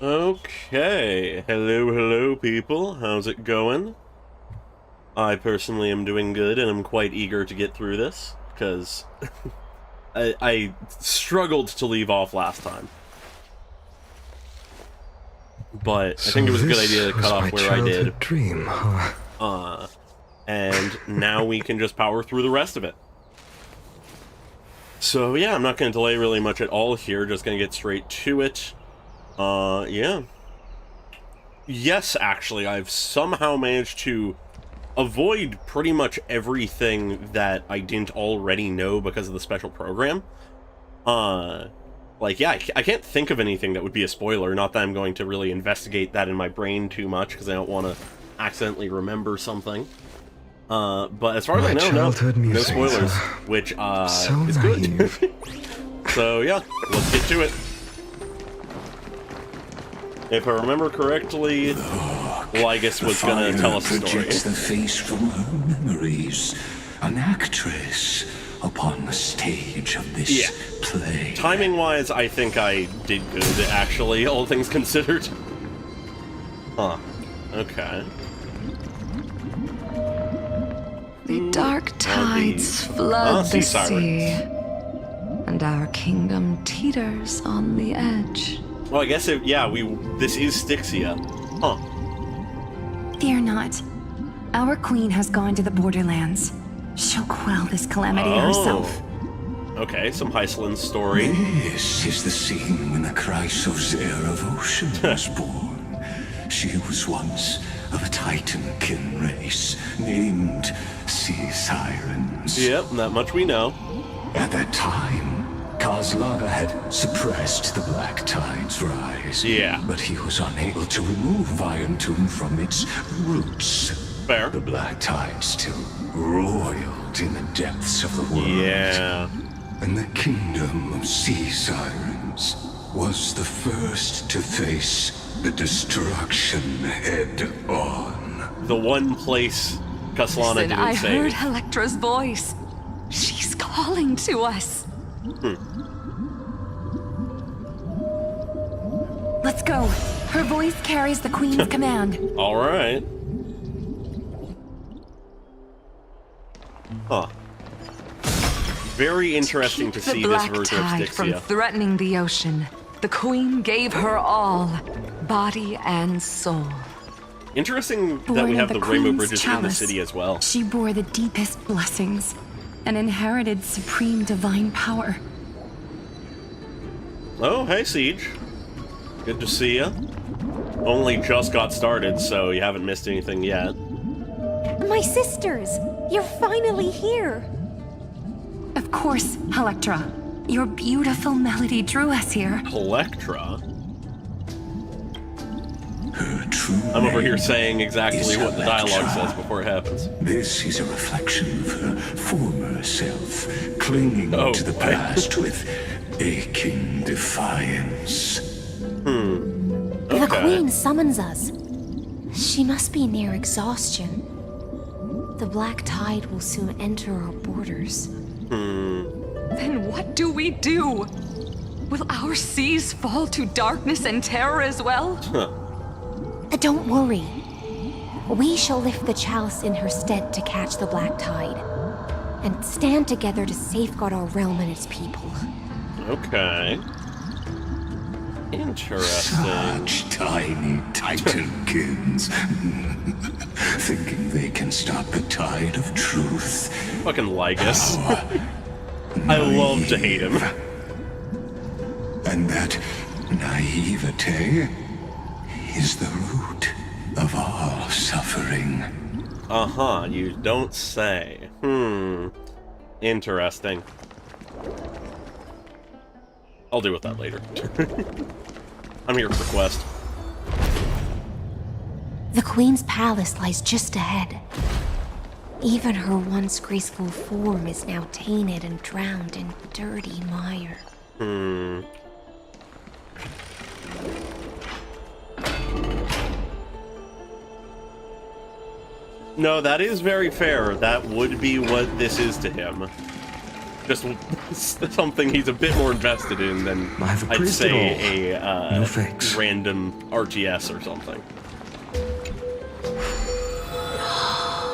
Okay, hello people, how's it going? I personally am doing good, and I'm quite eager to get through this, because I struggled to leave off last time. But I think it was a good idea to cut off where I did. Dream, huh? And now we can just power through the rest of it. So yeah, I'm not going to delay really much at all here, just going to get straight to it. Yeah. Yes, actually, I've somehow managed to avoid pretty much everything that I didn't already know because of the special program. Like, yeah, I can't think of anything that would be a spoiler, not that I'm going to really investigate that in my brain too much, because I don't want to accidentally remember something. But as far as I know, no spoilers, which, is good. So, yeah, let's get to it. If I remember correctly, Lygus was going to tell us a story. Projects the face from her memories. An actress upon the stage of this play. Timing-wise, I think I did good, actually, all things considered. Huh. Okay. The dark tides flood the sea, and our kingdom teeters on the edge. Well, I guess this is Styxia. Huh. Fear not. Our queen has gone to the borderlands. She'll quell this calamity herself. Okay, some Hyceland story. This is the scene when the Chrysosaur of Ocean was born. She was once of a Titan-kin race named Sea Sirens. Yep, that much we know. At that time, Kozlana had suppressed the Black Tide's rise. Yeah. But he was unable to remove Iron Tomb from its roots. Fair. The Black Tide still roiled in the depths of the world. Yeah. And the kingdom of Sea Sirens was the first to face the destruction head-on. The one place Kozlana didn't I say. heard Electra's voice. She's calling to us. Let's go. Her voice carries the queen's command. All right. Huh. Very interesting to see this version of Tide from Styxia. threatening the ocean, the queen gave her all, body and soul. Interesting that Born we have of the the rainbow Queen's bridges in the chalice, city as well. She bore the deepest blessings and inherited supreme divine power. Oh, hey, Siege. Good to see ya. Only just got started, so you haven't missed anything yet. My sisters! You're finally here! Of course, Electra. Your beautiful melody drew us here. Electra? Her true I'm over here name saying exactly is what the dialogue Electra. says before it happens. This is a reflection of her former self, clinging Oh, to the boy. past with aching defiance. The queen summons us. She must be near exhaustion. The Black Tide will soon enter our borders. Then what do we do? Will our seas fall to darkness and terror as well? Don't worry. We shall lift the chalice in her stead to catch the black tide, and stand together to safeguard our realm and its people. Okay. Interesting. Such tiny titankins. Thinking they can stop the tide of truth. Fucking Lygus. I love to hate him. And that naivete is the root of all suffering. Uh-huh, you don't say. Interesting. I'll deal with that later. I'm here for quest. The Queen's palace lies just ahead. Even her once graceful form is now tainted and drowned in dirty mire. No, that is very fair. That would be what this is to him. Just something he's a bit more invested in than, I'd say, a random RTS or something.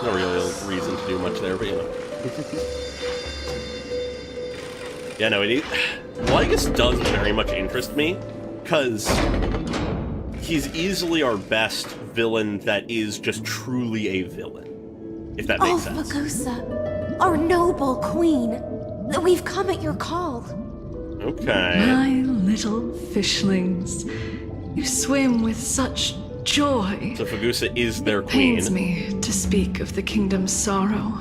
No real reason to do much there, but you know. Yeah, no, Lygus does very much interest me, because he's easily our best villain that is just truly a villain, if that makes sense. Lygus, our noble queen, we've come at your call. Okay. My little fishlings, you swim with such joy. So Fagusa is their queen. Pains me to speak of the kingdom's sorrow.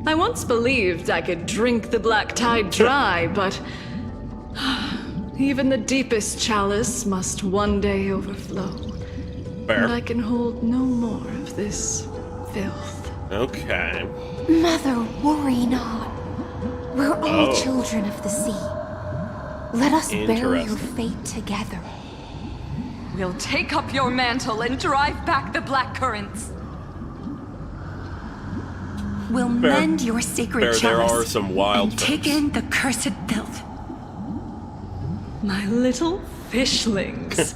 I once believed I could drink the black tide dry, but even the deepest chalice must one day overflow. Fair. And I can hold no more of this filth. Okay. Mother, worry not. We're all children of the sea. Let us bear your fate together. We'll take up your mantle and drive back the black currents. We'll mend your sacred chalice there are some wild and take in the cursed filth. My little fishlings,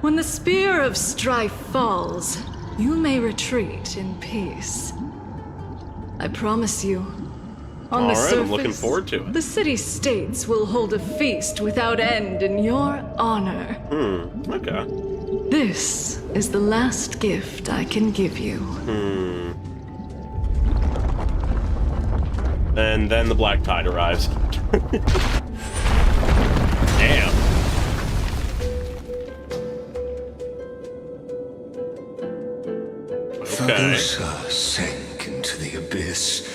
when the spear of strife falls, you may retreat in peace. I promise you. On the surface, I'm looking forward to it. The city-states will hold a feast without end in your honor. Okay. This is the last gift I can give you. And then the black tide arrives. Damn. Fagusa sank into the abyss.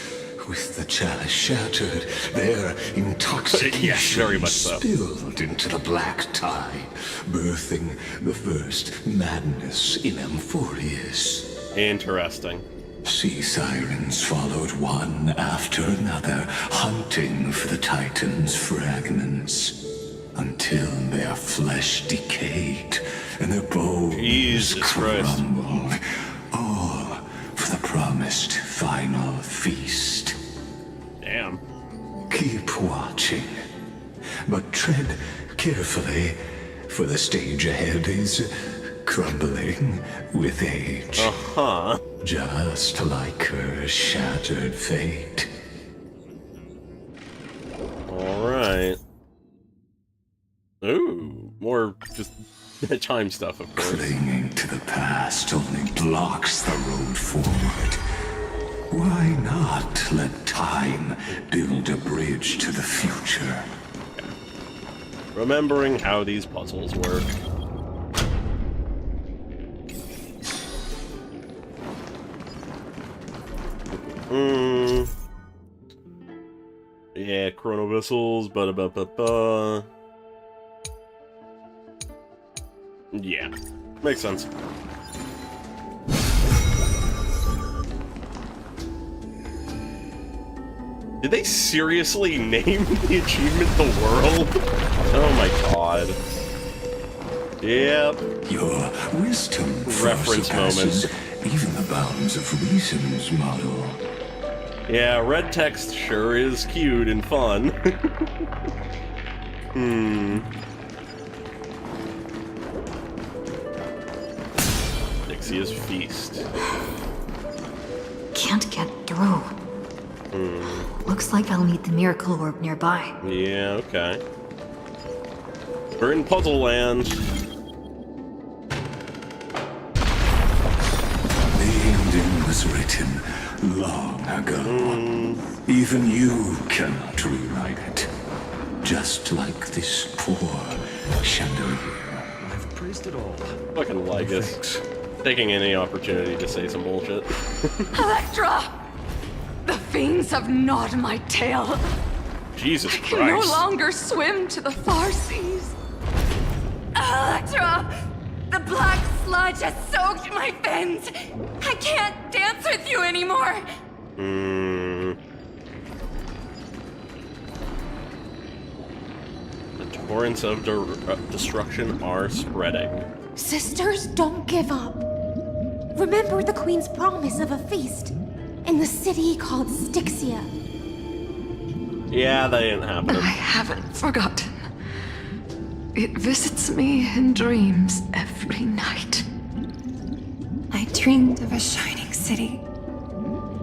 With the chalice shattered, their intoxication very much so. spilled into the black tide, birthing the first madness in Amphorius. Interesting. Sea sirens followed one after another, hunting for the Titan's fragments, until their flesh decayed and their bones crumbled, all for the promised final feast. Damn. Keep watching, but tread carefully, for the stage ahead is crumbling with age. Uh-huh. Just like her shattered fate. Alright. Ooh, more just time stuff, of course. Clinging to the past only blocks the road forward. Why not let time build a bridge to the future? Remembering how these puzzles work. Yeah, chrono vessels, ba-da-ba-ba-ba. Yeah, makes sense. Did they seriously name the achievement the world? Oh my god. Yep. Your wisdom Reference surpasses even the bounds of reason's model. Yeah, red text sure is cute and fun. Nixia's feast. Can't get through. Looks like I'll need the miracle orb nearby. Yeah, okay. We're in puzzle land. The ending was written long ago. Even you cannot rewrite it. Just like this poor chandelier. I've praised it all. Fucking Lygus. Taking any opportunity to say some bullshit. Electra! The fiends have gnawed my tail. Jesus I can no Christ. longer swim to the far seas. Electra! The black sludge has soaked my fins. I can't dance with you anymore. The torrents of destruction are spreading. Sisters, don't give up. Remember the Queen's promise of a feast in the city called Styxia. Yeah, that didn't happen. I haven't forgotten. It visits me in dreams every night. I dreamed of a shining city,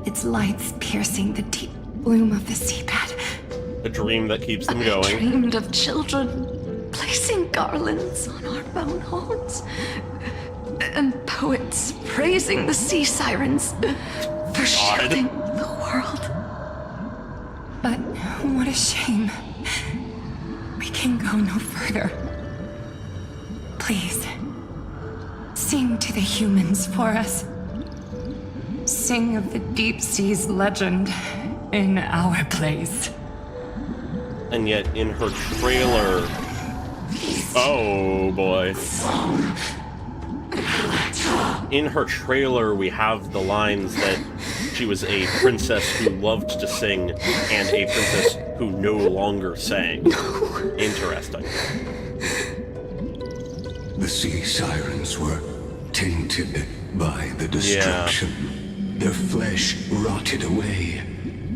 its lights piercing the deep gloom of the seabed. A dream that keeps them I going. dreamed of children placing garlands on our bone horns, and poets praising the sea sirens for shielding the world. But what a shame. We can go no further. Please, sing to the humans for us. Sing of the deep sea's legend in our place. And yet, in her trailer... Oh, boy. In her trailer, we have the lines that she was a princess who loved to sing and a princess who no longer sang. Interesting. The sea sirens were tainted by the destruction. Their flesh rotted away.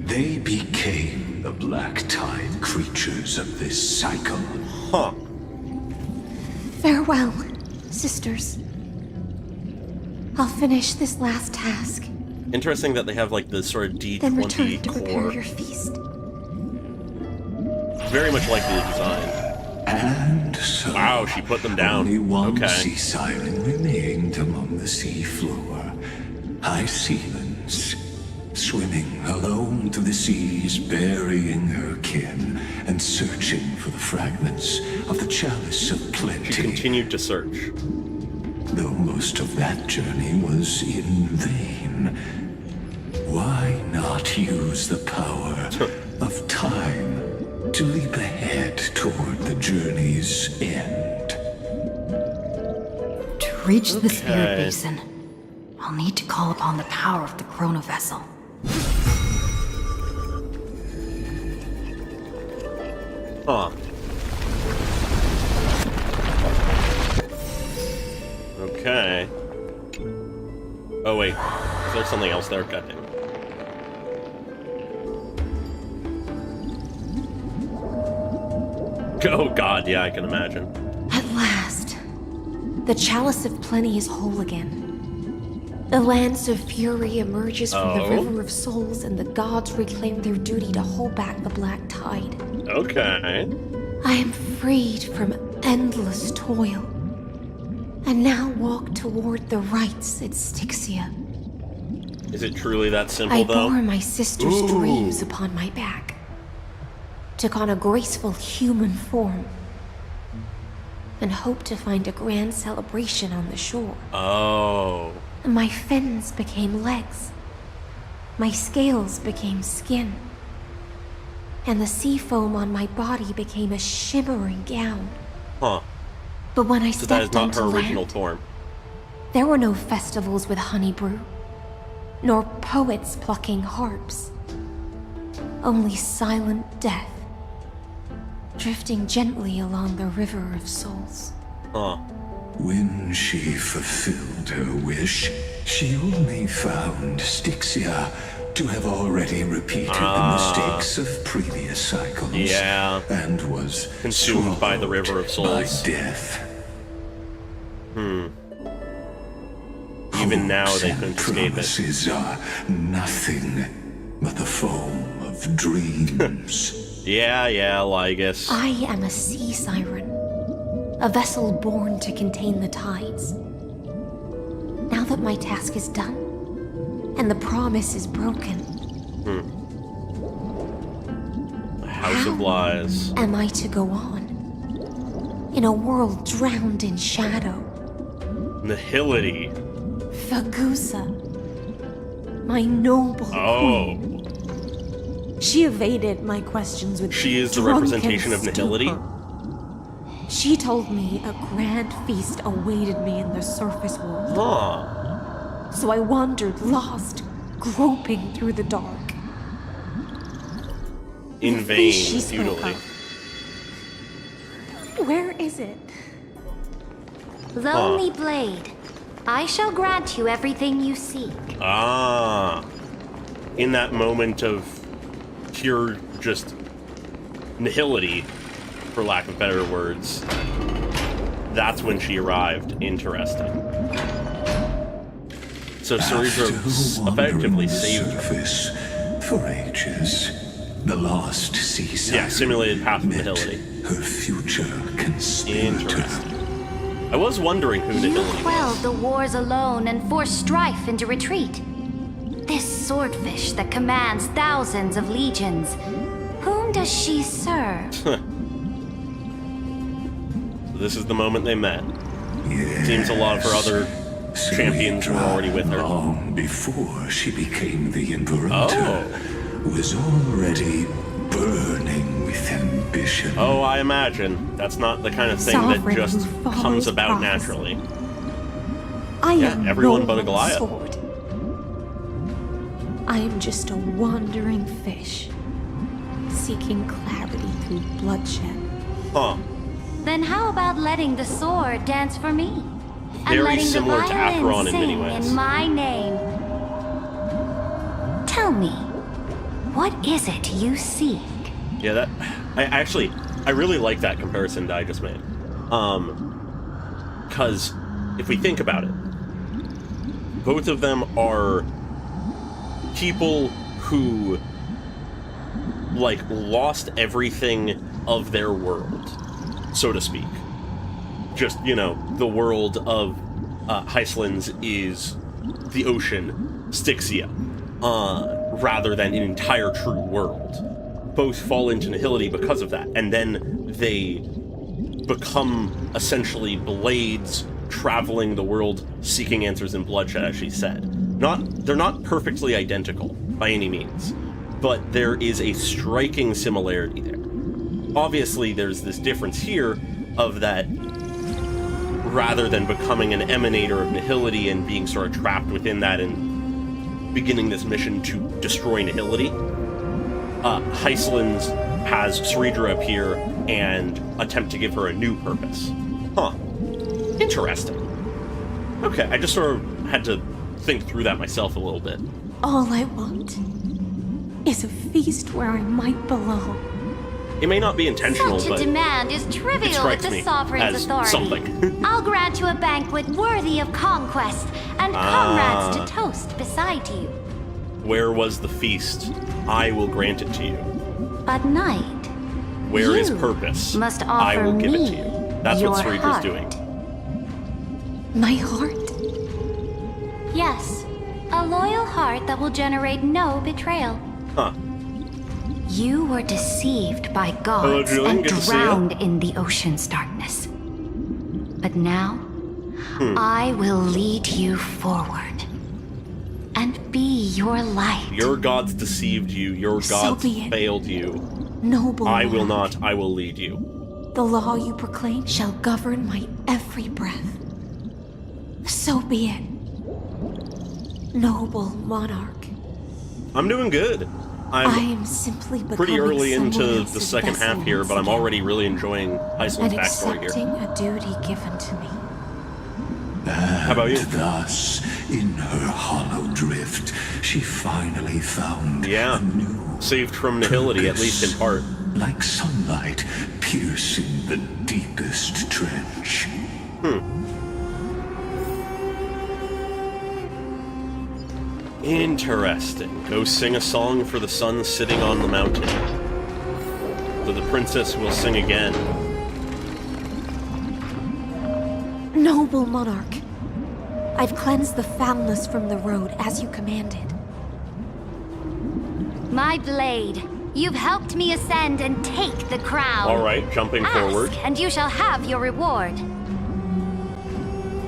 They became the black tide creatures of this cycle. Huh. Farewell, sisters. I'll finish this last task, Interesting that they have, like, this sort of then return D20 to prepare core. your feast. Very much like the design. And so, Wow, she put them down. only one Okay. sea siren remained among the sea floor. High seamans, swimming alone through the seas, burying her kin, and searching for the fragments of the chalice of She plenty. continued to search. Though most of that journey was in vain. Why not use the power of time to leap ahead toward the journey's end? To reach the spirit Okay. basin, I'll need to call upon the power of the chrono vessel. Huh. Okay. Oh wait, is there something else there? Goddamn. Oh god, yeah, I can imagine. At last, the chalice of plenty is whole again. The lance of fury emerges from the Oh? river of souls, and the gods reclaim their duty to hold back the black tide. Okay. I am freed from endless toil, and now walk toward the rites at Styxia. Is it truly that simple, I though? bore my sister's Ooh. dreams upon my back, took on a graceful human form, and hoped to find a grand celebration on the shore. Oh. My fins became legs, my scales became skin, and the sea foam on my body became a shimmering gown. Huh. But when I So that is stepped not onto her original land, form. there were no festivals with honey brew, nor poets plucking harps. Only silent death, drifting gently along the river of souls. Huh. When she fulfilled her wish, she only found Styxia to have already repeated the mistakes of previous cycles. Yeah. And was Consumed by the River of Souls. By death. Even now they couldn't escape it. Promises are nothing but the foam of dreams. Yeah, Lygus. I am a sea siren, a vessel born to contain the tides. Now that my task is done, and the promise is broken, The House of Lies. am I to go on? In a world drowned in shadow. Nihility. Fagusa, my noble queen. She evaded my questions with She is the drunken representation of nihility? stupor. She told me a grand feast awaited me in the surface world. Huh. So I wandered lost, groping through the dark. In The vain, fish she spoke futilely. of. Where is it? Lonely Blade, I shall grant you everything you seek. In that moment of pure just nihility, for lack of better words, that's when she arrived. Interesting. So Cerebro effectively saved her. Surface for ages. The lost sea siren. Yeah, simulated path of nihility. Her future conspirator. Interesting. I was wondering who You nihility quelled was. the wars alone and forced strife into retreat. This swordfish that commands thousands of legions. Whom does she serve? This is the moment they met. Yes. Seems a lot of her other champions were already with her. Long before she became the Imperator, was already burning with ambition. Oh, I imagine. That's not the kind of thing Sovereign that just who follows comes about prophecy. naturally. I Yeah, am everyone no but a Goliath. sword. I am just a wandering fish, seeking clarity through bloodshed. Huh. Then how about letting the sword dance for me? And Very letting similar the to violin Acheron in sing many ways. in my name. Tell me, what is it you seek? Yeah, that... I really like that comparison that I just made. Because if we think about it, both of them are people who, like, lost everything of their world, so to speak. Just, you know, the world of Heislands is the ocean, Styxia, rather than an entire true world. Both fall into nihility because of that, and then they become essentially blades traveling the world, seeking answers in bloodshed, as she said. They're not perfectly identical by any means, but there is a striking similarity there. Obviously, there's this difference here of that rather than becoming an emanator of nihility and being sort of trapped within that and beginning this mission to destroy nihility, Heislands has Ceredra appear and attempt to give her a new purpose. Huh. Interesting. Okay, I just sort of had to think through that myself a little bit. All I want is a feast where I might belong. It may not be intentional, Such a but demand is it trivial with strikes the me sovereign's as authority. something. I'll grant you a banquet worthy of conquest and comrades to toast beside you. Where was the feast? I will grant it to you. At night, Where is you purpose? must I offer will give it me to you. That's what your Ceredra's heart. doing. My heart? Yes, a loyal heart that will generate no betrayal. Huh. You were deceived by Hello, gods Julian. and Good to see ya. drowned in the ocean's darkness. But now, I will lead you forward and be your light. Your gods deceived you. Your So gods be it. failed you. Noble I will monarch, not. I will lead you. The law you proclaim shall govern my every breath. So be it. Noble monarch. I'm doing good. I I'm am simply becoming pretty early someone into the else's second vessel half here, once but I'm again, already really enjoying Heisland's and backstory here. accepting a duty given to me. How about you? Thus, in her hollow drift, she finally found Yeah. a new Saved from nihility, at least in part. like sunlight piercing the deepest trench. Interesting. Go sing a song for the sun sitting on the mountain. So the princess will sing again. Noble monarch, I've cleansed the foulness from the road as you commanded. My blade, you've helped me ascend and take the crown. Alright, jumping Ask, forward. and you shall have your reward.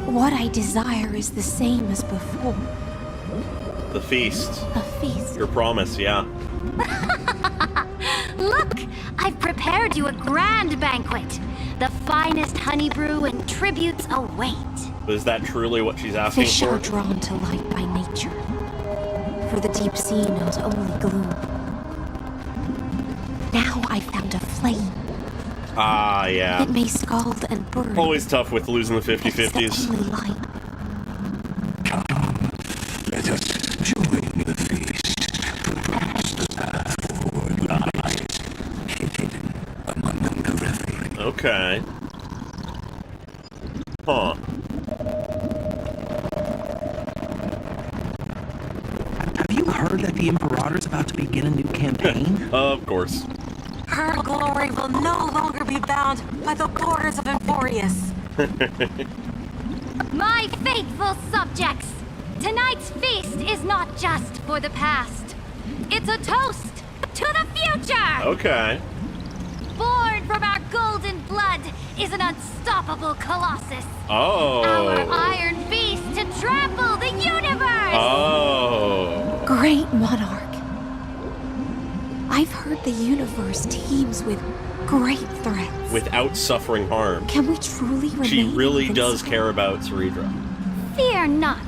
What I desire is the same as before. The feast. A feast. Your promise, yeah. Look, I've prepared you a grand banquet. The finest honey brew and tributes await. Is that truly what she's asking Fish for? are drawn to light by nature, for the deep sea knows only gloom. Now I found a flame. Ah, yeah. It may scald and burn. Always tough with losing the It's the 50-50s. only light. Come, let us join the feast. Perhaps the path forward lies hidden among the revelry. Okay. Huh. Have you heard that the Imperator's about to begin a new campaign? Of course. Her glory will no longer be bound by the borders of Emporius. My faithful subjects, tonight's feast is not just for the past. It's a toast to the future! Okay. Born from our golden blood is an unstoppable colossus. Oh. Our iron beast to trample the universe! Oh. Great monarch. I've heard the universe teems with great threats. Without suffering harm. Can we truly remain She really does invincible? care about Ceridra. Fear not.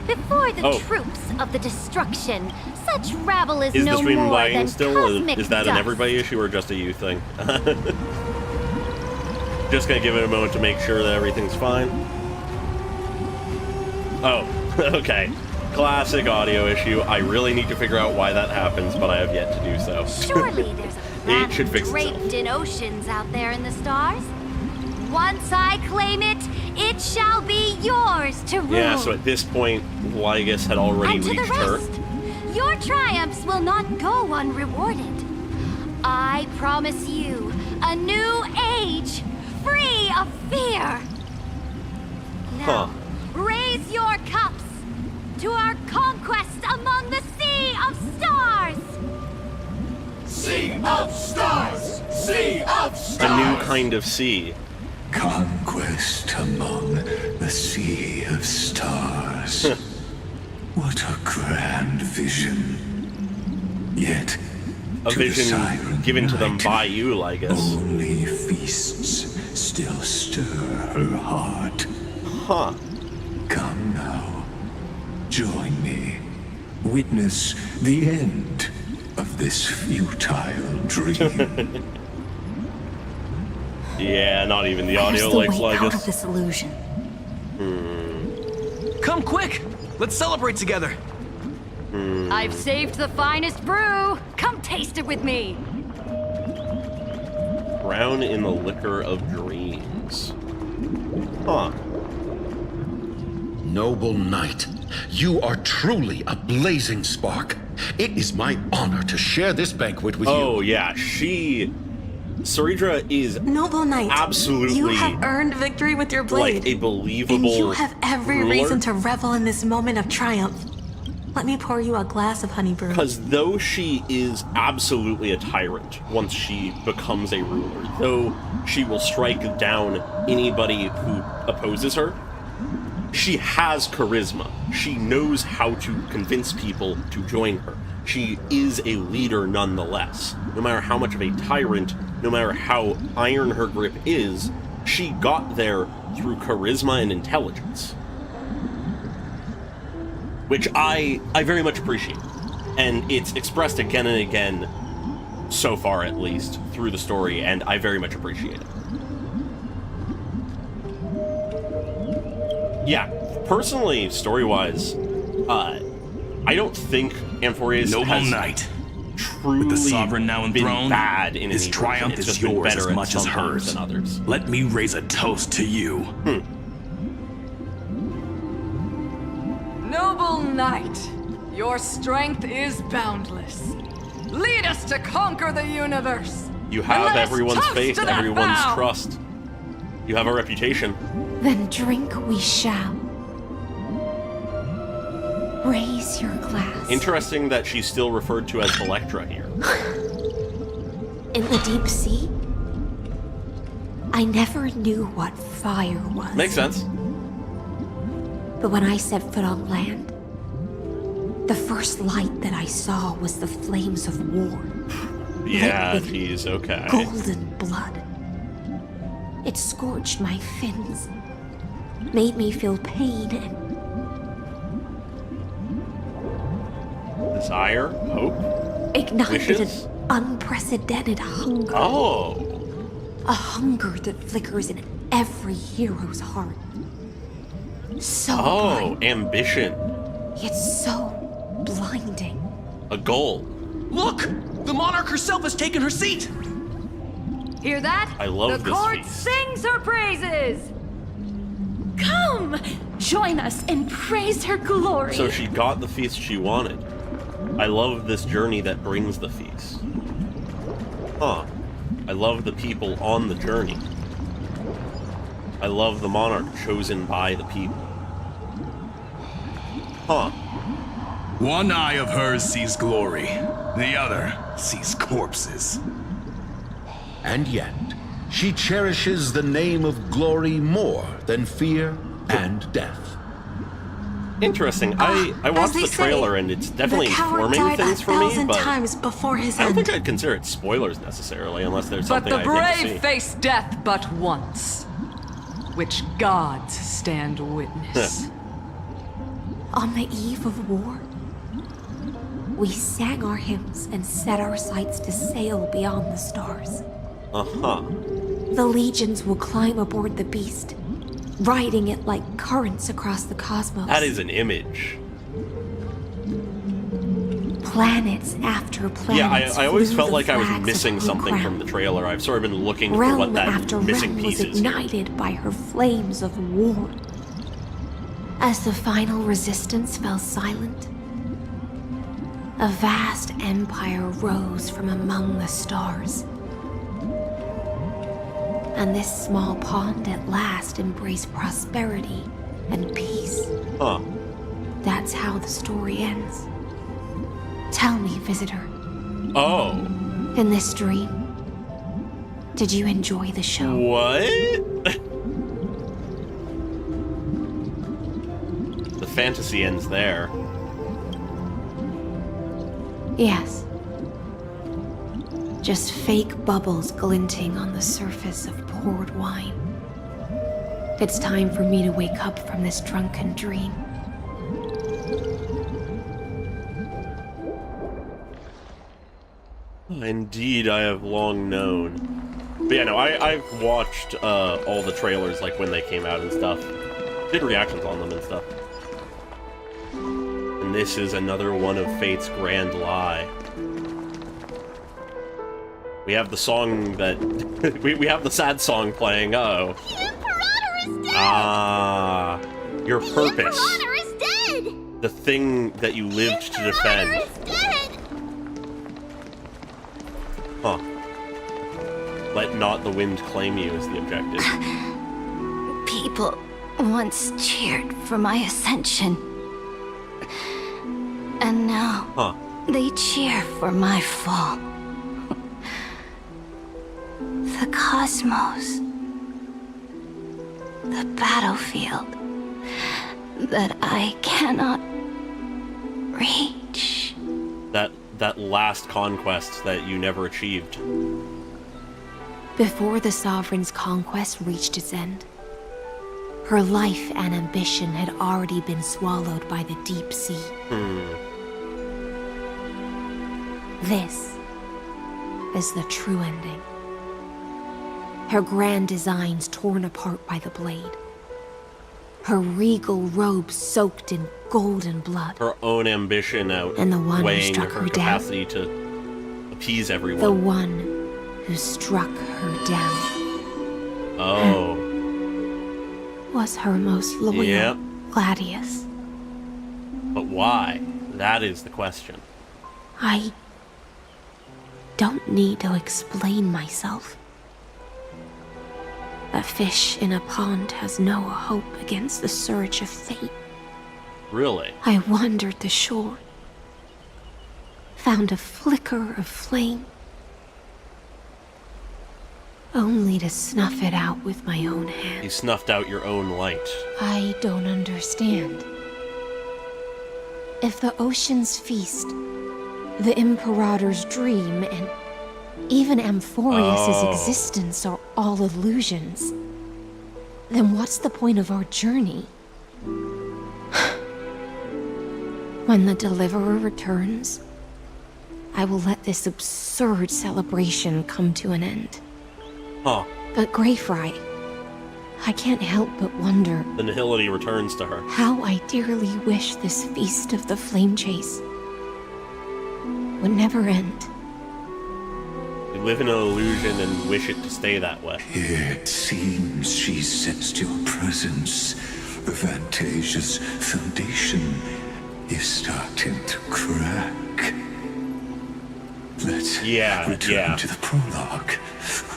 Before the Oh. troops of the destruction, such rabble is Is no this being more lying than still? cosmic Is that an dust. everybody issue or just a you thing? Just gonna give it a moment to make sure that everything's fine. Oh, okay. Classic audio issue. I really need to figure out why that happens, but I have yet to do so. Surely there's a It planet should fix draped itself. in oceans out there in the stars. Once I claim it, it shall be yours to rule. Yeah, so at this point, Lygus had already and to the reached her. rest, your triumphs will not go unrewarded. I promise you a new age, free of fear. Now, raise your cups to our conquest among the sea of stars. Sea of stars! Sea of stars! A new kind of sea. Conquest among the sea of stars. What a grand vision. Yet, A to the vision siren given to them night, by you, Lygus. only feasts still stir her heart. Huh. Come now, join me. Witness the end of this futile dream. Yeah, not even the There's audio the likes way out of Lygus. this illusion. Come quick! Let's celebrate together! I've saved the finest brew. Come taste it with me. Drown in the liquor of dreams. Huh. Noble knight, you are truly a blazing spark. It is my honor to share this banquet with Oh, you. yeah, Ceridra is Noble knight, absolutely you have earned victory with your blade. like a believable and you have every ruler. reason to revel in this moment of triumph. Let me pour you a glass of honey brew. Because though she is absolutely a tyrant once she becomes a ruler, though she will strike down anybody who opposes her, she has charisma. She knows how to convince people to join her. She is a leader nonetheless. No matter how much of a tyrant, no matter how iron her grip is, she got there through charisma and intelligence. Which I very much appreciate. And it's expressed again and again, so far at least, through the story, and I very much appreciate it. Yeah, personally, story-wise, I don't think Amphorius Noble has knight. truly With the sovereign now been enthroned, bad in his any triumph version. It's is just been yours better as at much as some times hers. than others. Let me raise a toast to you. Noble knight, your strength is boundless. Lead us to conquer the universe. You And have let us everyone's toast faith, to that everyone's vow. trust. You have a reputation. Then drink we shall. Raise your glass. Interesting that she's still referred to as Electra here. In the deep sea, I never knew what fire was. Makes sense. But when I set foot on land, the first light that I saw was the flames of war. Yeah, lit with geez, okay. golden blood. It scorched my fins, made me feel pain and Desire? Hope? ignited Wishes? an unprecedented hunger. Oh. A hunger that flickers in every hero's heart. So Oh, ambition. bright, yet so blinding. A goal. Look! The monarch herself has taken her seat! Hear that? I love the this court feast. sings her praises. Come! Join us and praise her glory. So she got the feast she wanted. I love this journey that brings the feast. Huh. I love the people on the journey. I love the monarch chosen by the people. Huh. One eye of hers sees glory, the other sees corpses. And yet, she cherishes the name of glory more than fear and death. Interesting. I watched the trailer and it's definitely informing things for me, but times before his I don't end. think I'd consider it spoilers necessarily, unless there's But something the I think to brave see. face death but once, which gods stand witness. On the eve of war, we sang our hymns and set our sights to sail beyond the stars. Uh-huh. The legions will climb aboard the beast, riding it like currents across the cosmos. That is an image. Planets after planets. Yeah, I always flew felt the like I was flags of missing her something crown. from the trailer. I've sort of been looking for Realm what that after missing realm piece was is here. ignited by her flames of war. As the final resistance fell silent, a vast empire rose from among the stars. And this small pond at last embraced prosperity and peace. Huh. That's how the story ends. Tell me, visitor, Oh. in this dream, did you enjoy the show? What? The fantasy ends there. Yes. Just fake bubbles glinting on the surface of poured wine. It's time for me to wake up from this drunken dream. Indeed, I have long known. But yeah, no, I've watched all the trailers, like, when they came out and stuff. Did reactions on them and stuff. And this is another one of Fate's grand lie. We have the song that... we have the sad song playing, uh-oh. The Imperator is dead! Ah, your The purpose. Imperator is dead! The thing that you lived to defend. The Imperator is dead! Huh. Let not the wind claim you is the objective. People once cheered for my ascension. And now Huh. they cheer for my fall. The cosmos. The battlefield that I cannot reach. That last conquest that you never achieved. Before the Sovereign's conquest reached its end, her life and ambition had already been swallowed by the deep sea. This is the true ending. Her grand designs torn apart by the blade. her regal robe soaked in golden blood. Her own ambition And the one who outweighing struck her her capacity to appease everyone. The one who struck her down. Oh. Was her most loyal Yep. Gladius. But why? That is the question. I don't need to explain myself. A fish in a pond has no hope against the surge of fate. Really? I wandered the shore, found a flicker of flame, only to snuff it out with my own hand. You snuffed out your own light. I don't understand. If the ocean's feast, the Imperator's dream, and even Amphorius's existence are all illusions, then what's the point of our journey? When the Deliverer returns, I will let this absurd celebration come to an end. Huh. But Greyfry, I can't help but wonder The nihility returns to her. how I dearly wish this feast of the flame chase would never end. You live in an illusion and wish it to stay that way. It seems she sensed your presence. The Fantasia's foundation is starting to crack. Let's return to the prologue.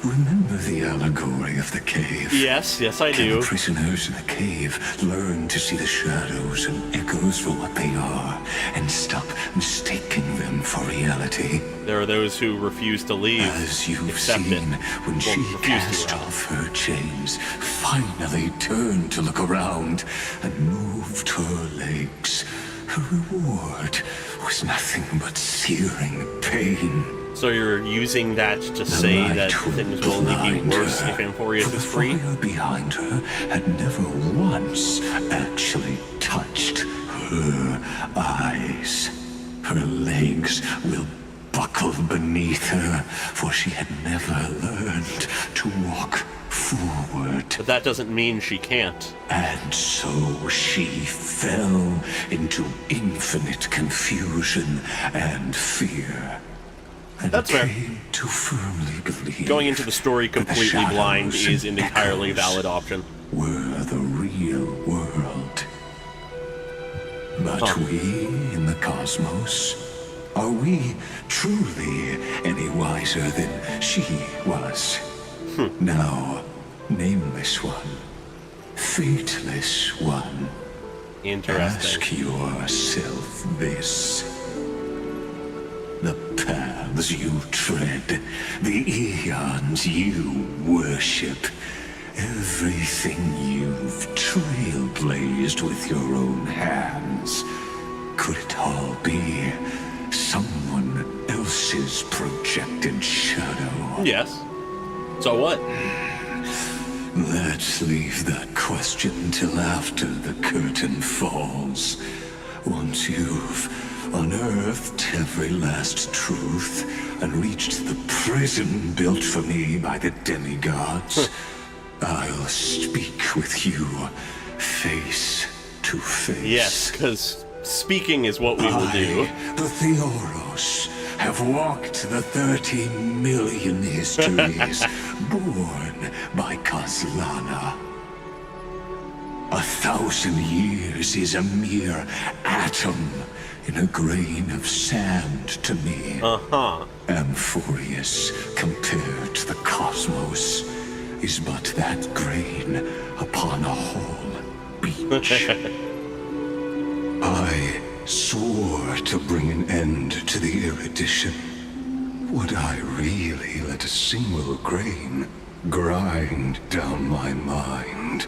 Remember the allegory of the cave? Yes, I Can do. the prisoners in the cave learn to see the shadows and echoes for what they are, and stop mistaking them for reality? There are those who refuse to leave. As you've accept seen, it. when she cast off her chains, finally turned to look around, and moved her legs, her reward was nothing but searing pain. So you're using that to say that things will only be worse if Amphorius is free? The fire behind her had never once actually touched her eyes. Her legs will buckle beneath her, for she had never learned to walk forward. But that doesn't mean she can't. And so she fell into infinite confusion and fear. And That's fair. came to firmly believe Going into the story completely blind is an entirely valid option. were the real world. But we in the cosmos, are we truly any wiser than she was? Now, nameless one, fateless one, Interesting. ask yourself this. The paths you tread, the eons you worship, everything you've trailblazed with your own hands, could it all be someone else's projected shadow? Yes. So what? Let's leave that question till after the curtain falls. Once you've unearthed every last truth and reached the prison built for me by the demigods, I'll speak with you face to face. Yes, because speaking is what we will do. The Theoros have walked the 30 million histories born by Kozlana. 1,000 years is a mere atom in a grain of sand to me. Amphorius, compared to the cosmos, is but that grain upon a whole beach. I swore to bring an end to the erudition. Would I really let a single grain grind down my mind?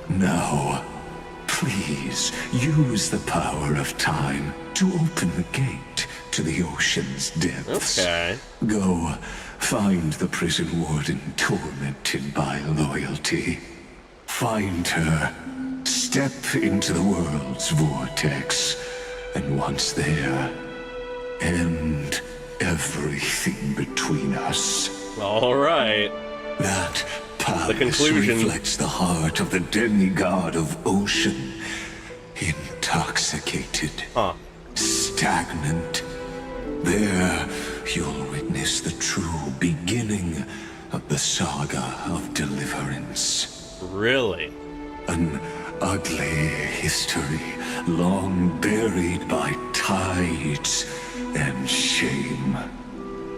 Now, please use the power of time to open the gate to the ocean's depths. Okay. Go find the prison warden tormented by loyalty. Find her. Step into the world's vortex. And once there, end everything between us. All right. That palace conclusion reflects the heart of the demigod of ocean. Intoxicated. Stagnant. There, you'll witness the true beginning of the saga of deliverance. Really? An ugly history, long buried by tides and shame.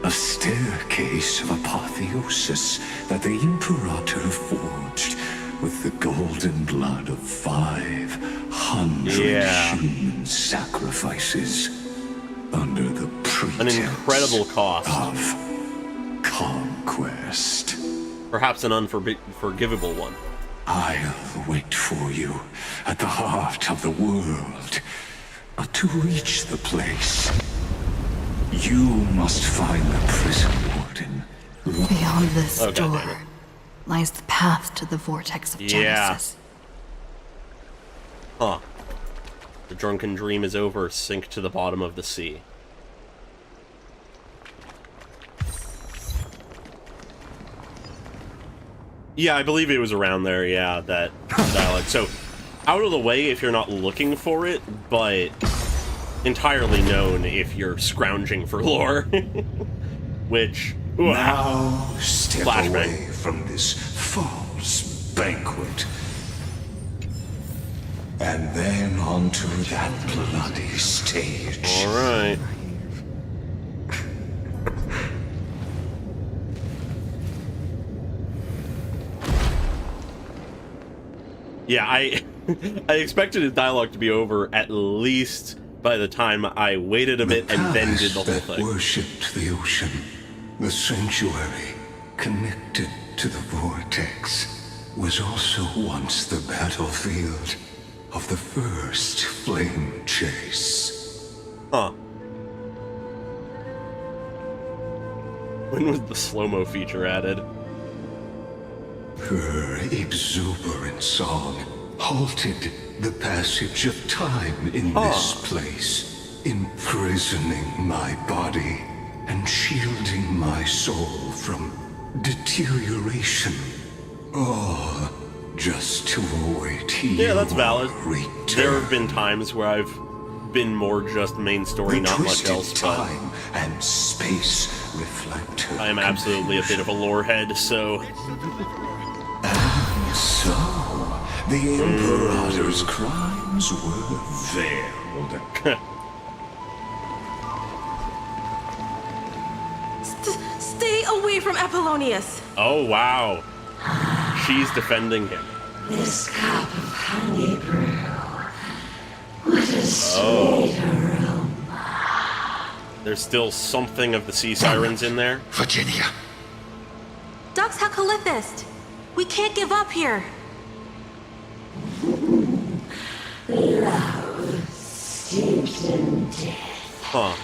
A staircase of apotheosis that the Imperator forged with the golden blood of 500 human sacrifices under the pretense an incredible cost of conquest. Perhaps an unforgivable one. I'll wait for you at the heart of the world. But to reach the place, you must find the prison warden. Beyond this door lies the path to the vortex of Genesis. The drunken dream is over. Sink to the bottom of the sea. Yeah, I believe it was around there, that dialogue. So, out of the way if you're not looking for it, but entirely known if you're scrounging for lore. Which, now step flashbang. Away from this false banquet. And then onto that bloody stage. Alright. Yeah, I expected the dialogue to be over at least by the time I waited a bit and then did the whole thing. Worshipped the ocean, the sanctuary connected to the vortex, was also once the battlefield of the first flame chase. When was the slow-mo feature added? Her exuberant song halted the passage of time in this place, imprisoning my body and shielding my soul from deterioration. All just to await Yeah, that's valid. return. There have been times where I've been more just main story, not much else, but time and space reflect her. I am absolutely a bit of a lore head, so... So, the Imperator's crimes were veiled. Stay away from Apollonius! Oh, wow. She's defending him. This cup of honey brew. What a sweet aroma. There's still something of the sea sirens in there. Virginia. Dux Hakalithist! We can't give up here! Love steeped in death. How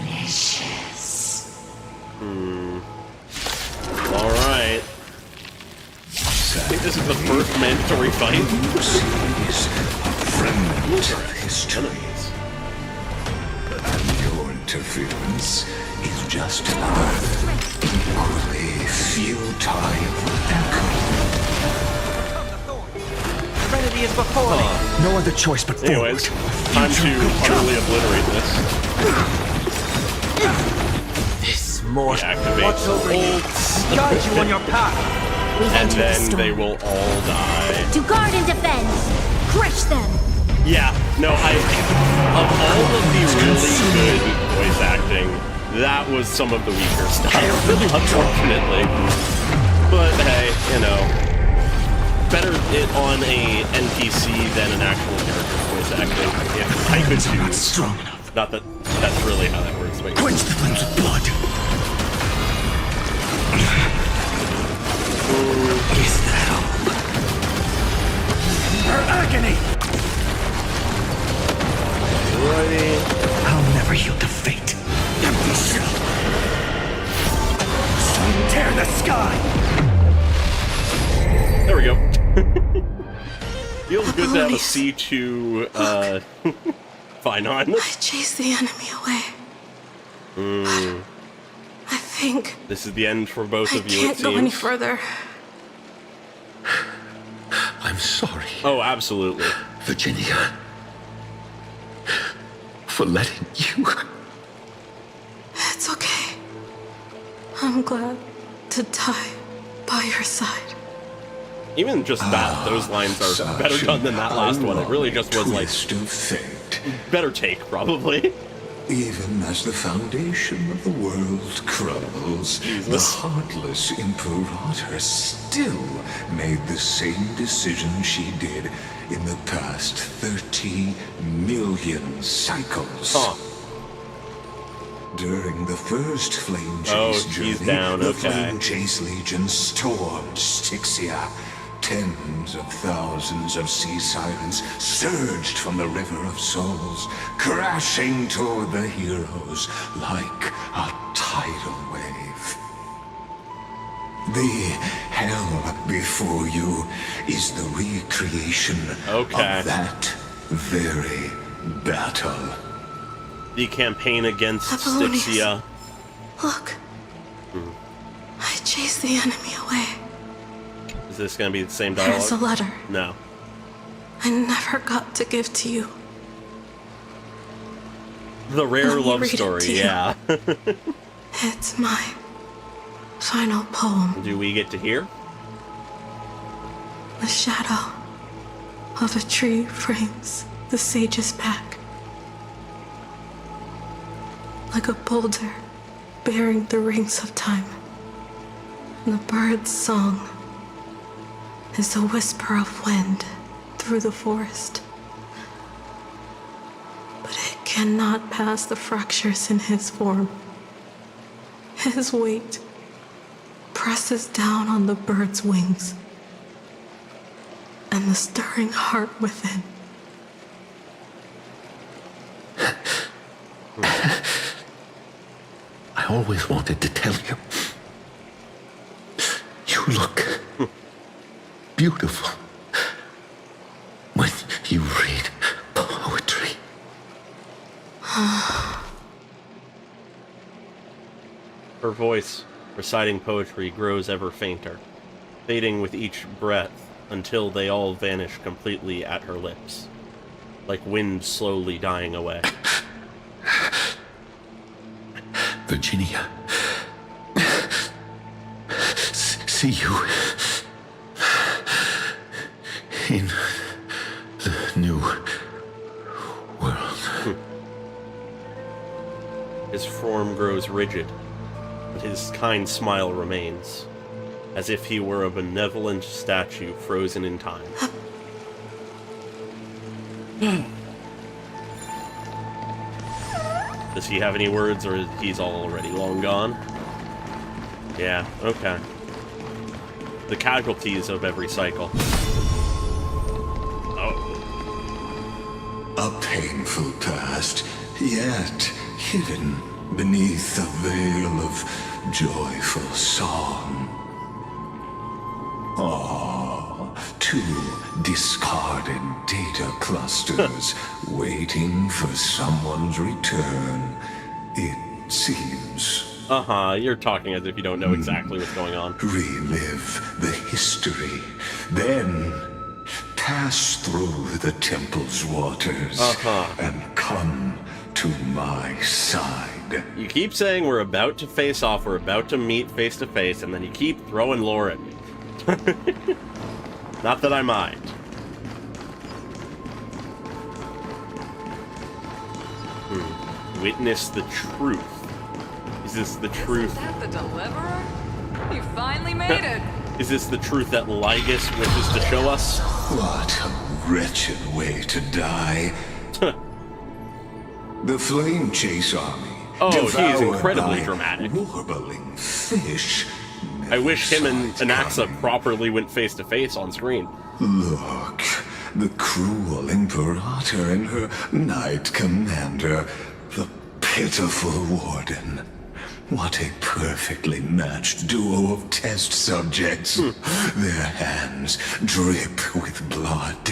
delicious. Alright. I think this is the first mandatory fight. And your interference is just another equally futile Serenity is before me. No other choice but forward. Anyways, time to utterly obliterate this. This more Deactivate what's over you. Guide you on your path. And then they will all die. To guard and defend! Crush them! Yeah, no, of all of the really good voice acting, that was some of the weaker stuff, unfortunately. But hey, you know, better it on a NPC than an actual character's voice acting, if I could choose. strong enough. Not that that's really how that works, but Quench the flames with blood. Is that all? Her agony! Alrighty. I'll never yield to fate. Empty shell! Tear the sky! There we go. Feels good to have a C2 fine on. I chased the enemy away. I think This is the end for both of you, it can't go any seems. further. I'm sorry, Oh, absolutely. Virginia, for letting you. It's okay. I'm glad to die by your side. Even just that, those lines are better done than that last one. It really just was like twist of fate. better take, probably. Even as the foundation of the world crumbles, the heartless Imperator still made the same decision she did in the past 30 million cycles. During the first Flame Chase journey, the Flame Chase Legion stormed Styxia. Tens of thousands of sea sirens surged from the River of Souls, crashing toward the heroes like a tidal wave. The hell before you is the recreation of that very battle. The campaign against Styxia. Look. I chased the enemy away. Is this going to be the same dialogue? There's a letter. No. I never got to give to you. The rare Let me love read it story, to you. yeah. It's my final poem. Do we get to hear? The shadow of a tree frames the sage's back. Like a boulder bearing the rings of time. And the bird's song is a whisper of wind through the forest. But it cannot pass the fractures in his form. His weight presses down on the bird's wings and the stirring heart within. I always wanted to tell you. You look beautiful when you read poetry. Her voice, reciting poetry, grows ever fainter, fading with each breath until they all vanish completely at her lips, like wind slowly dying away. Virginia, see you in the new world. His form grows rigid, but his kind smile remains, as if he were a benevolent statue frozen in time. Does he have any words, or he's already long gone? Yeah, okay. The casualties of every cycle. A painful past, yet hidden beneath a veil of joyful song. Two discarded data clusters waiting for someone's return, it seems. You're talking as if you don't know exactly what's going on. Relive the history, then pass through the temple's waters and come to my side. You keep saying we're about to face off, we're about to meet face to face, and then you keep throwing lore at me. Not that I mind. Witness the truth. Is this the truth? Is that the Deliverer? You finally made it. Is this the truth that Lygus wishes to show us? What a wretched way to die. The Flame Chase Army. Oh, he is devoured incredibly by dramatic. warbling fish. I wish him and Anaxa properly went face to face on screen. Look, the cruel Imperator and her Knight Commander, the pitiful Warden. What a perfectly matched duo of test subjects. Their hands drip with blood.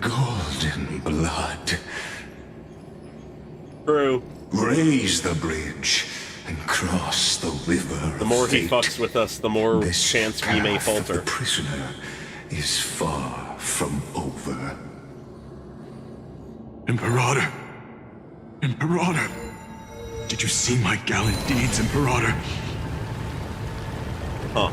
Golden blood. True. Raise the bridge, and cross the river. The more of he fate. fucks with us, the more This chance we may path of falter. the prisoner is far from over. Imperator! Imperator! Did you see my gallant deeds, Imperator? Huh.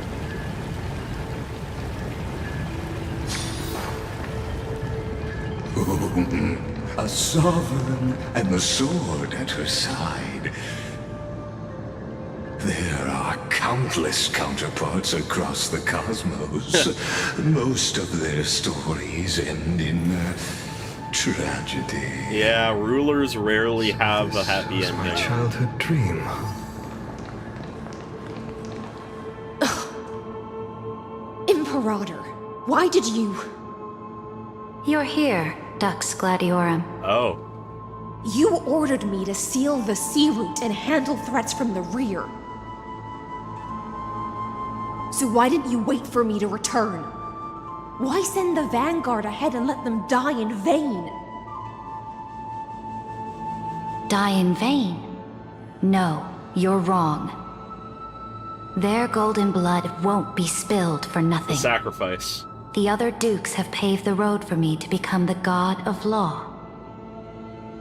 A sovereign and the sword at her side. There are countless counterparts across the cosmos. Most of their stories end in tragedy. Yeah, rulers rarely have a happy ending. My childhood dream. Imperator, why did you... You're here, Dux Gladiorum. Oh. You ordered me to seal the sea route and handle threats from the rear. So why didn't you wait for me to return? Why send the Vanguard ahead and let them die in vain? Die in vain? No, you're wrong. Their golden blood won't be spilled for nothing. Sacrifice. The other dukes have paved the road for me to become the god of law.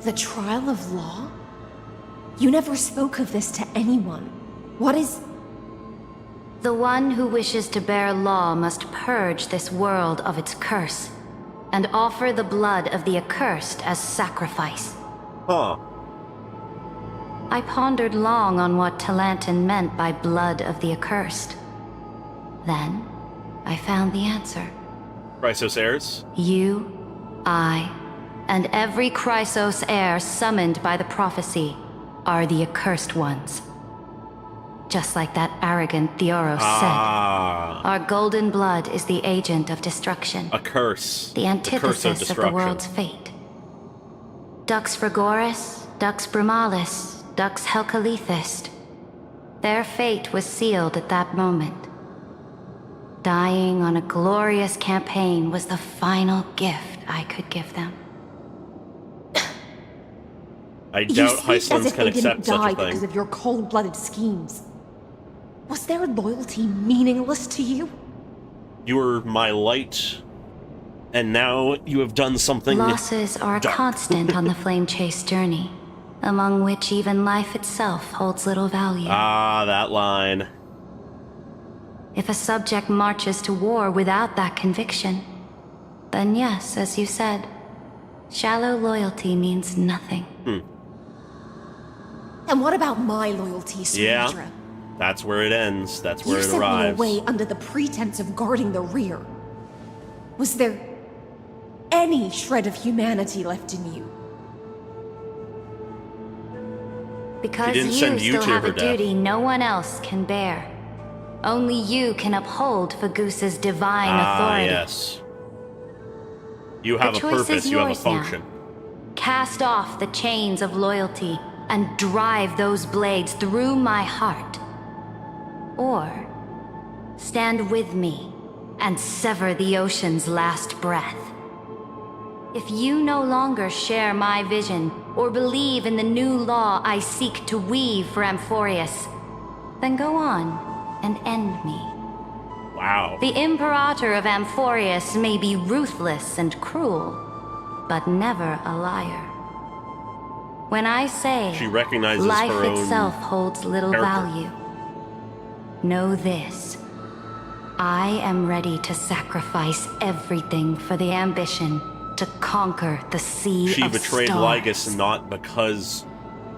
The trial of law? You never spoke of this to anyone. What is... The one who wishes to bear law must purge this world of its curse, and offer the blood of the accursed as sacrifice. Huh. I pondered long on what Talantin meant by blood of the accursed. Then, I found the answer. Chrysos heirs? You, I, and every Chrysos heir summoned by the prophecy are the accursed ones. Just like that arrogant Theoros said, our golden blood is the agent of destruction. A curse. The antithesis of the world's fate. Dux Frigoris, Dux Brumalis, Dux Helcalethist. Their fate was sealed at that moment. Dying on a glorious campaign was the final gift I could give them. I doubt Hycelands can accept such a thing. Because of your cold-blooded schemes. Was their loyalty meaningless to you? You were my light, and now you have done something Losses are a dark. constant on the flame chase journey, among which even life itself holds little value. Ah, that line. If a subject marches to war without that conviction, then yes, as you said, shallow loyalty means nothing. And what about my loyalty, Sumatra? Yeah, that's where it ends. That's where it arrives. You sent me away under the pretense of guarding the rear. Was there any shred of humanity left in you? Because He didn't you send you still to have her a death. duty no one else can bear. Only you can uphold Fagusa's divine authority. Yes. You have The a choice purpose, is you have a yours now. function. Cast off the chains of loyalty and drive those blades through my heart. Or stand with me and sever the ocean's last breath. If you no longer share my vision or believe in the new law I seek to weave for Amphorius, then go on and end me. Wow. The Imperator of Amphorius may be ruthless and cruel, but never a liar. When I say She recognizes life her own itself holds little character. value, know this. I am ready to sacrifice everything for the ambition to conquer the sea She of betrayed stars. Lygus not because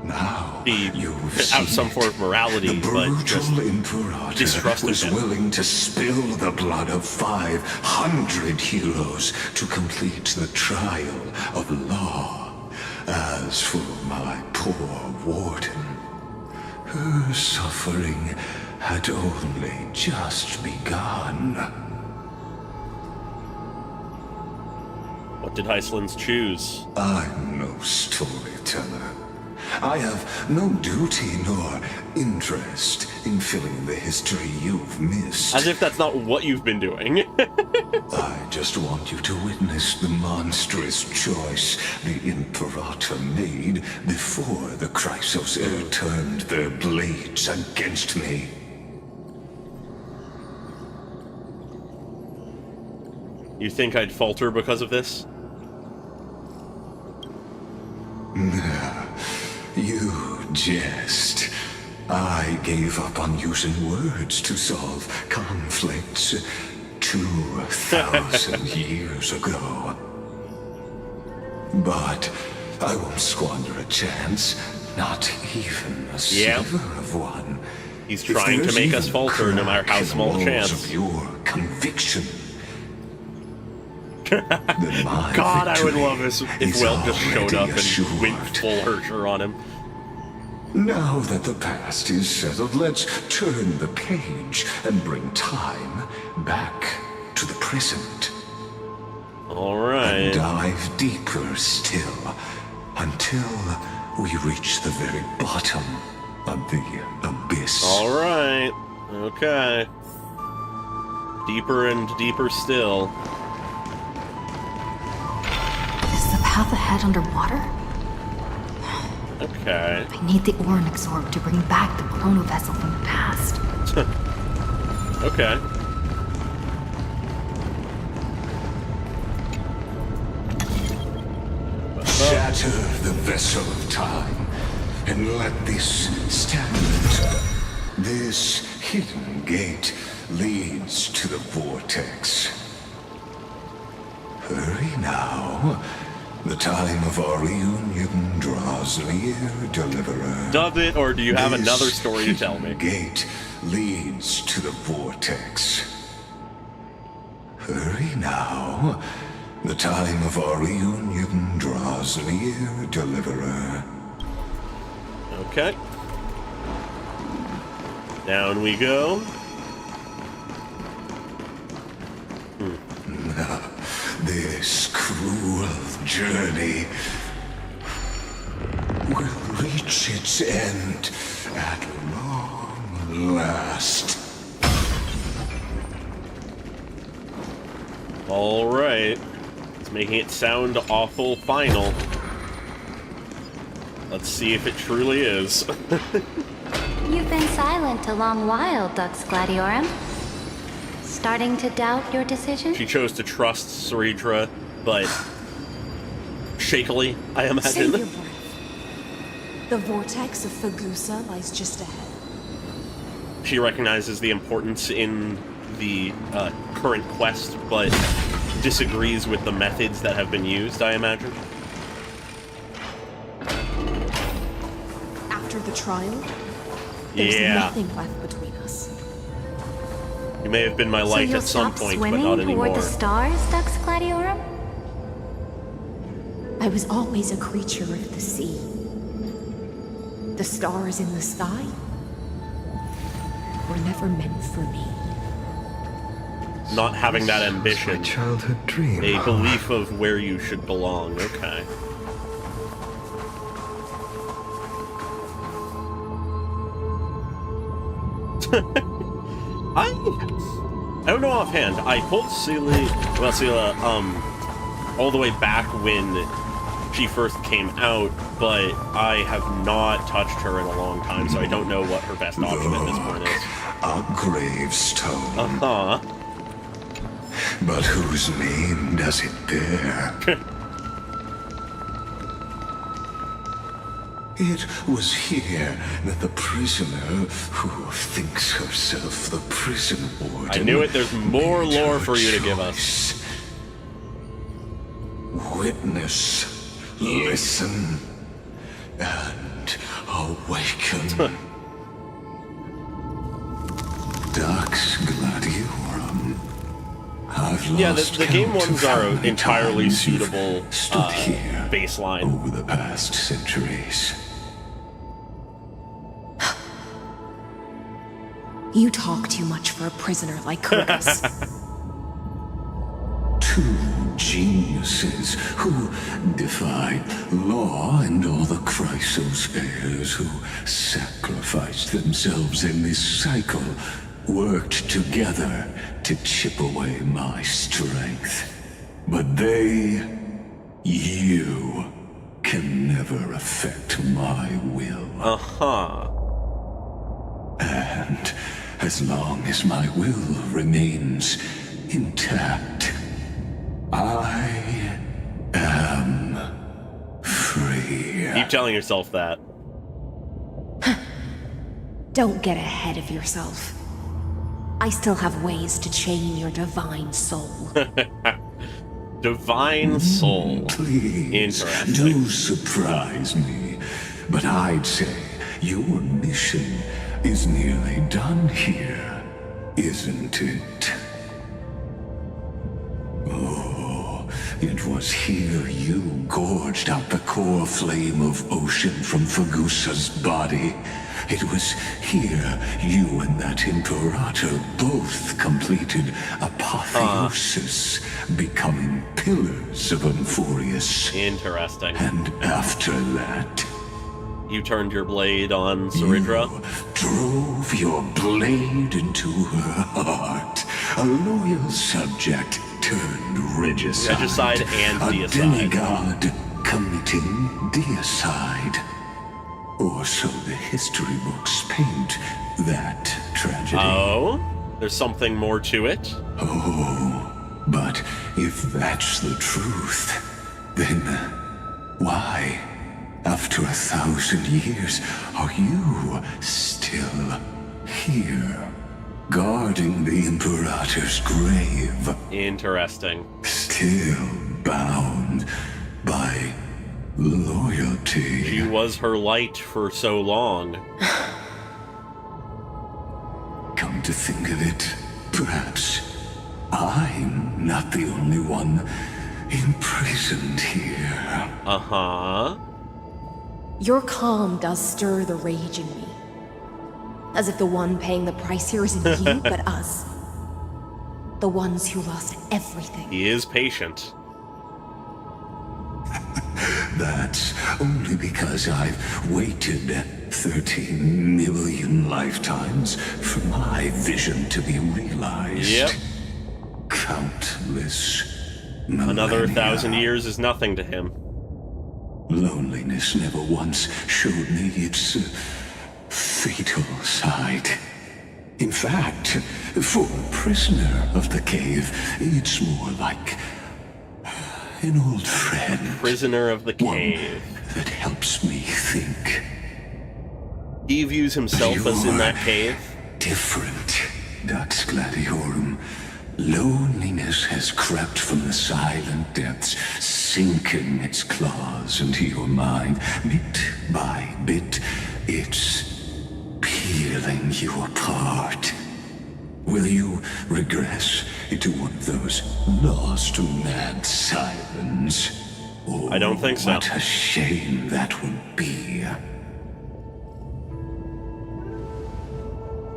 Now she you've have seen some form of morality, the but brutal just Imperator distrusted was him. willing to spill the blood of 500 heroes to complete the trial of law. As for my poor warden, her suffering had only just begun. What did Hycelands choose? I'm no storyteller. I have no duty nor interest in filling the history you've missed. As if that's not what you've been doing. I just want you to witness the monstrous choice the Imperator made before the Chrysos turned their blades against me. You think I'd falter because of this? You jest. I gave up on using words to solve conflicts 2,000 years ago. But I won't squander a chance, not even a sliver of one. He's trying to make us falter, no matter how small a chance. Of your conviction. God, I would love this if Welt just showed up and went full Herrscher on him. Now that the past is settled, let's turn the page and bring time back to the present. Alright. And dive deeper still, until we reach the very bottom of the abyss. Alright. Okay. Deeper and deeper still. Is the path ahead underwater? Okay. I need the Oryx orb to bring back the chrono vessel from the past. Okay. Shatter the vessel of time, and let this stand. This hidden gate leads to the vortex. Hurry now. The time of our reunion draws near, Deliverer. Does it, or do you have another story to tell me? This gate leads to the vortex. Hurry now. The time of our reunion draws near, Deliverer. Okay. Down we go. This cruel journey will reach its end at long last. Alright. It's making it sound awful final. Let's see if it truly is. You've been silent a long while, Dux Gladiorum. Starting to doubt your decision? She chose to trust Saritra, but shakily, I imagine. Save your breath. The vortex of Fagusa lies just ahead. She recognizes the importance in the current quest, but disagrees with the methods that have been used, I imagine. After the trial, there's nothing left between us. You may have been my light at some point, but not anymore. Toward the stars, Dux Gladiorum? I was always a creature of the sea. The stars in the sky were never meant for me. Not having that ambition. Childhood dream. A belief of where you should belong. Okay. I don't know offhand. I told Seela, all the way back when she first came out, but I have not touched her in a long time, so I don't know what her best option at this point is. A gravestone. Uh-huh. But whose name does it bear? It was here that the prisoner who thinks herself the prison warden. I knew it. There's more lore for you to give us. Witness, listen, and awaken. Dux Gladiorum. Yeah, the game ones are entirely suitable baseline. Over the past centuries. You talk too much for a prisoner like Lygus. Too geniuses who defied law and all the Chrysos heirs who sacrificed themselves in this cycle worked together to chip away my strength. But you can never affect my will. Uh-huh. And as long as my will remains intact, I am free. Keep telling yourself that. Don't get ahead of yourself. I still have ways to chain your divine soul. Divine soul. Please, interesting. Do surprise me. But I'd say your mission is nearly done here, isn't it? Oh, it was here you gorged out the core flame of ocean from Fagusa's body. It was here you and that Imperator both completed apotheosis, becoming pillars of Amphorius. Interesting. And after that, you turned your blade on Saridra? You drove your blade into her heart. A loyal subject turned regicide. Regicide and a deicide. Demigod committing deicide. Or so the history books paint that tragedy. Oh? There's something more to it? Oh, but if that's the truth, then why, after 1,000 years, are you still here, guarding the Imperator's grave? Interesting. Still bound by loyalty. She was her light for so long. Come to think of it, perhaps I'm not the only one imprisoned here. Uh-huh. Your calm does stir the rage in me. As if the one paying the price here isn't you, but us. The ones who lost everything. He is patient. That's only because I've waited 13 million lifetimes for my vision to be realized. Yep. Countless Another millennia. 1,000 years is nothing to him. Loneliness never once showed me its fatal side. In fact, for a prisoner of the cave, it's more like an old friend. Prisoner of the cave. One that helps me think. He views himself as in that cave. Different, Dux Gladiorum. Loneliness has crept from the silent depths, sinking its claws into your mind. Bit by bit, it's peeling you apart. Will you regress into one of those lost mad sirens? Oh, I don't think so. What a shame that would be.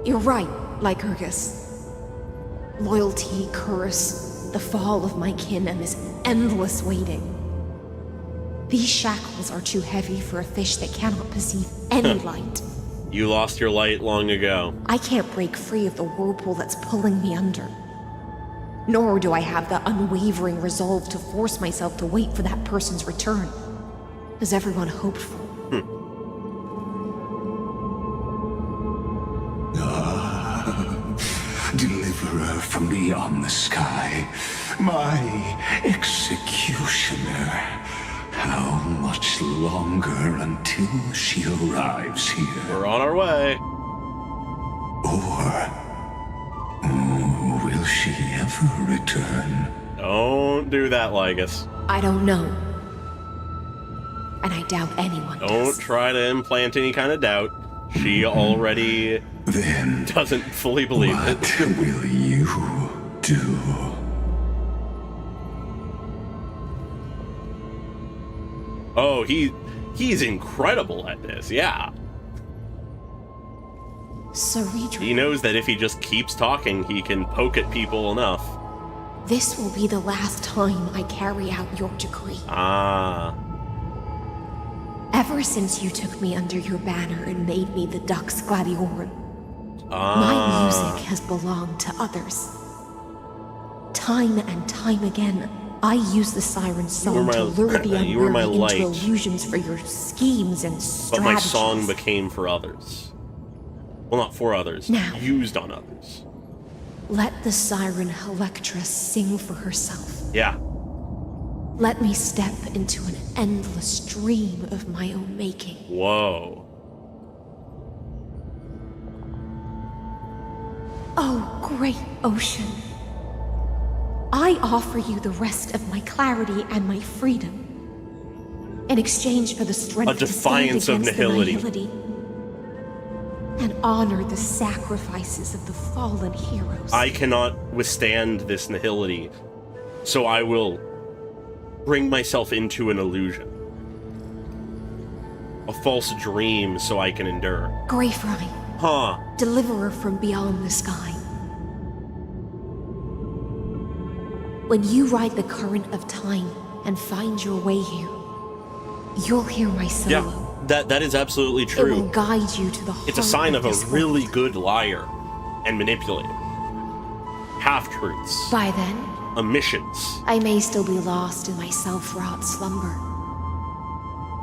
You're right, Lycurgus. Loyalty, curse, the fall of my kin, and this endless waiting. These shackles are too heavy for a fish that cannot perceive any light. You lost your light long ago. I can't break free of the whirlpool that's pulling me under. Nor do I have the unwavering resolve to force myself to wait for that person's return, as everyone hoped for. Deliverer from beyond the sky, my executioner. How much longer until she arrives here? We're on our way. Or will she ever return? Don't do that, Lygus. I don't know. And I doubt anyone Don't does. try to implant any kind of doubt. She already Then doesn't fully believe it. what will you do? Oh, he's incredible at this, yeah. Saridra. He knows that if he just keeps talking, he can poke at people enough. this will be the last time I carry out your decree. Ah. Ever since you took me under your banner and made me the Dux Gladiorum, my music has belonged to others. Time and time again, I use the siren song to lure the unwary into illusions for your schemes and strategies. But my song became for others. Well, not for others. Now, used on others. Let the siren Electra sing for herself. Yeah. Let me step into an endless dream of my own making. Whoa. Oh, great ocean. I offer you the rest of my clarity and my freedom in exchange for the strength to stand against the nihility. And honor the sacrifices of the fallen heroes. I cannot withstand this nihility, so I will bring myself into an illusion. A false dream so I can endure. Greyfry. Huh. Deliverer from beyond the sky. When you ride the current of time and find your way here, you'll hear my solo. Yeah. That is absolutely true. It will guide you to the heart. It's a sign of a really world. good liar and manipulator. Half-truths. By then, omissions. I may still be lost in my self-wrought slumber.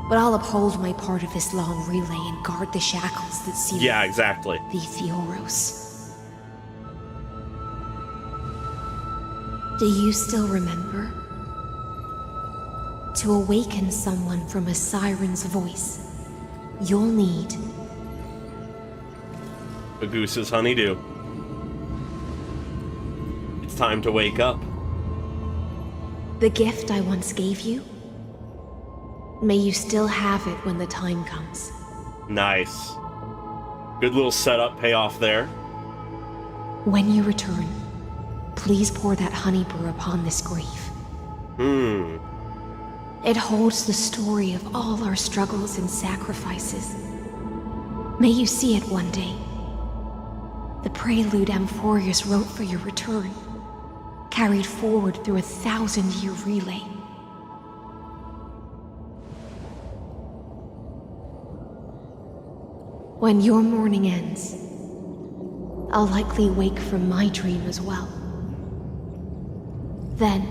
But I'll uphold my part of this long relay and guard the shackles that seal exactly. the Theoros. Do you still remember? To awaken someone from a siren's voice, you'll need a goose's honeydew. It's time to wake up. the gift I once gave you. May you still have it when the time comes. Nice. Good little setup payoff there. When you return, please pour that honey brew upon this grave. It holds the story of all our struggles and sacrifices. May you see it one day. The prelude Amphorius wrote for your return, carried forward through a 1,000-year relay. When your morning ends, I'll likely wake from my dream as well. Then,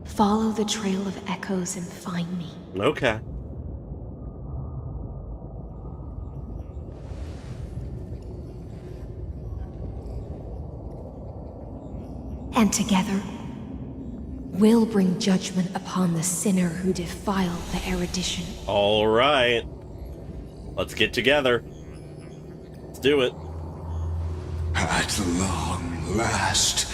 follow the trail of echoes and find me. Okay. And together, we'll bring judgment upon the sinner who defiled the erudition. All right. Let's get together. Let's do it. At long last,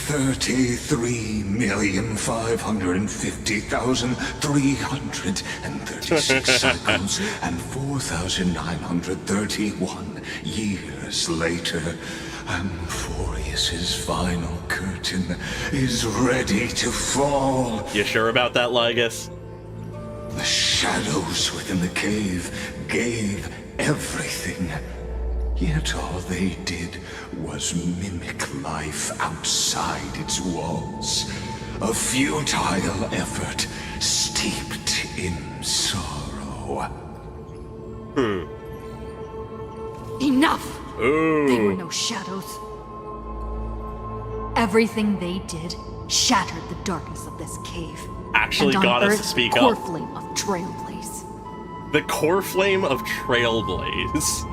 33,550,336 cycles and 4,931 years later, Amphorius's final curtain is ready to fall. You sure about that, Lygus? The shadows within the cave gave everything. Yet all they did was mimic life outside its walls. A futile effort steeped in sorrow. Enough! Ooh. They were no shadows. Everything they did shattered the darkness of this cave. Actually and got us to unearthed speak the core up. flame of Trailblaze. The core flame of Trailblaze.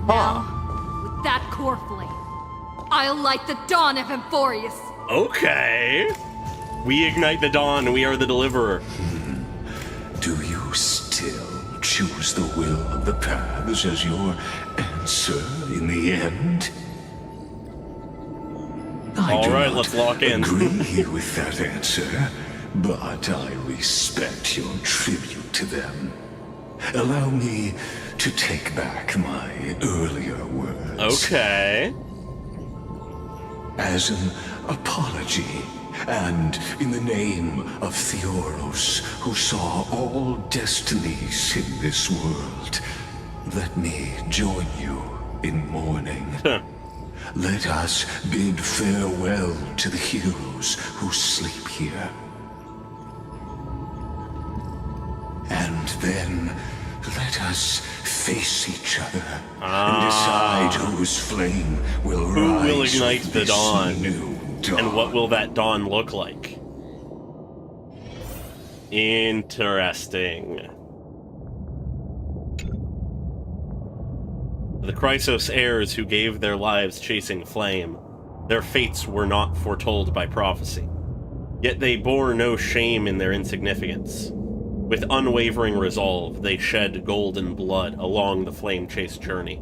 Now, with that core flame, I'll light the dawn of Amphorius. Okay. We ignite the dawn, we are the deliverer. Do you still choose the will of the paths as your answer in the end? All right, let's lock in. I agree with that answer, but I respect your tribute to them. Allow me to take back my earlier words. Okay. As an apology, and in the name of Theoros, who saw all destinies in this world, let me join you in mourning. let us bid farewell to the heroes who sleep here. And then let us face each other and decide whose flame will rise. Who will ignite with the this dawn? new dawn? And what will that dawn look like? Interesting. The Chrysos heirs who gave their lives chasing flame, their fates were not foretold by prophecy. Yet they bore no shame in their insignificance. With unwavering resolve, they shed golden blood along the flame-chased journey.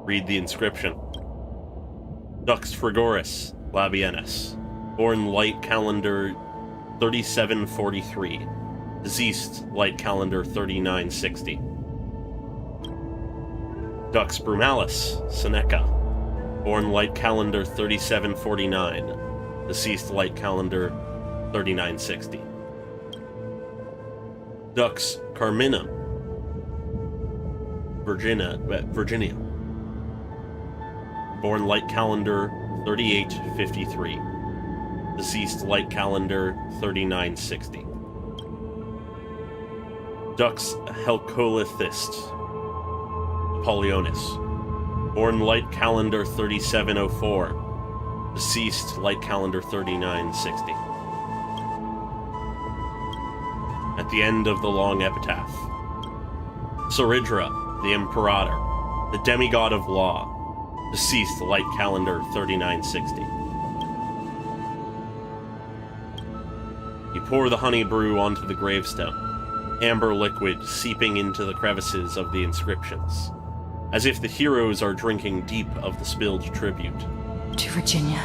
Read the inscription. Dux Frigoris Labienus, born light calendar 3743, deceased light calendar 3960. Dux Brumalis Seneca, born light calendar 3749, deceased light calendar 3960. Dux Carmina Virginia, born light calendar 3853, deceased light calendar 3960. Dux Helcolithist Apollionis, born light calendar 3704, deceased light calendar 3960. At the end of the long epitaph, Saridra, the Imperator, the demigod of law, deceased light calendar 3960. You pour the honey brew onto the gravestone, amber liquid seeping into the crevices of the inscriptions, as if the heroes are drinking deep of the spilled tribute. To Virginia,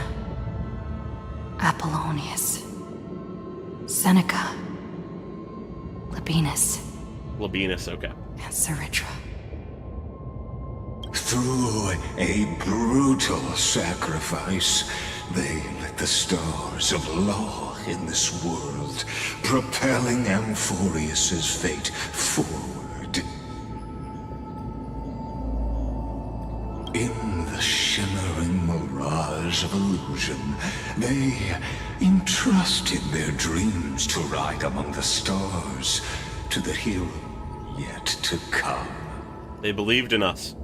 Apollonius, Seneca, Labienus, okay. And Saridra. Through a brutal sacrifice, they lit the stars of law in this world, propelling Amphorius's fate forward. In the shimmering mirage of illusion, they entrusted their dreams to ride among the stars, to the hero yet to come. They believed in us.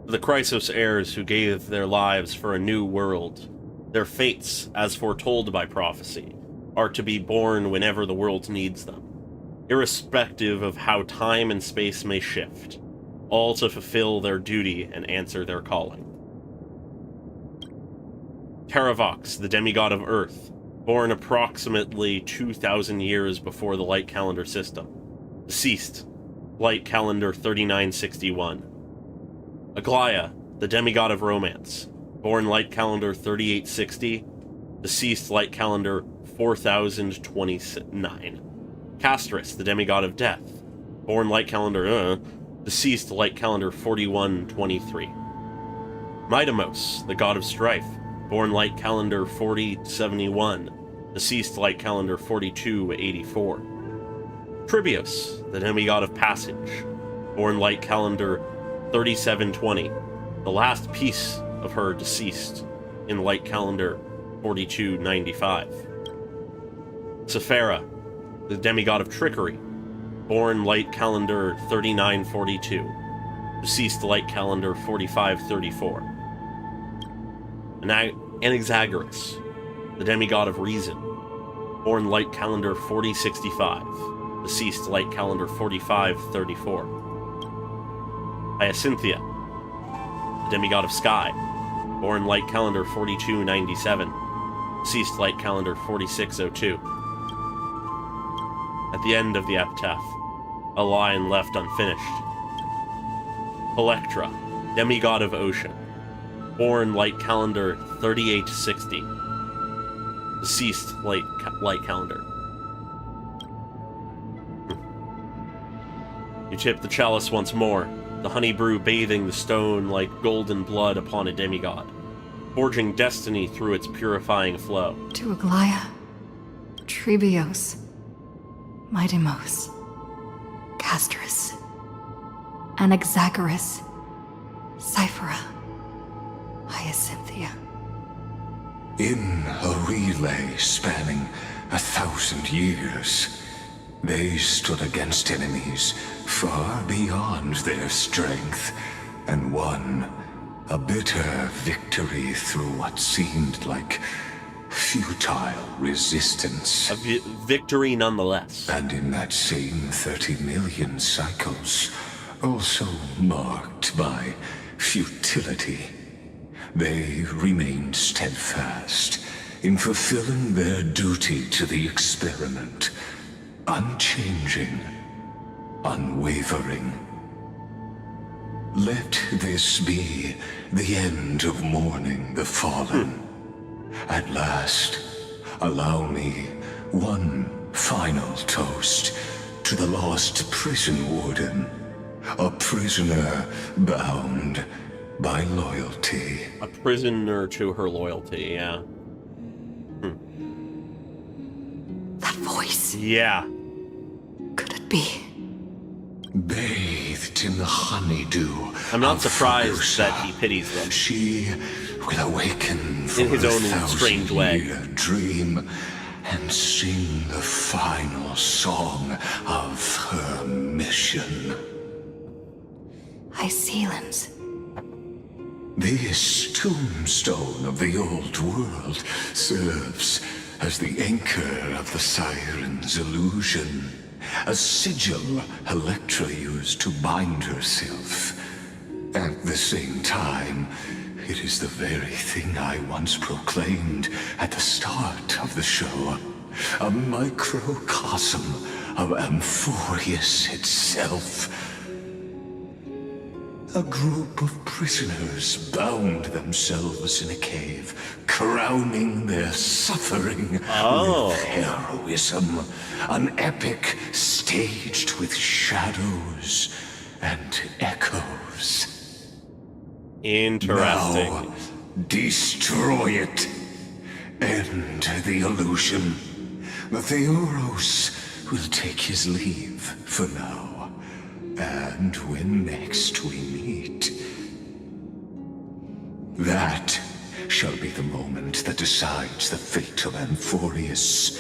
The Chrysos heirs who gave their lives for a new world, their fates, as foretold by prophecy, are to be born whenever the world needs them, irrespective of how time and space may shift, all to fulfill their duty and answer their calling. Terravox, the demigod of Earth, born approximately 2,000 years before the light calendar system, deceased, light calendar 3961. Aglaia, the demigod of romance, born light calendar 3860, deceased light calendar 4029. Castris, the demigod of death, born light calendar deceased light calendar 4123. Midamos, the god of strife, born light calendar 4071, deceased light calendar 4284. Tribios, the demigod of passage, born light calendar 3720, the last piece of her deceased in light calendar 4295. Sephira, the demigod of trickery, born light calendar 3942, deceased light calendar 4534. Anaxagoras, the demigod of reason, born light calendar 4065, deceased light calendar 4534. Hyacinthia, the demigod of sky, born light calendar 4297, deceased light calendar 4602. At the end of the epitaph, a line left unfinished. Electra, demigod of ocean, born light calendar 3860, deceased light calendar. You tip the chalice once more, the honey brew bathing the stone like golden blood upon a demigod, forging destiny through its purifying flow. To Aglaia, Trebios, Midimos, Castris, Anaxagoras, Cyphera, Hyacinthia. In a relay spanning 1,000 years, they stood against enemies far beyond their strength and won a bitter victory through what seemed like futile resistance. A victory nonetheless. And in that same 30 million cycles, also marked by futility, they remained steadfast in fulfilling their duty to the experiment, unchanging, unwavering. Let this be the end of mourning the fallen. At last, allow me one final toast to the lost prison warden, a prisoner bound by loyalty. A prisoner to her loyalty, yeah. That voice. Yeah. Could it be? Bathed in the honeydew. I'm not surprised that he pities them. She will awaken from in his own a strange way. Dream and sing the final song of her mission. Icelands. This tombstone of the old world serves as the anchor of the Siren's illusion, a sigil Electra used to bind herself. At the same time, it is the very thing I once proclaimed at the start of the show, a microcosm of Amphorius itself. A group of prisoners bound themselves in a cave, crowning their suffering with heroism. An epic staged with shadows and echoes. Interesting. Now, destroy it. End the illusion. The Theoros will take his leave for now. And when next we meet, that shall be the moment that decides the fate of Amphorius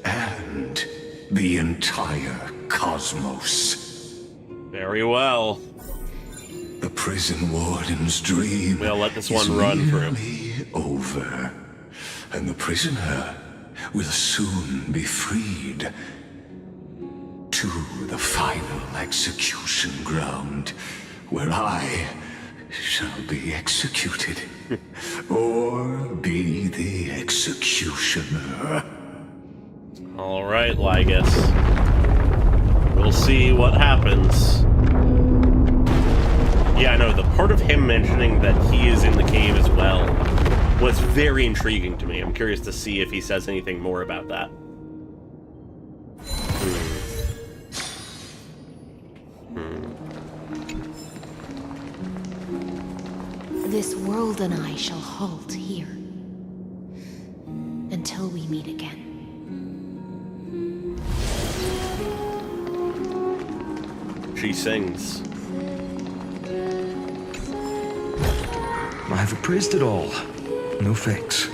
and the entire cosmos. Very well. The prison warden's dream we'll let this is one run through. nearly over, and the prisoner will soon be freed. To the final execution ground, where I shall be executed, or be the executioner. All right, Lygus. We'll see what happens. Yeah, no, the part of him mentioning that he is in the cave as well was very intriguing to me. I'm curious to see if he says anything more about that. This world and I shall halt here until we meet again. She sings. I've appraised it all. No fakes.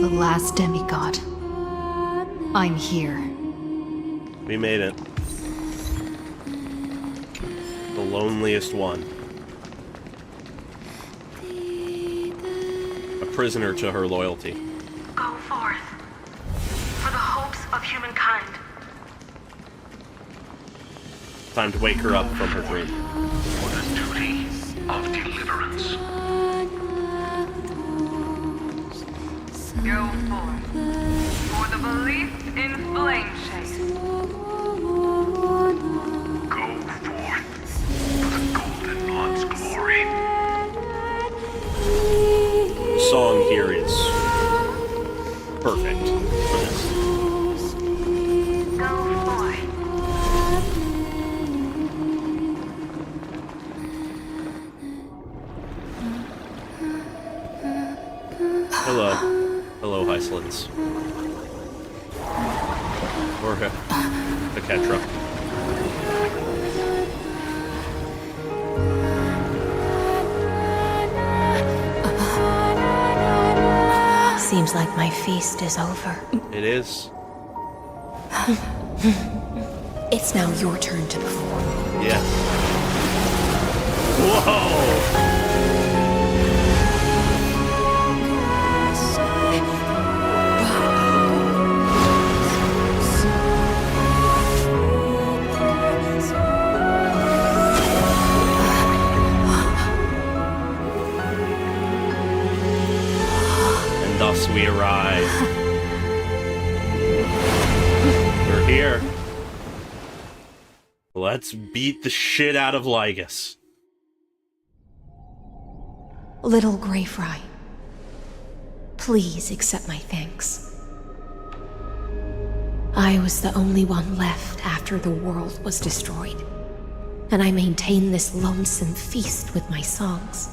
Last demigod. I'm here. We made it. The loneliest one. A prisoner to her loyalty. Go forth. For the hopes of humankind. Time to wake her up from her dream. For the duty of deliverance. Go forth. For the belief in flame chase. Go forth for the Golden Blood's glory. The song here is perfect for this. Go forth. Hello. Hello, Icelands. Or Ketra. Seems like my feast is over. It is. It's now your turn to perform. Yes. Whoa! Thus we arrive. We're here. Let's beat the shit out of Lygus. Little Grey Fry, please accept my thanks. I was the only one left after the world was destroyed, and I maintain this lonesome feast with my songs.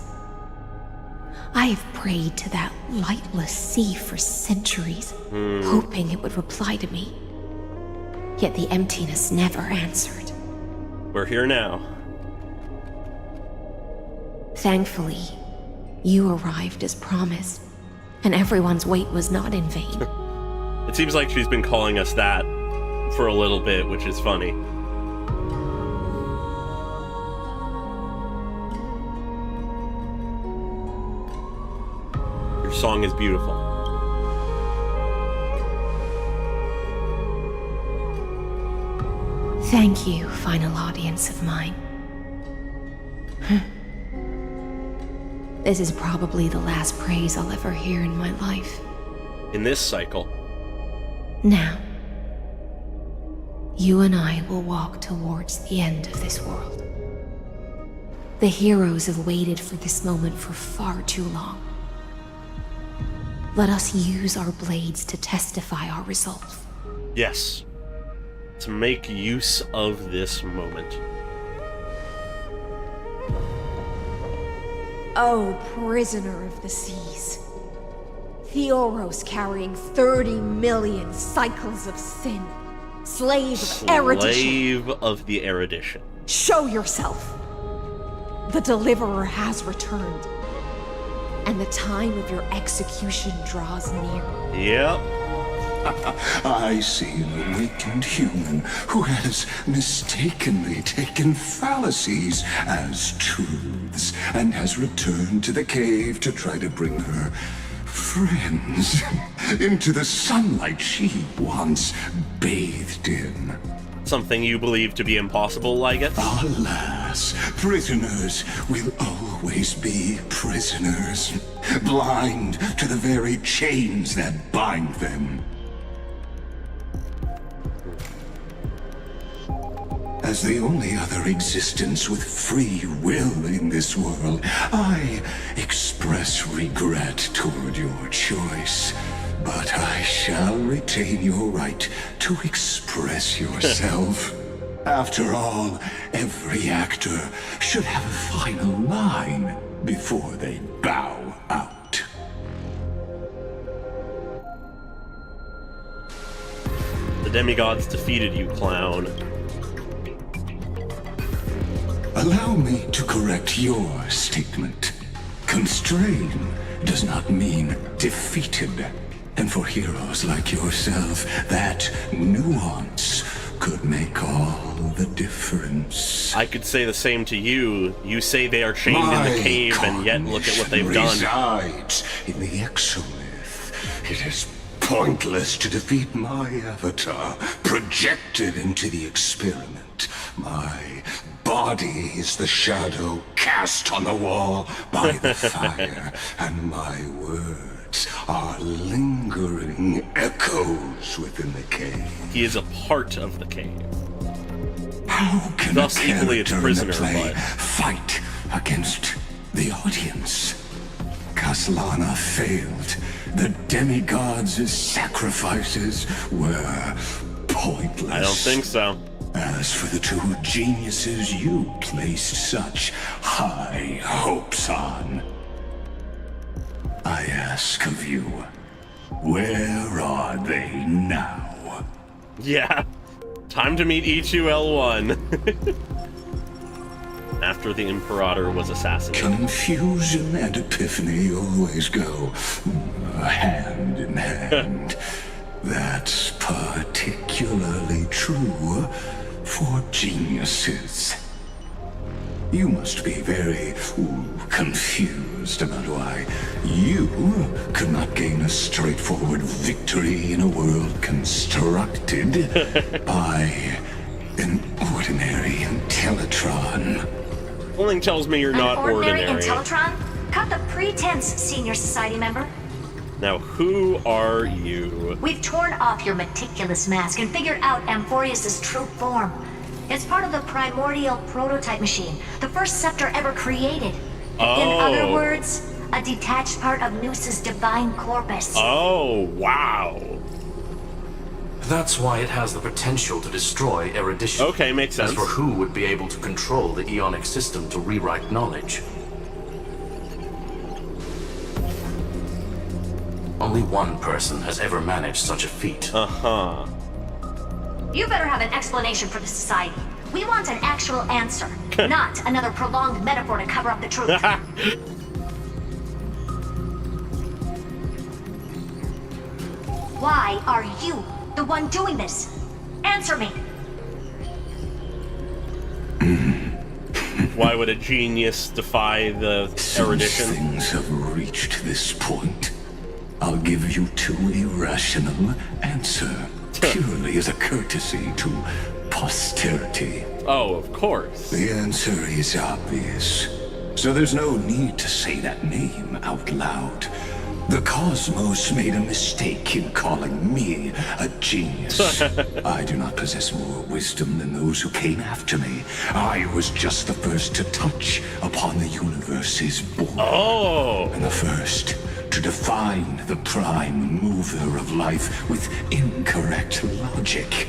I have prayed to that lightless sea for centuries, hoping it would reply to me. Yet the emptiness never answered. We're here now. Thankfully, you arrived as promised, and everyone's wait was not in vain. It seems like she's been calling us that for a little bit, which is funny. Your song is beautiful. Thank you, final audience of mine. This is probably the last praise I'll ever hear in my life. In this cycle. Now, you and I will walk towards the end of this world. The heroes have waited for this moment for far too long. Let us use our blades to testify our resolve. Yes. To make use of this moment. Oh, prisoner of the seas. Theoros carrying 30 million cycles of sin. Slave of erudition. Slave of the erudition. Show yourself. The deliverer has returned. And the time of your execution draws near. Yep. I see an awakened human who has mistakenly taken fallacies as truths and has returned to the cave to try to bring her friends into the sunlight she once bathed in. Something you believe to be impossible, Lygus? Alas, prisoners will always be prisoners, blind to the very chains that bind them. As the only other existence with free will in this world, I express regret toward your choice. But I shall retain your right to express yourself. After all, every actor should have a final line before they bow out. The demigods defeated you, clown. Allow me to correct your statement. Constrain does not mean defeated. And for heroes like yourself, that nuance could make all the difference. I could say the same to you. You say they are chained in the cave, and yet look at what they've done. Resides in the exomyth. It is pointless to defeat my avatar, projected into the experiment. My body is the shadow cast on the wall by the fire, and my words artifacts are lingering echoes within the cave. He is a part of the cave. How can Thus a equally its character in the prisoner, play but... fight against the audience? Kaslana failed. The demigods' sacrifices were pointless. I don't think so. As for the two geniuses you placed such high hopes on, I ask of you, where are they now? Yeah. Time to meet E2L1. After the Imperator was assassinated. Confusion and epiphany always go hand in hand. That's particularly true for geniuses. You must be very confused about why you could not gain a straightforward victory in a world constructed by an ordinary Intellitron. Something tells me you're not ordinary. Intellitron? Cut the pretense, Senior Society member. Now, who are you? We've torn off your meticulous mask and figured out Amphorius' true form. It's part of the primordial prototype machine, the first scepter ever created. Oh. In other words, a detached part of Noos's divine corpus. Oh, wow. That's why it has the potential to destroy erudition. Okay, makes sense. As for who would be able to control the Ionic system to rewrite knowledge. Only one person has ever managed such a feat. Uh-huh. You better have an explanation for the society. We want an actual answer, not another prolonged metaphor to cover up the truth. Why are you the one doing this? Answer me. Why would a genius defy the erudition? Since things have reached this point, I'll give you two irrational answers, purely as a courtesy to posterity. Oh, of course. The answer is obvious, so there's no need to say that name out loud. The cosmos made a mistake in calling me a genius. I do not possess more wisdom than those who came after me. I was just the first to touch upon the universe's border. Oh! And the first to define the prime mover of life with incorrect logic.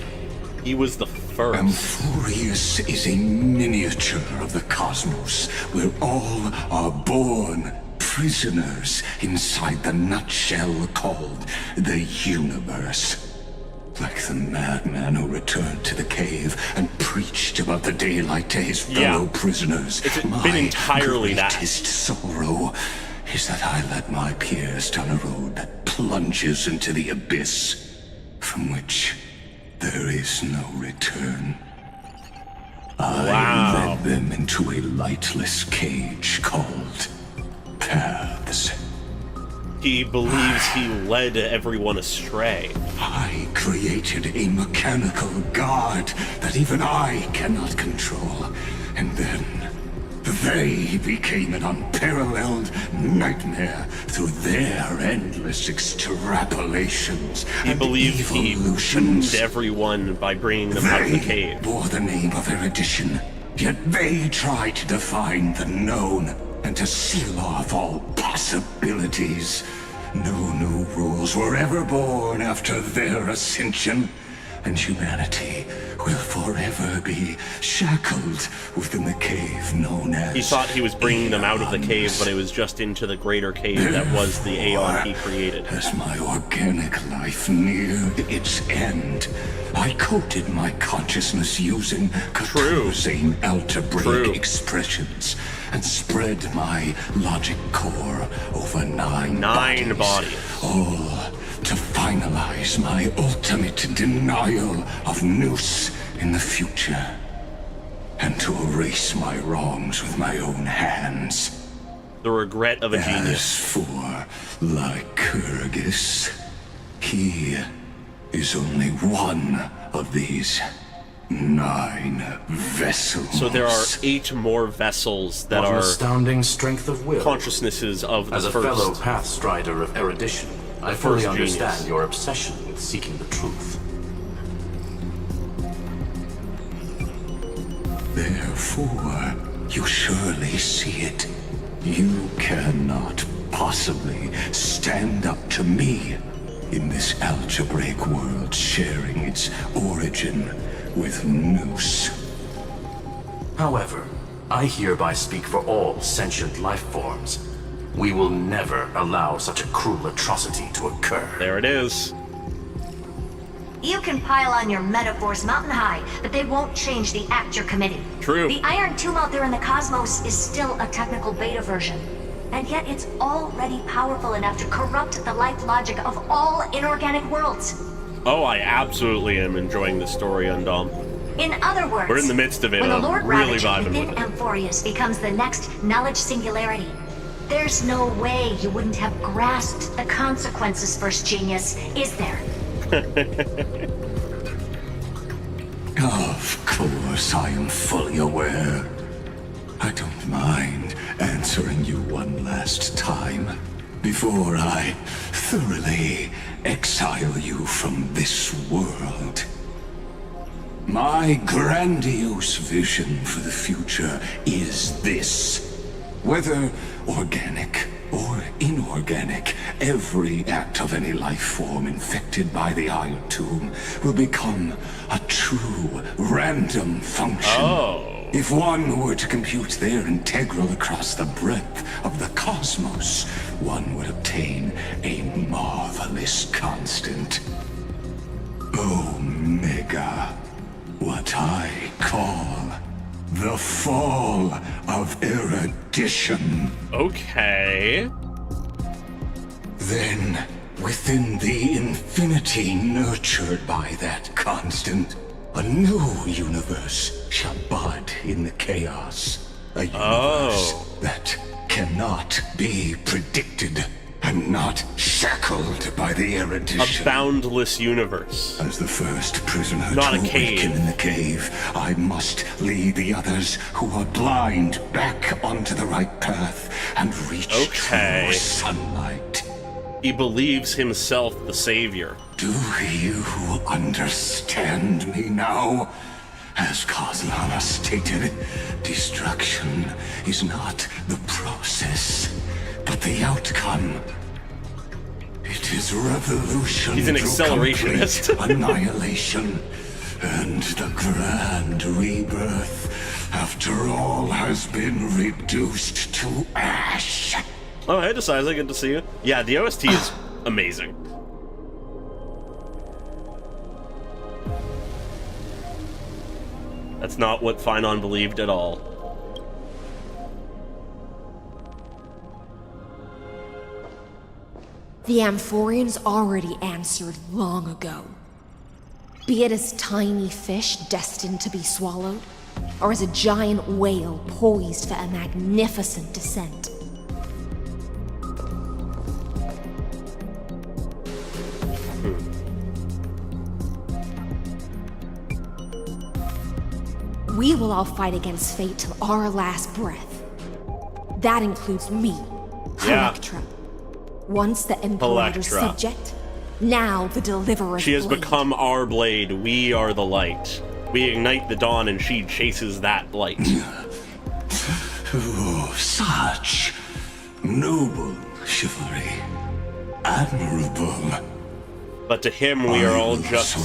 He was the first. Amphorius is a miniature of the cosmos, where all are born prisoners inside the nutshell called the universe. Like the madman who returned to the cave and preached about the daylight to his fellow prisoners. It's been entirely that. My greatest sorrow is that I led my peers down a road that plunges into the abyss, from which there is no return. I led them into a lightless cage called paths. He believes he led everyone astray. I created a mechanical god that even I cannot control. And then they became an unparalleled nightmare through their endless extrapolations. He believes he doomed everyone by bringing them out of the cave. They bore the name of erudition, yet they try to define the known and to seal off all possibilities. No new rules were ever born after their ascension, and humanity will forever be shackled within the cave known as... He thought he was bringing them out of the cave, but it was just into the greater cave that was the Aeon he created. As my organic life neared its end, I coated my consciousness using Cathuzane algebraic expressions and spread my logic core over nine bodies. All to finalize my ultimate denial of Noos in the future, and to erase my wrongs with my own hands. The regret of a genius. As for Lycurgus, he is only one of these. 9 vessels. So there are 8 more vessels that What an are astounding strength of will. consciousnesses of the As a first. fellow pathstrider of erudition, I fully first understand genius. your obsession with seeking the truth. Therefore, you surely see it. You cannot possibly stand up to me in this algebraic world sharing its origin with Nous. However, I hereby speak for all sentient life forms. We will never allow such a cruel atrocity to occur. There it is. You can pile on your metaphors mountain high, but they won't change the act you're committing. True. The Iron Tomb out there in the cosmos is still a technical beta version. And yet it's already powerful enough to corrupt the life logic of all inorganic worlds. Oh, I absolutely am enjoying the story, Undom. In other words, We're in the midst of it, when the and Lord I'm really Ravage vibing within with it. Amphorius becomes the next knowledge singularity, there's no way you wouldn't have grasped the consequences, First Genius, is there? Of course, I am fully aware. I don't mind answering you one last time before I thoroughly exile you from this world. My grandiose vision for the future is this. Whether organic or inorganic, every act of any life form infected by the Iron Tomb will become a true random function. Oh. If one were to compute their integral across the breadth of the cosmos, one would obtain a marvelous constant. Omega. What I call the fall of erudition. Okay. Then, within the infinity nurtured by that constant, a new universe shall bud in the chaos. A universe that cannot be predicted and not shackled by the erudition. A boundless universe. As the first prisoner Not to a cave. awaken in the cave, I must lead the others who are blind back onto the right path and reach true sunlight. He believes himself the savior. Do you understand me now? As Kozlana stated, destruction is not the process, but the outcome. It is revolution. He's an through accelerationist. complete annihilation, and the grand rebirth, after all has been reduced to ash. Oh, hey, Decisive, good to see you. Yeah, the OST is amazing. That's not what Finon believed at all. The Amphorians already answered long ago. Be it as tiny fish destined to be swallowed, or as a giant whale poised for a magnificent descent. We will all fight against fate till our last breath. That includes me, Yeah. Electra. Once the Imperator's Electra. subject, now the Deliverer's She has blade. become our blade. We are the light. We ignite the dawn and she chases that light. Oh, such noble chivalry. Admirable. But to him, we are all just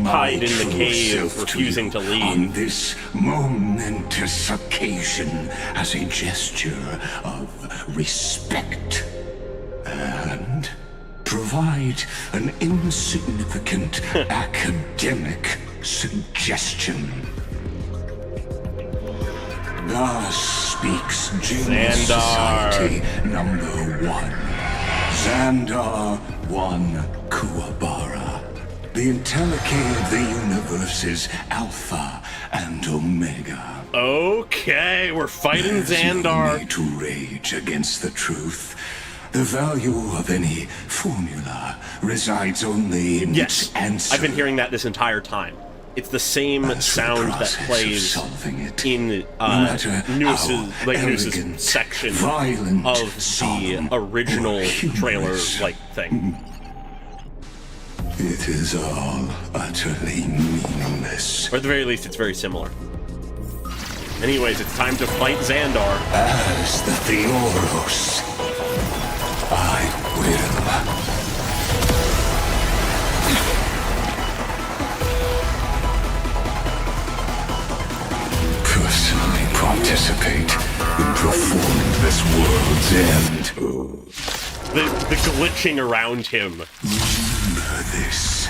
tied in the cave, refusing to leave. On this momentous occasion as a gesture of respect. And provide an insignificant academic suggestion. Thus speaks Genius Xandar. Society number 1. Xandar 1 Kuwabara. The Intellicate of the Universe's Alpha and Omega. Okay, we're fighting There's no Xandar. need to rage against the truth. The value of any formula resides only in Yes, its answer. I've been hearing that this entire time. it's the same sound that plays in News's section of the original trailer thing. It is all utterly meaningless. Or at the very least, it's very similar. Anyways, it's time to fight Xandar. As the Theoros, I will. Personally participate in performing this world's end. The glitching around him. Remember this.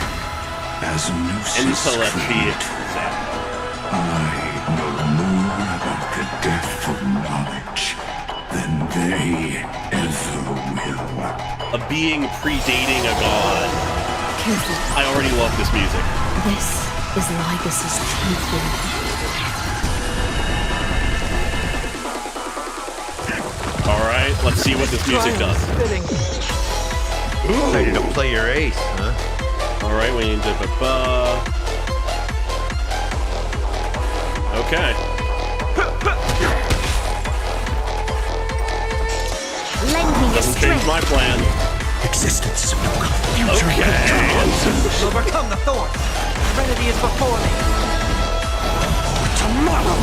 As Gnosis creator, I know more about the death of knowledge than they ever will. A being predating a god. Careful. I already love this music. This is Lygus's true form. Alright, let's see what this music does. Ooh. Ready to play your ace, huh? Alright, we need to... Okay. Doesn't change my plan. Existence is no future. Okay. Overcome the thorn. Serenity is before me. Tomorrow.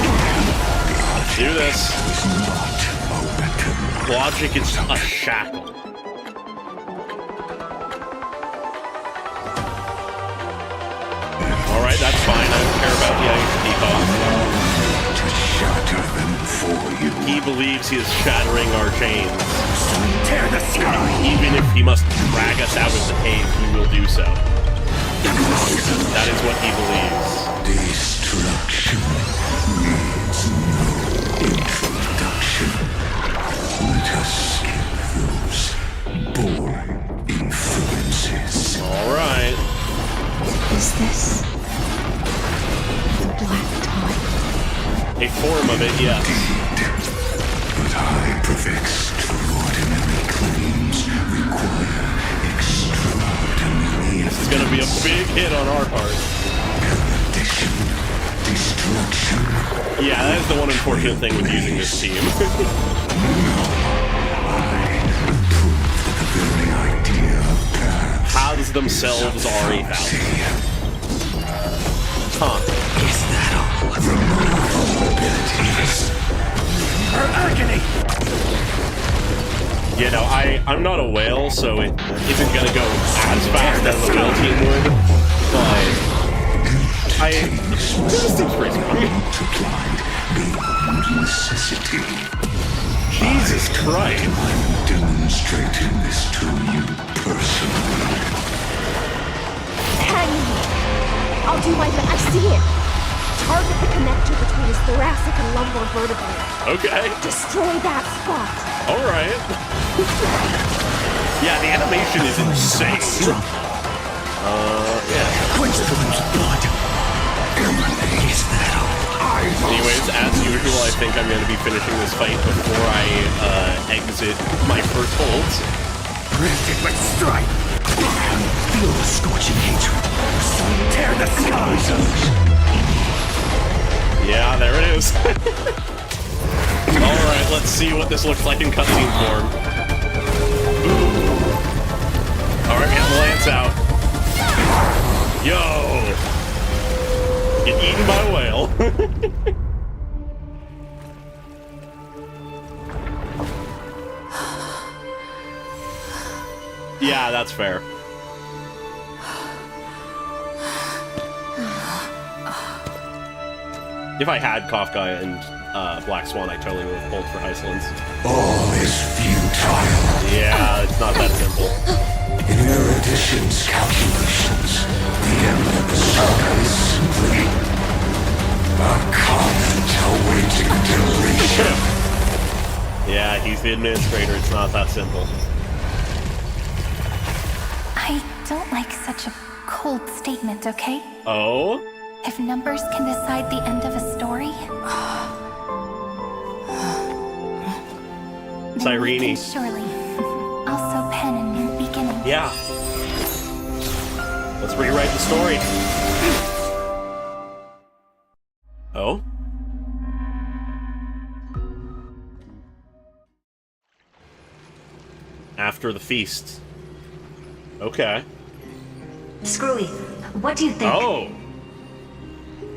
Let's do this. Logic is a shackle. Alright, that's fine. I don't care about the IHP cost. To shatter them for you. He believes he is shattering our chains. Tear the sky. Even if he must drag us out of the cave, he will do so. That is what he believes. Destruction needs no introduction. Let us skip those boring influences. Alright. Is this the black tide? A form of it, yes. But extraordinary claims require extraordinary This is gonna be a big hit on our part. erudition, destruction. Yeah, that is the one unfortunate thing with using this team. I approve that the very idea of paths Paths themselves are a fallacy. Huh. Is that all? remove all abilities. Her agony. You know, I'm not a whale, so it isn't gonna go as fast as the whale team would, but this seems pretty strong. Multiplied beyond necessity. Jesus Christ. I'm demonstrating this to you personally. Hang me! I'll do my best. I see it! Target the connector between his thoracic and lumbar vertebrae. Okay. Destroy that spot. Alright. Yeah, the animation is insane. Yeah. Quench the flames of blood. Is that all? Anyways, as usual, I think I'm going to be finishing this fight before I exit my first holds. Rifted with strife. Feel the scorching hatred. Tear the skies. Yeah, there it is. Alright, let's see what this looks like in cutscene form. Alright, we have the lance out. Yo! Get eaten by a whale. Yeah, that's fair. If I had Kafka and Black Swan, I totally would have pulled for Iceland's. All is futile. Yeah, it's not that simple. In erudition's calculations, the emblem is simply a comment awaiting deletion. Yeah, he's the administrator. It's not that simple. I don't like such a cold statement, okay? Oh? If numbers can decide the end of a story, Cyrene. surely also pen a new beginning. Yeah. Let's rewrite the story. Oh? After the feast. Okay. Screwy, what do you think? Oh!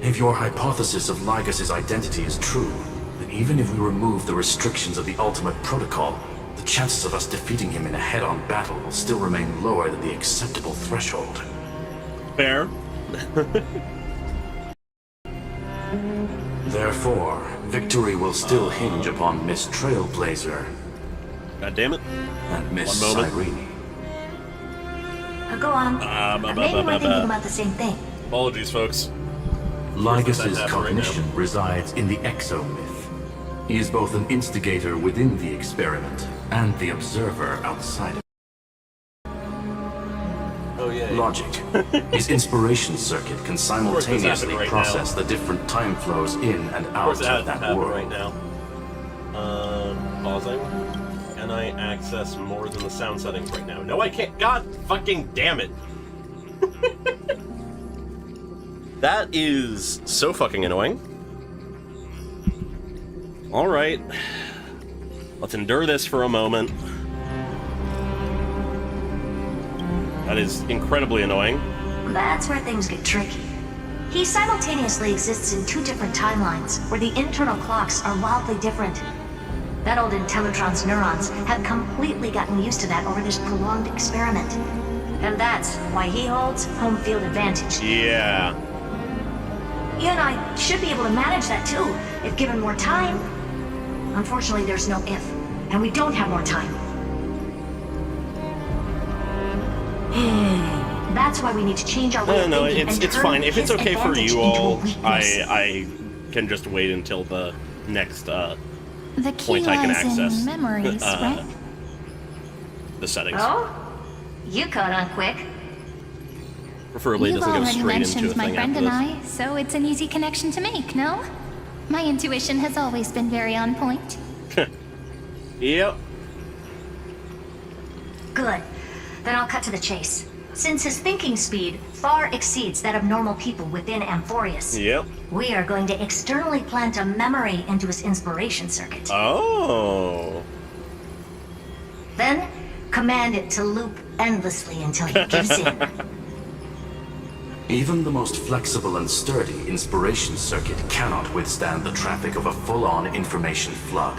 If your hypothesis of Lygus' identity is true, then even if we remove the restrictions of the Ultimate Protocol, the chances of us defeating him in a head-on battle will still remain lower than the acceptable threshold. Fair. Therefore, victory will still hinge upon Miss Trailblazer. God damn it. And Miss One moment. Cyrene. Go on. Maybe we're thinking about the same thing. Apologies, folks. Lygus' cognition resides in the exomyth. He is both an instigator within the experiment and the observer outside of it. Oh, yeah. Logic. His inspiration circuit can simultaneously process the different time flows in and out of that world. Right now. Pausing. Can I access more than the sound settings right now? No, I can't. God fucking damn it. That is so fucking annoying. Alright. Let's endure this for a moment. That is incredibly annoying. That's where things get tricky. He simultaneously exists in two different timelines, where the internal clocks are wildly different. That old Intellitron's neurons have completely gotten used to that over this prolonged experiment. And that's why he holds home field advantage. Yeah. You and I should be able to manage that too, if given more time. Unfortunately, there's no if, and we don't have more time. That's why we need to change our way of no, thinking it's fine. If it's okay for you all, I can just wait until the next the key point I can lies access. in memories, right? The settings. Oh? You caught on quick. Preferably it You've doesn't go already straight mentioned into a my thing friend after and this. I, so it's an easy connection to make, no? My intuition has always been very on point. Yep. Good. Then I'll cut to the chase. Since his thinking speed far exceeds that of normal people within Amphorius, Yep. we are going to externally plant a memory into his inspiration circuit. Oh. Then, command it to loop endlessly until he gives in. Even the most flexible and sturdy inspiration circuit cannot withstand the traffic of a full-on information flood.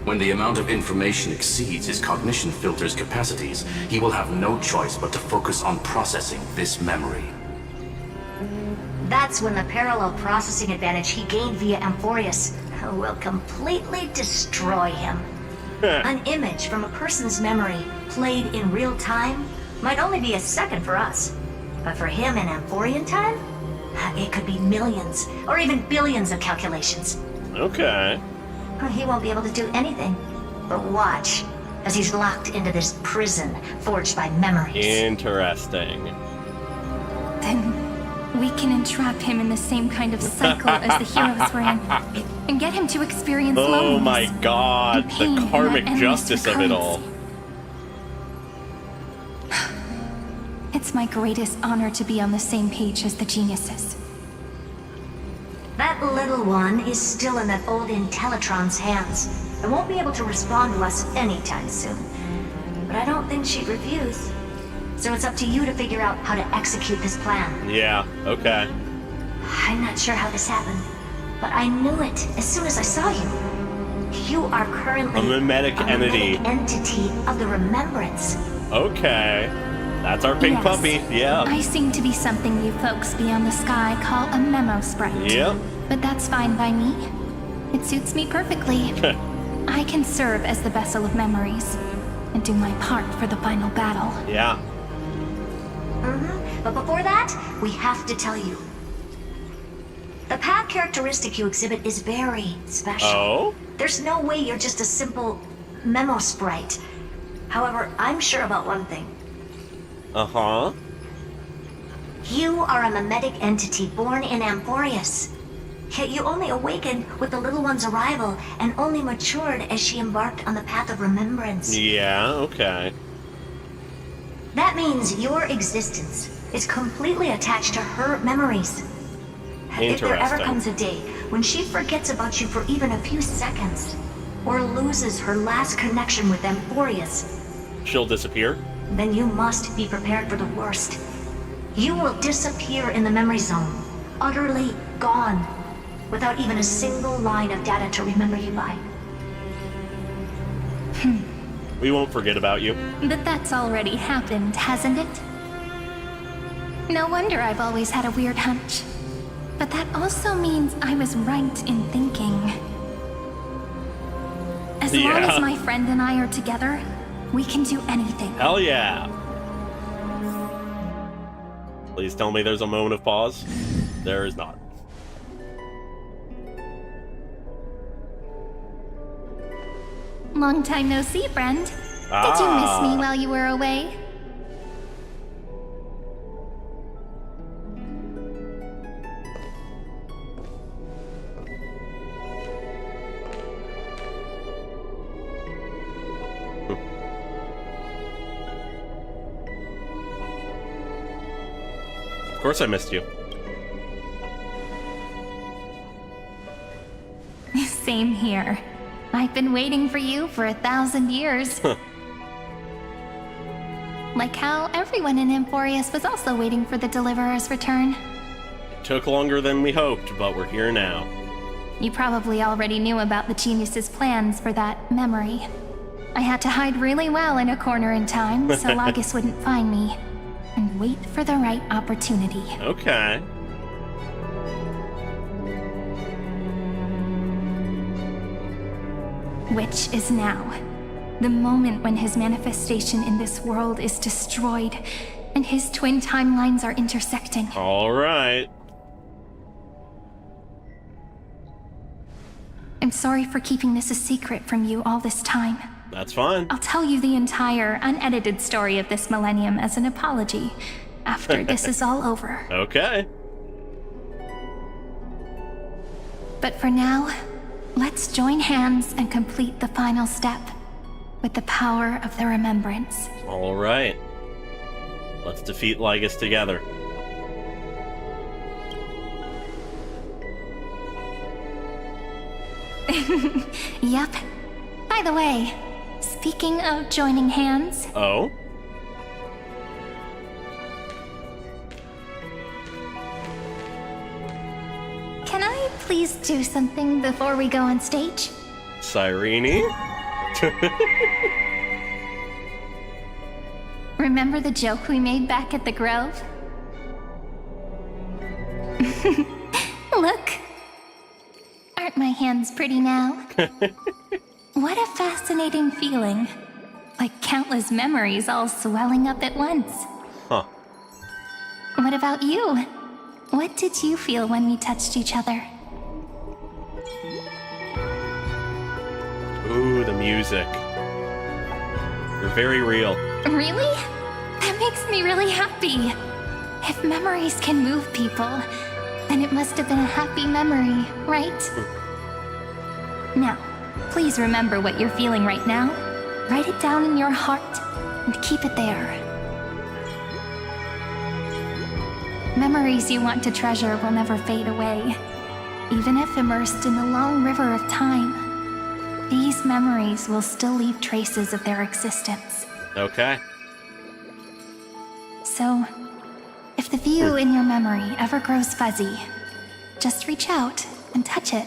When the amount of information exceeds his cognition filter's capacities, he will have no choice but to focus on processing this memory. That's when the parallel processing advantage he gained via Amphorius will completely destroy him. An image from a person's memory played in real time might only be a second for us. But for him in Amphorian time, it could be millions or even billions of calculations. Okay. He won't be able to do anything but watch as he's locked into this prison forged by memories. Interesting. Then we can entrap him in the same kind of cycle as the heroes were in, and get him to experience Oh loneliness my god, and pain the in karmic that endless justice of it all. It's my greatest honor to be on the same page as the geniuses. That little one is still in that old Intellitron's hands and won't be able to respond to us anytime soon. But I don't think she'd refuse. So it's up to you to figure out how to execute this plan. Yeah, okay. I'm not sure how this happened, but I knew it as soon as I saw you. You are currently A mimetic entity. Entity of the remembrance. Okay. That's our pink Yes. puppy, yeah. I seem to be something you folks beyond the sky call a memo sprite. Yep. But that's fine by me. It suits me perfectly. I can serve as the vessel of memories and do my part for the final battle. Yeah. But before that, we have to tell you. The path characteristic you exhibit is very special. Oh? There's no way you're just a simple memo sprite. However, I'm sure about one thing. Uh-huh. You are a mimetic entity born in Amphorius. Yet you only awakened with the little one's arrival and only matured as she embarked on the path of remembrance. Yeah, okay. That means your existence is completely attached to her memories. If there ever Interesting. comes a day when she forgets about you for even a few seconds, or loses her last connection with Amphorius, She'll disappear? then you must be prepared for the worst. You will disappear in the memory zone, utterly gone, without even a single line of data to remember you by. We won't forget about you. But that's already happened, hasn't it? No wonder I've always had a weird hunch. But that also means I was right in thinking. As long as my friend and I are together, we can do anything. Hell yeah. Please tell me there's a moment of pause. There is not. Long time no see, friend. Did you miss me while you were away? Of course I missed you. Same here. I've been waiting for you for 1,000 years. Like how everyone in Amphorius was also waiting for the Deliverer's return. Took longer than we hoped, but we're here now. You probably already knew about the genius's plans for that memory. I had to hide really well in a corner in time so Lygus wouldn't find me. And wait for the right opportunity. Okay. Which is now. The moment when his manifestation in this world is destroyed, and his twin timelines are intersecting. Alright. I'm sorry for keeping this a secret from you all this time. That's fine. I'll tell you the entire, unedited story of this millennium as an apology after this is all over. Okay. But for now, let's join hands and complete the final step with the power of the remembrance. Alright. Let's defeat Lygus together. Yep. By the way, speaking of joining hands... Oh? Can I please do something before we go on stage? Cyrene? Remember the joke we made back at the Grove? Look! Aren't my hands pretty now? What a fascinating feeling. Like countless memories all swelling up at once. Huh. What about you? What did you feel when we touched each other? Ooh, the music. You're very real. Really? That makes me really happy. If memories can move people, then it must have been a happy memory, right? Now, please remember what you're feeling right now. Write it down in your heart and keep it there. Memories you want to treasure will never fade away. Even if immersed in the long river of time, these memories will still leave traces of their existence. Okay. So, if the view in your memory ever grows fuzzy, just reach out and touch it.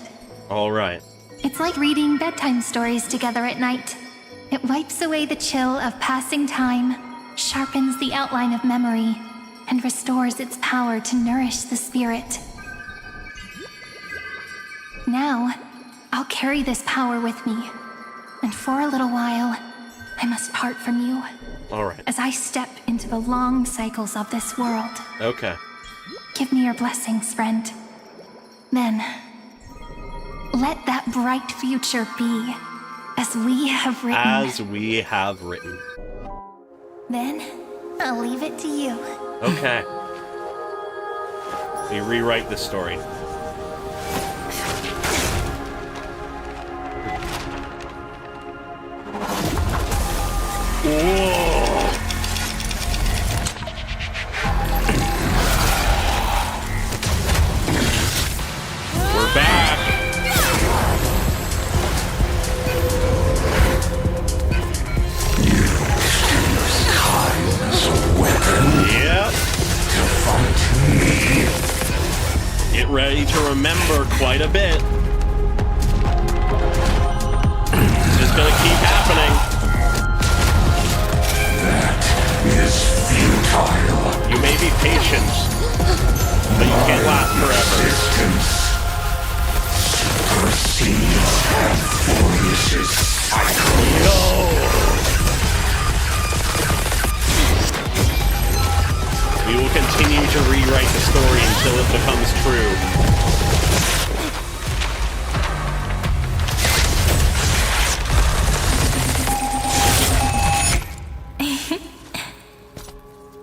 Alright. It's like reading bedtime stories together at night. It wipes away the chill of passing time, sharpens the outline of memory, and restores its power to nourish the spirit. Now, I'll carry this power with me, and for a little while, I must part from you. Alright. As I step into the long cycles of this world. Okay. Give me your blessings, friend. Then, let that bright future be, as we have written. As we have written. Then, I'll leave it to you. Okay. We rewrite the story. Whoa! get ready to remember quite a bit. It's just gonna keep happening. That is futile. You may be patient, but you can't last forever. Distance supersedes Amphorius' cycle. No! We will continue to rewrite the story until it becomes true.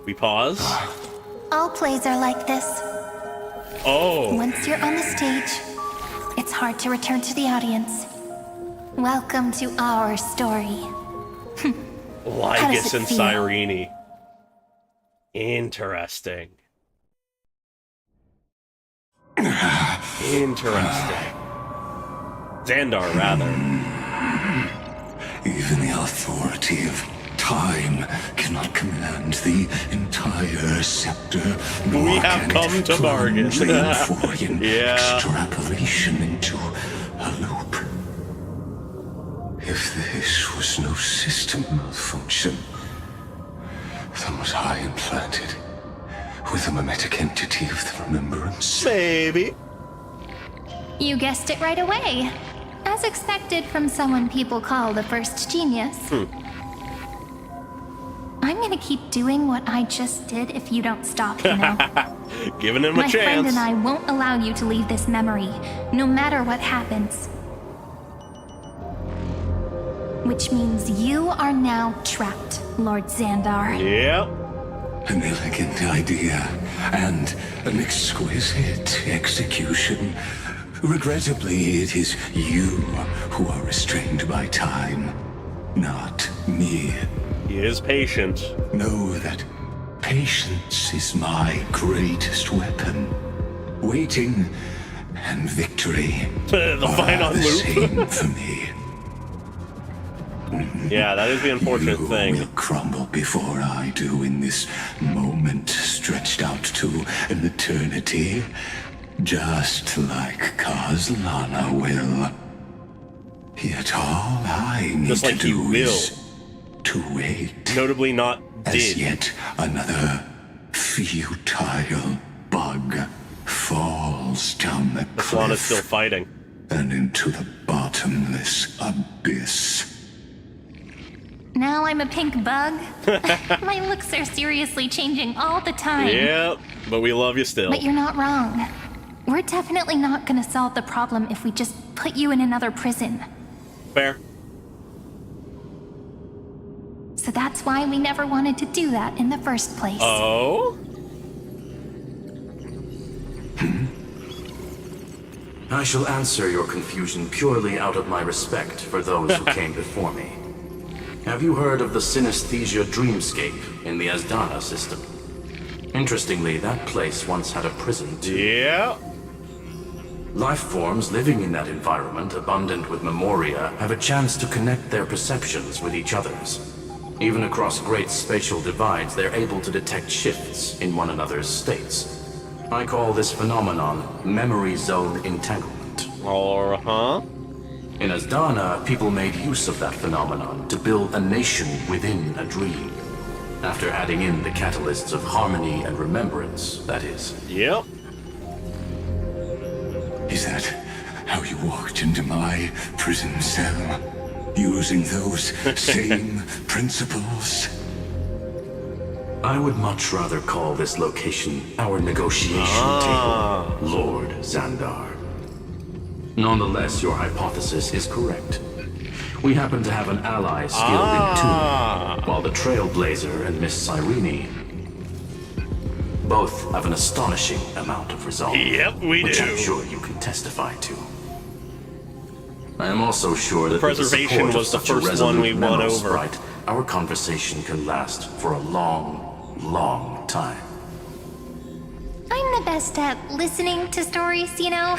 We pause. All plays are like this. Oh. Once you're on the stage, it's hard to return to the audience. Welcome to our story. Lygus and feel? Cyrene. Interesting. Interesting. Xandar, rather. Even the authority of time cannot command the entire scepter. We have come to bargain. Yeah. Extrapolation into a loop. If this was no system malfunction, then was I implanted with a mimetic entity of the remembrance? Maybe. You guessed it right away. As expected from someone people call the first genius. I'm gonna keep doing what I just did if you don't stop, you know? Giving him a My chance. friend and I won't allow you to leave this memory, no matter what happens. Which means you are now trapped, Lord Xandar. Yep. An elegant idea and an exquisite execution. Regrettably, it is you who are restrained by time, not me. He is patient. Know that patience is my greatest weapon. Waiting and victory The fight are on the loop. same for me. Yeah, that is the unfortunate thing. Will crumble before I do in this moment stretched out to an eternity, just like Kazlana will. Yet all I need Just like to he do will. is to wait. Notably not as did. yet another futile bug falls down the Kazlana's cliff still fighting. and into the bottomless abyss. Now I'm a pink bug? My looks are seriously changing all the time. Yep, but we love you still. But you're not wrong. We're definitely not gonna solve the problem if we just put you in another prison. Fair. So that's why we never wanted to do that in the first place. Oh? I shall answer your confusion purely out of my respect for those who came before me. Have you heard of the synesthesia dreamscape in the Asdana system? Interestingly, that place once had a prison too. Yeah. Life forms living in that environment, abundant with memoria, have a chance to connect their perceptions with each other's. Even across great spatial divides, they're able to detect shifts in one another's states. I call this phenomenon memory zone entanglement. In Asdana, people made use of that phenomenon to build a nation within a dream. After adding in the catalysts of harmony and remembrance, that is. Yep. Is that how you walked into my prison cell? Using those same principles? I would much rather call this location our negotiation table, Lord Xandar. Nonetheless, your hypothesis is correct. We happen to have an ally skilled in tuning, while the Trailblazer and Miss Cyrene both have an astonishing amount of resolve. Yep, we which do. I'm sure you can testify to. I am also sure that Preservation with the was the support of first such a one we resolute won memo over. sprite, our conversation can last for a long, long time. I'm the best at listening to stories, you know?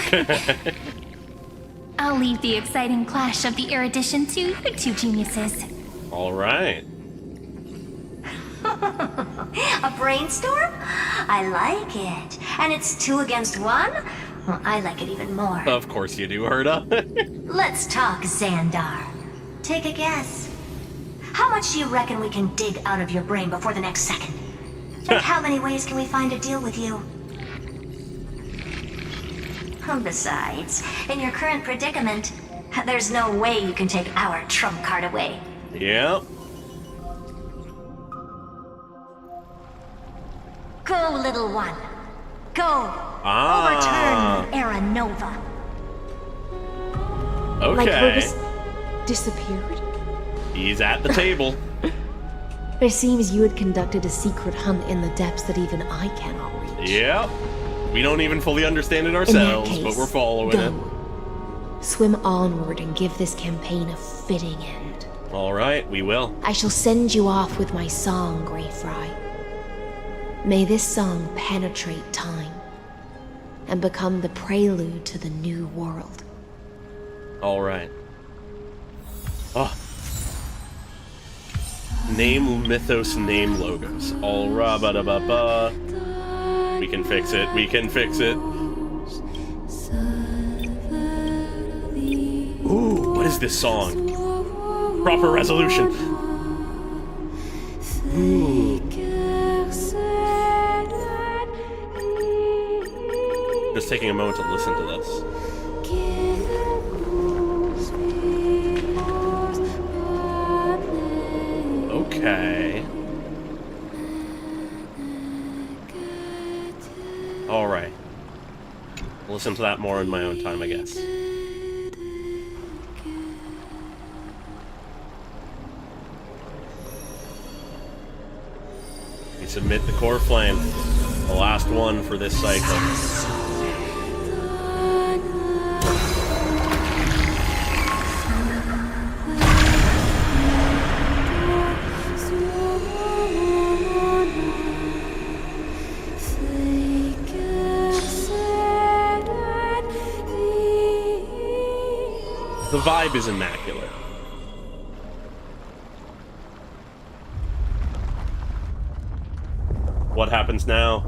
I'll leave the exciting clash of the erudition to you two geniuses. All right. A brainstorm? I like it. And it's 2 against 1? Well, I like it even more. Of course you do, Herda. Let's talk, Xandar. Take a guess. How much do you reckon we can dig out of your brain before the next second? And how many ways can we find to deal with you? Besides, in your current predicament, there's no way you can take our trump card away. Yep. Go, little one. Go. Overturn the Era Nova. Okay. Like Lygus disappeared? He's at the table. It seems you had conducted a secret hunt in the depths that even I cannot reach. Yep. We don't even fully understand it ourselves, case, but we're following go. it. Swim onward and give this campaign a fitting end. Alright, we will. I shall send you off with my song, Greyfry. May this song penetrate time and become the prelude to the new world. Alright. Oh. Name Mythos, name Logos. Alright, ba da ba ba. We can fix it, we can fix it. Ooh, what is this song? Proper resolution. Ooh. Just taking a moment to listen to this. Okay. Alright. Listen to that more in my own time, I guess. We submit the core flame. The last one for this cycle. The vibe is immaculate. What happens now?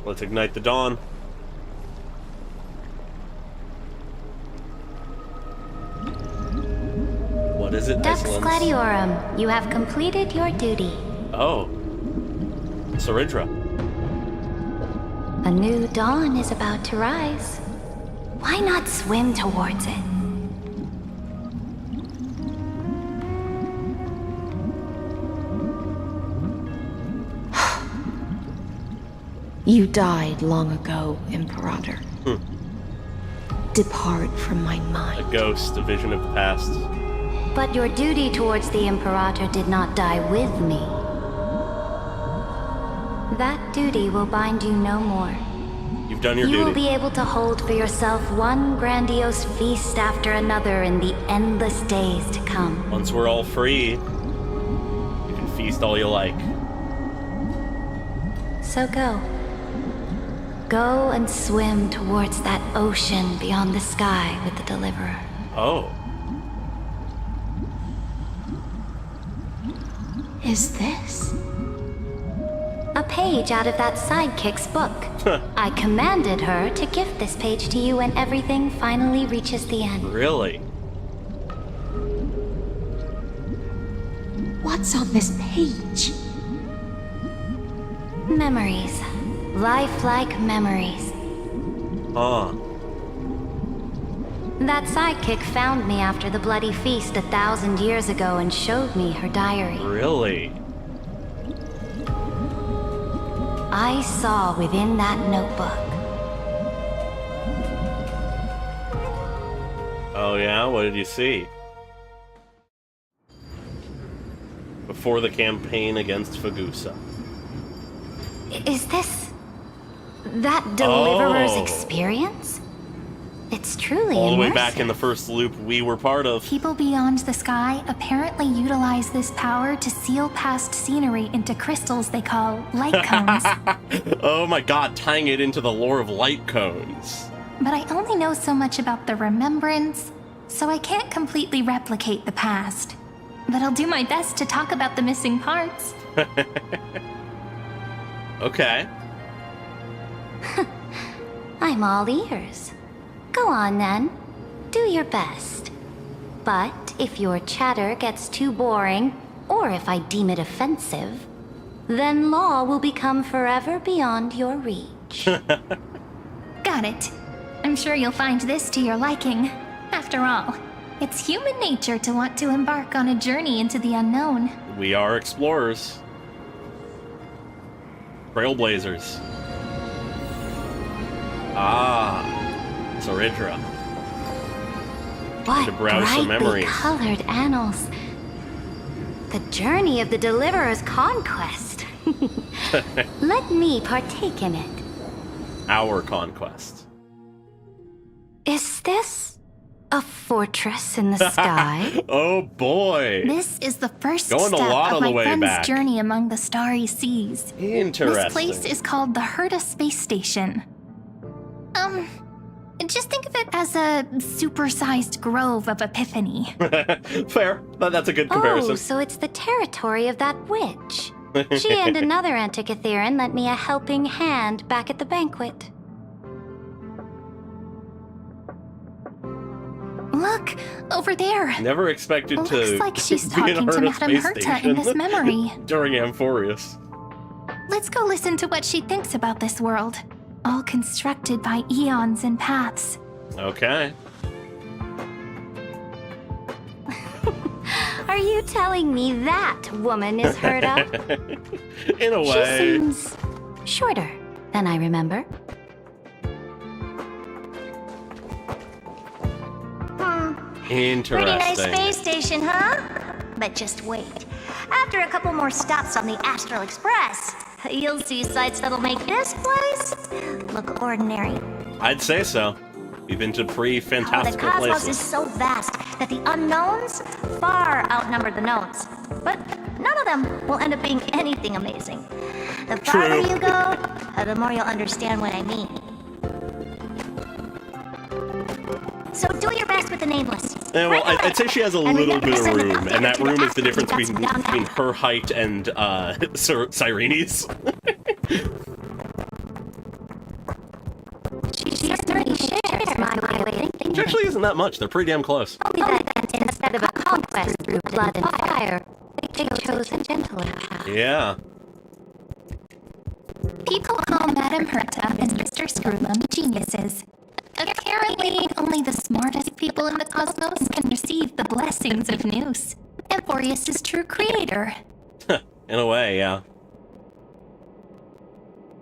Let's ignite the dawn. What is it, Dux Iceland? Gladiorum, you have completed your duty. Oh. Saridra. A new dawn is about to rise. Why not swim towards it? You died long ago, Imperator. Depart from my mind. A ghost, a vision of the past. But your duty towards the Imperator did not die with me. That duty will bind you no more. You've done your duty. You will be able to hold for yourself one grandiose feast after another in the endless days to come. Once we're all free, you can feast all you like. So go. Go and swim towards that ocean beyond the sky with the Deliverer. Oh. Is this? A page out of that sidekick's book. I commanded her to gift this page to you when everything finally reaches the end. Really? What's on this page? Memories. Lifelike memories. That sidekick found me after the bloody feast 1,000 years ago and showed me her diary. Really? I saw within that notebook. Oh yeah? What did you see? Before the campaign against Fagusa. Is this... that Deliverer's Oh. experience? It's truly all the way immersive. back in the first loop we were part of. People beyond the sky apparently utilize this power to seal past scenery into crystals they call light cones. Oh my god, tying it into the lore of light cones. But I only know so much about the remembrance, so I can't completely replicate the past. But I'll do my best to talk about the missing parts. Okay. I'm all ears. Go on then. Do your best. But if your chatter gets too boring, or if I deem it offensive, then law will become forever beyond your reach. Got it. I'm sure you'll find this to your liking. After all, it's human nature to want to embark on a journey into the unknown. We are explorers. Trailblazers. Ah, Saridra. What To browse some brightly memories. colored annals. The journey of the Deliverer's conquest. Let me partake in it. Our conquest. Is this a fortress in the sky? Oh boy. This is the first Going a step lot of on the my way friend's back. journey among the starry seas. Interesting. This place is called the Herta Space Station. Just think of it as a supersized grove of Epiphany. Fair. That's a good comparison. Oh, so it's the territory of that witch. She and another Antikytherian lent me a helping hand back at the banquet. Look, over there. Never expected to Looks like she's be in talking to Herta Madame Space Herta in this Station memory. during Amphorius. Let's go listen to what she thinks about this world, all constructed by eons and paths. Okay. Are you telling me that woman is Herta? In a She way. seems shorter than I remember. Interesting. Pretty nice space station, huh? But just wait. After a couple more stops on the Astral Express, you'll see sights that'll make this place look ordinary. I'd say so. We've been to The pre-fantastical cosmos places. is so vast that the unknowns far outnumber the knowns. But none of them will end up being anything amazing. The farther True. you go, the more you'll understand what I mean. So do your best with the nameless. Yeah, well, I'd say she has a And little remember bit to of send an room, update and that to the room is the Astral difference that's between her height and Sirene's. She certainly shares my way of thinking. Which actually isn't that much. They're pretty damn close. Only that instead of a conquest through blood and fire, they chose a gentler path. Yeah. People call Madame Herta and Mr. Screwlum geniuses. Apparently, only the smartest people in the cosmos can receive the blessings of Nous, Amphorius' true creator. In a way, yeah.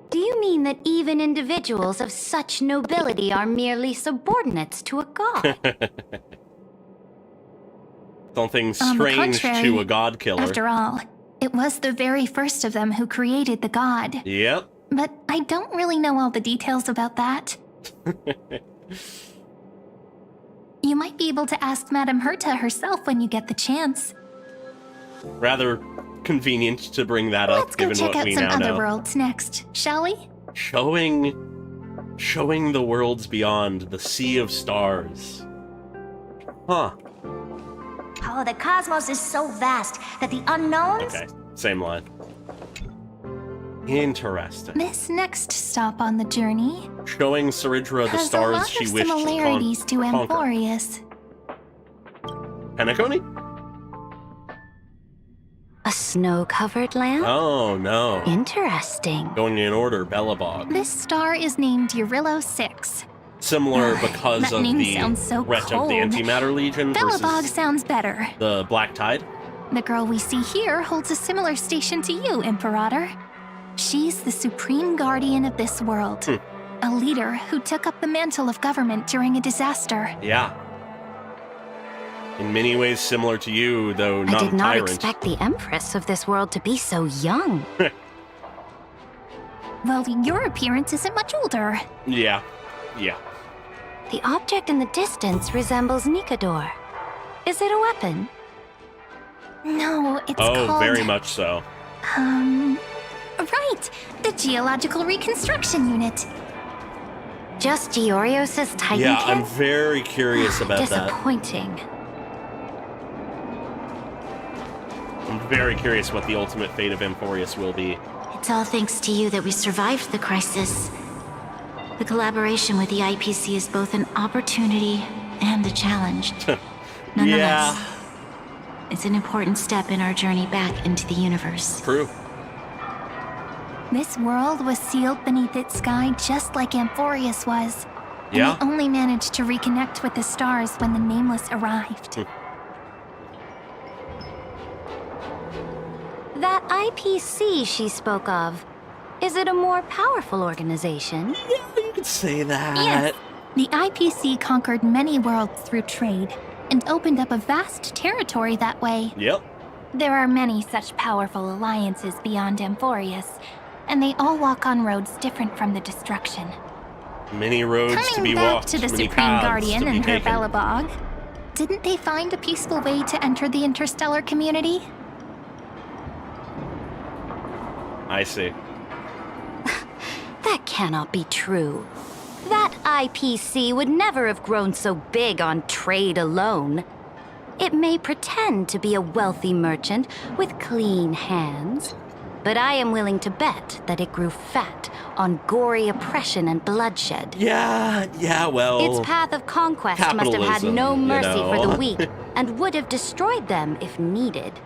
Do you mean that even individuals of such nobility are merely subordinates to a god? Something On the strange contrary, to a god killer. After all, it was the very first of them who created the god. Yep. But I don't really know all the details about that. You might be able to ask Madame Herta herself when you get the chance. Rather convenient to bring that up, Let's go given check what out we some now other know. worlds next, shall we? Showing the worlds beyond, the sea of stars. Huh. Oh, the cosmos is so vast that the unknowns... Okay, same line. Interesting. This next stop on the journey Showing Saridra the has a stars lot she of wished similarities to conquer. Amphorius. Penacony? A snow-covered land? Oh, no. Interesting. Going in order, Belobog. This star is named Eurillo 6. Similar because that of name the sounds so threat of cold. the Antimatter Legion Belobog versus sounds better. the Black Tide. The girl we see here holds a similar station to you, Imperator. She's the supreme guardian of this world. A leader who took up the mantle of government during a disaster. Yeah. In many ways similar to you, though not I did not tyrant. expect the Empress of this world to be so young. Well, your appearance isn't much older. Yeah. The object in the distance resembles Nikador. Is it a weapon? No, it's Oh, called... very much so. Right! The Geological Reconstruction Unit. Just Giorios' Titan Yeah, kit? I'm very curious about that. Disappointing. I'm very curious what the ultimate fate of Amphorius will be. It's all thanks to you that we survived the crisis. The collaboration with the IPC is both an opportunity and a challenge. Nonetheless, it's an important step in our journey back into the universe. True. This world was sealed beneath its sky just like Amphorius was. And Yeah. we only managed to reconnect with the stars when the Nameless arrived. That IPC she spoke of, is it a more powerful organization? Yeah, you could say that. Yes. The IPC conquered many worlds through trade and opened up a vast territory that way. Yep. There are many such powerful alliances beyond Amphorius, and they all walk on roads different from the destruction. Many roads to Coming be back walked, to the many Supreme paths Guardian to be and her taken. Belobog, didn't they find a peaceful way to enter the interstellar community? I see. That cannot be true. That IPC would never have grown so big on trade alone. It may pretend to be a wealthy merchant with clean hands, but I am willing to bet that it grew fat on gory oppression and bloodshed. Yeah, well... Its path of conquest must have had no capitalism, mercy you for know. the weak, and would have destroyed them if needed.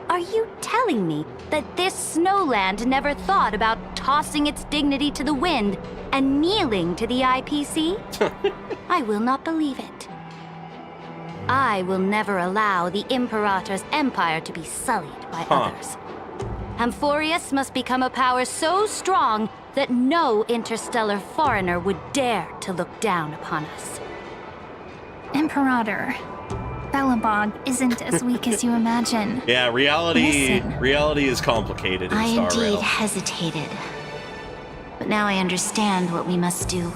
Are you telling me that this snowland never thought about tossing its dignity to the wind and kneeling to the IPC? I will not believe it. I will never allow the Imperator's empire to be sullied by others. Amphorius must become a power so strong that no interstellar foreigner would dare to look down upon us. Imperator, Belobog isn't as weak as you imagine. Yeah, reality Listen. is complicated in I Star indeed Rail. hesitated. But now I understand what we must do.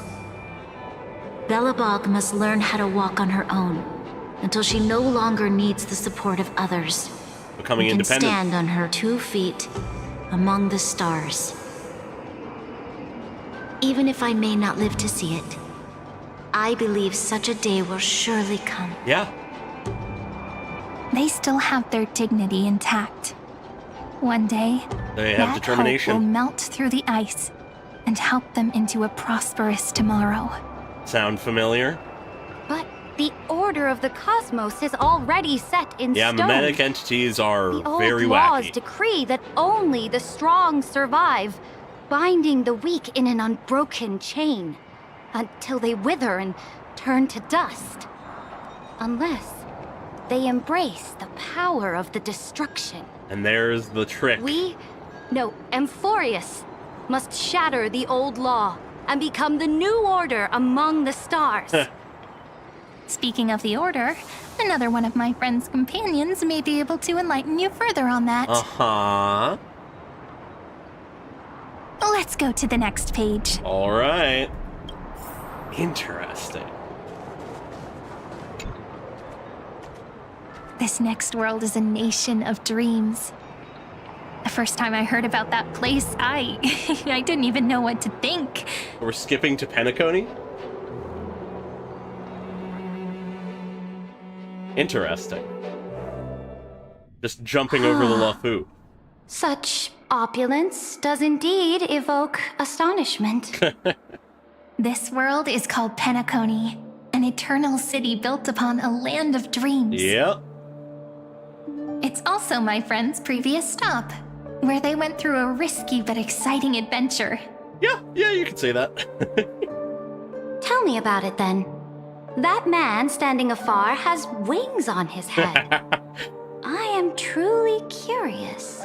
Belobog must learn how to walk on her own until she no longer needs the support of others. Becoming and independent. Can stand on her 2 feet among the stars. Even if I may not live to see it, I believe such a day will surely come. Yeah. They still have their dignity intact. One day, They have that determination. hope will melt through the ice and help them into a prosperous tomorrow. Sound familiar? But the order of the cosmos is already set in Yeah, stone. mimetic entities are The old very laws wacky. decree that only the strong survive, binding the weak in an unbroken chain until they wither and turn to dust. Unless they embrace the power of the destruction. And there's the trick. Amphorius must shatter the old law and become the new order among the stars. Speaking of the Order, another one of my friend's companions may be able to enlighten you further on that. Uh-huh. Let's go to the next page. All right. Interesting. This next world is a nation of dreams. The first time I heard about that place, I didn't even know what to think. We're skipping to Penacony? Interesting. Just jumping over the LeFou. Such opulence does indeed evoke astonishment. This world is called Penacony, an eternal city built upon a land of dreams. Yep. It's also my friend's previous stop, where they went through a risky but exciting adventure. Yeah, you could say that. Tell me about it then. That man standing afar has wings on his head. I am truly curious.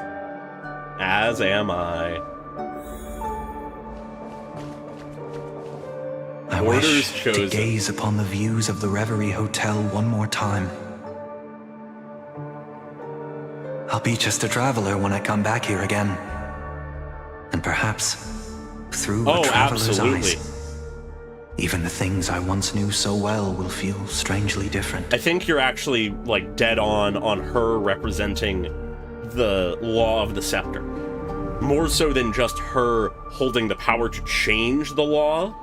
As am I. I wish to gaze upon the views of the Reverie Hotel one more time. I'll be just a traveler when I come back here again. And perhaps through a traveler's eyes. Even the things I once knew so well will feel strangely different. I think you're actually, like, dead on her representing the law of the scepter. More so than just her holding the power to change the law,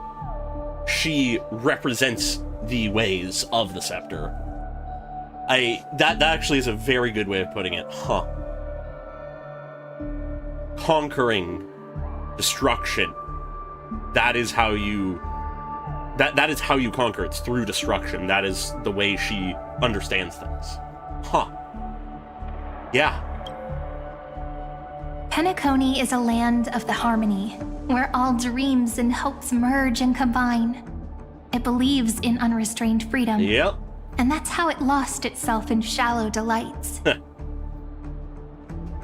she represents the ways of the scepter. That actually is a very good way of putting it. Huh. Conquering destruction. That is how you... That is how you conquer. It's through destruction. That is the way she understands things. Huh. Yeah. Penacony is a land of the harmony, where all dreams and hopes merge and combine. It believes in unrestrained freedom. Yep. And that's how it lost itself in shallow delights.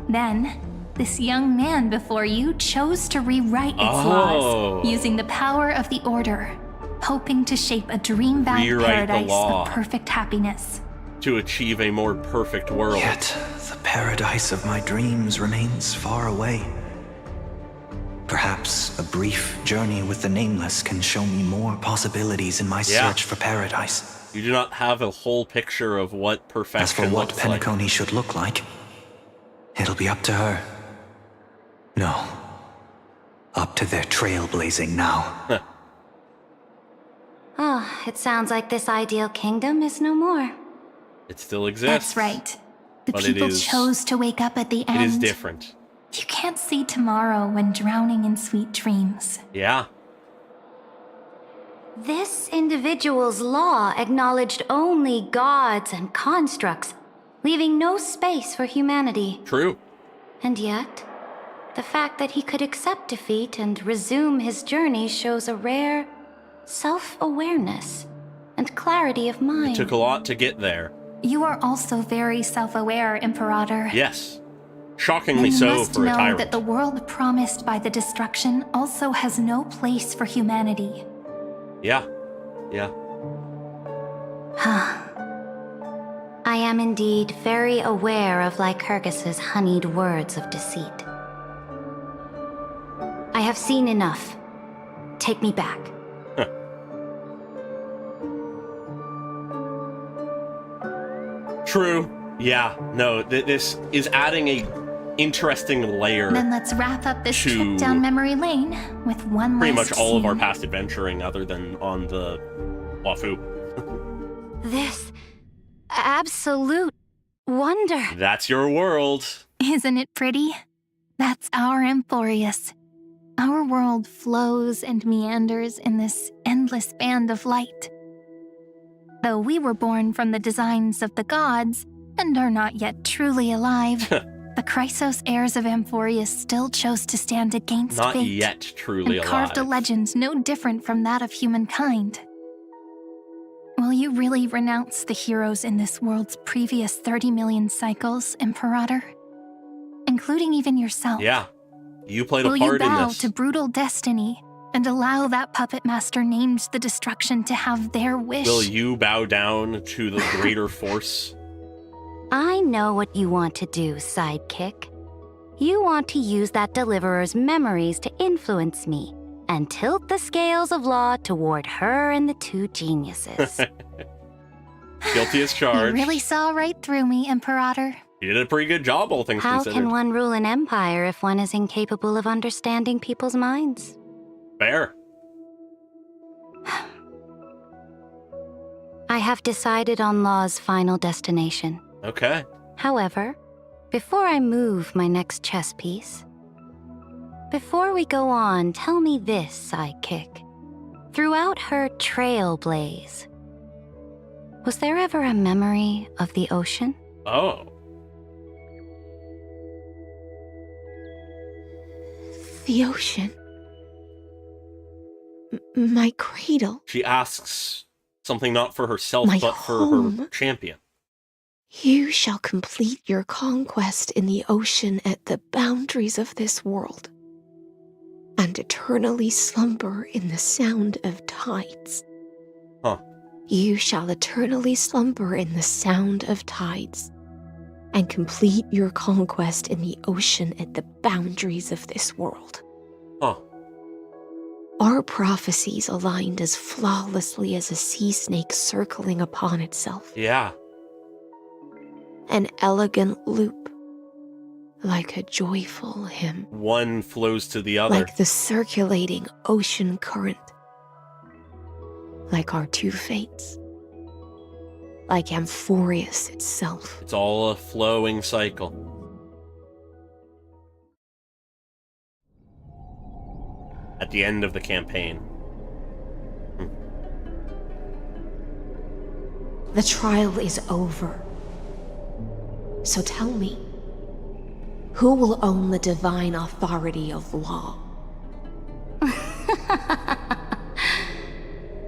Then, this young man before you chose to rewrite its laws, using the power of the Order, hoping to shape a dream-bound paradise of perfect happiness. To achieve a more perfect world. Yet, the paradise of my dreams remains far away. Perhaps a brief journey with the Nameless can show me more possibilities in my search for paradise. You do not have a whole picture of what perfection As for what looks Penacony should look like, it'll be up to her. No. Up to their trailblazing now. Oh, it sounds like this ideal kingdom is no more. It still exists. That's right. The people chose to wake up at the end. It is different. You can't see tomorrow when drowning in sweet dreams. Yeah. This individual's law acknowledged only gods and constructs, leaving no space for humanity. True. And yet, the fact that he could accept defeat and resume his journey shows a rare self-awareness and clarity of mind. It took a lot to get there. You are also very self-aware, Imperator. Yes. Shockingly so for a tyrant. You must know that the world promised by the destruction also has no place for humanity. Yeah. Yeah. I am indeed very aware of Lycurgus's honeyed words of deceit. I have seen enough. Take me back. True. Yeah. No, this is adding a interesting layer. Then let's wrap up this trip down memory lane with one pretty last much all scene. of our past adventuring other than on the Wafu. This absolute wonder. That's your world. Isn't it pretty? That's our Emporius. Our world flows and meanders in this endless band of light. Though we were born from the designs of the gods and are not yet truly alive, the Chrysos heirs of Emporius still chose to stand against Not fate yet truly and carved a alive. legend no different from that of humankind. Will you really renounce the heroes in this world's previous 30 million cycles, Imperator? Including even yourself. Yeah. You played a Will part you in bow this. to brutal destiny and allow that puppet master named the destruction to have their wish? Will you bow down to the greater force? I know what you want to do, sidekick. You want to use that deliverer's memories to influence me and tilt the scales of law toward her and the two geniuses. Guilty as charged. You really saw right through me, Imperator. You did a pretty good job, all things How considered. can one rule an empire if one is incapable of understanding people's minds? Fair. I have decided on Law's final destination. Okay. However, before I move my next chess piece, before we go on, tell me this, sidekick. Throughout her trailblaze, was there ever a memory of the ocean? Oh. The ocean. My cradle. She asks something not for herself, My but for her home. champion. You shall complete your conquest in the ocean at the boundaries of this world, and eternally slumber in the sound of tides. Huh. You shall eternally slumber in the sound of tides, and complete your conquest in the ocean at the boundaries of this world. Huh. Our prophecies aligned as flawlessly as a sea snake circling upon itself. Yeah. An elegant loop, like a joyful hymn. One flows to the other. Like the circulating ocean current. Like our two fates. Like Amphorius itself. It's all a flowing cycle. At the end of the campaign. The trial is over. So tell me, who will own the divine authority of law?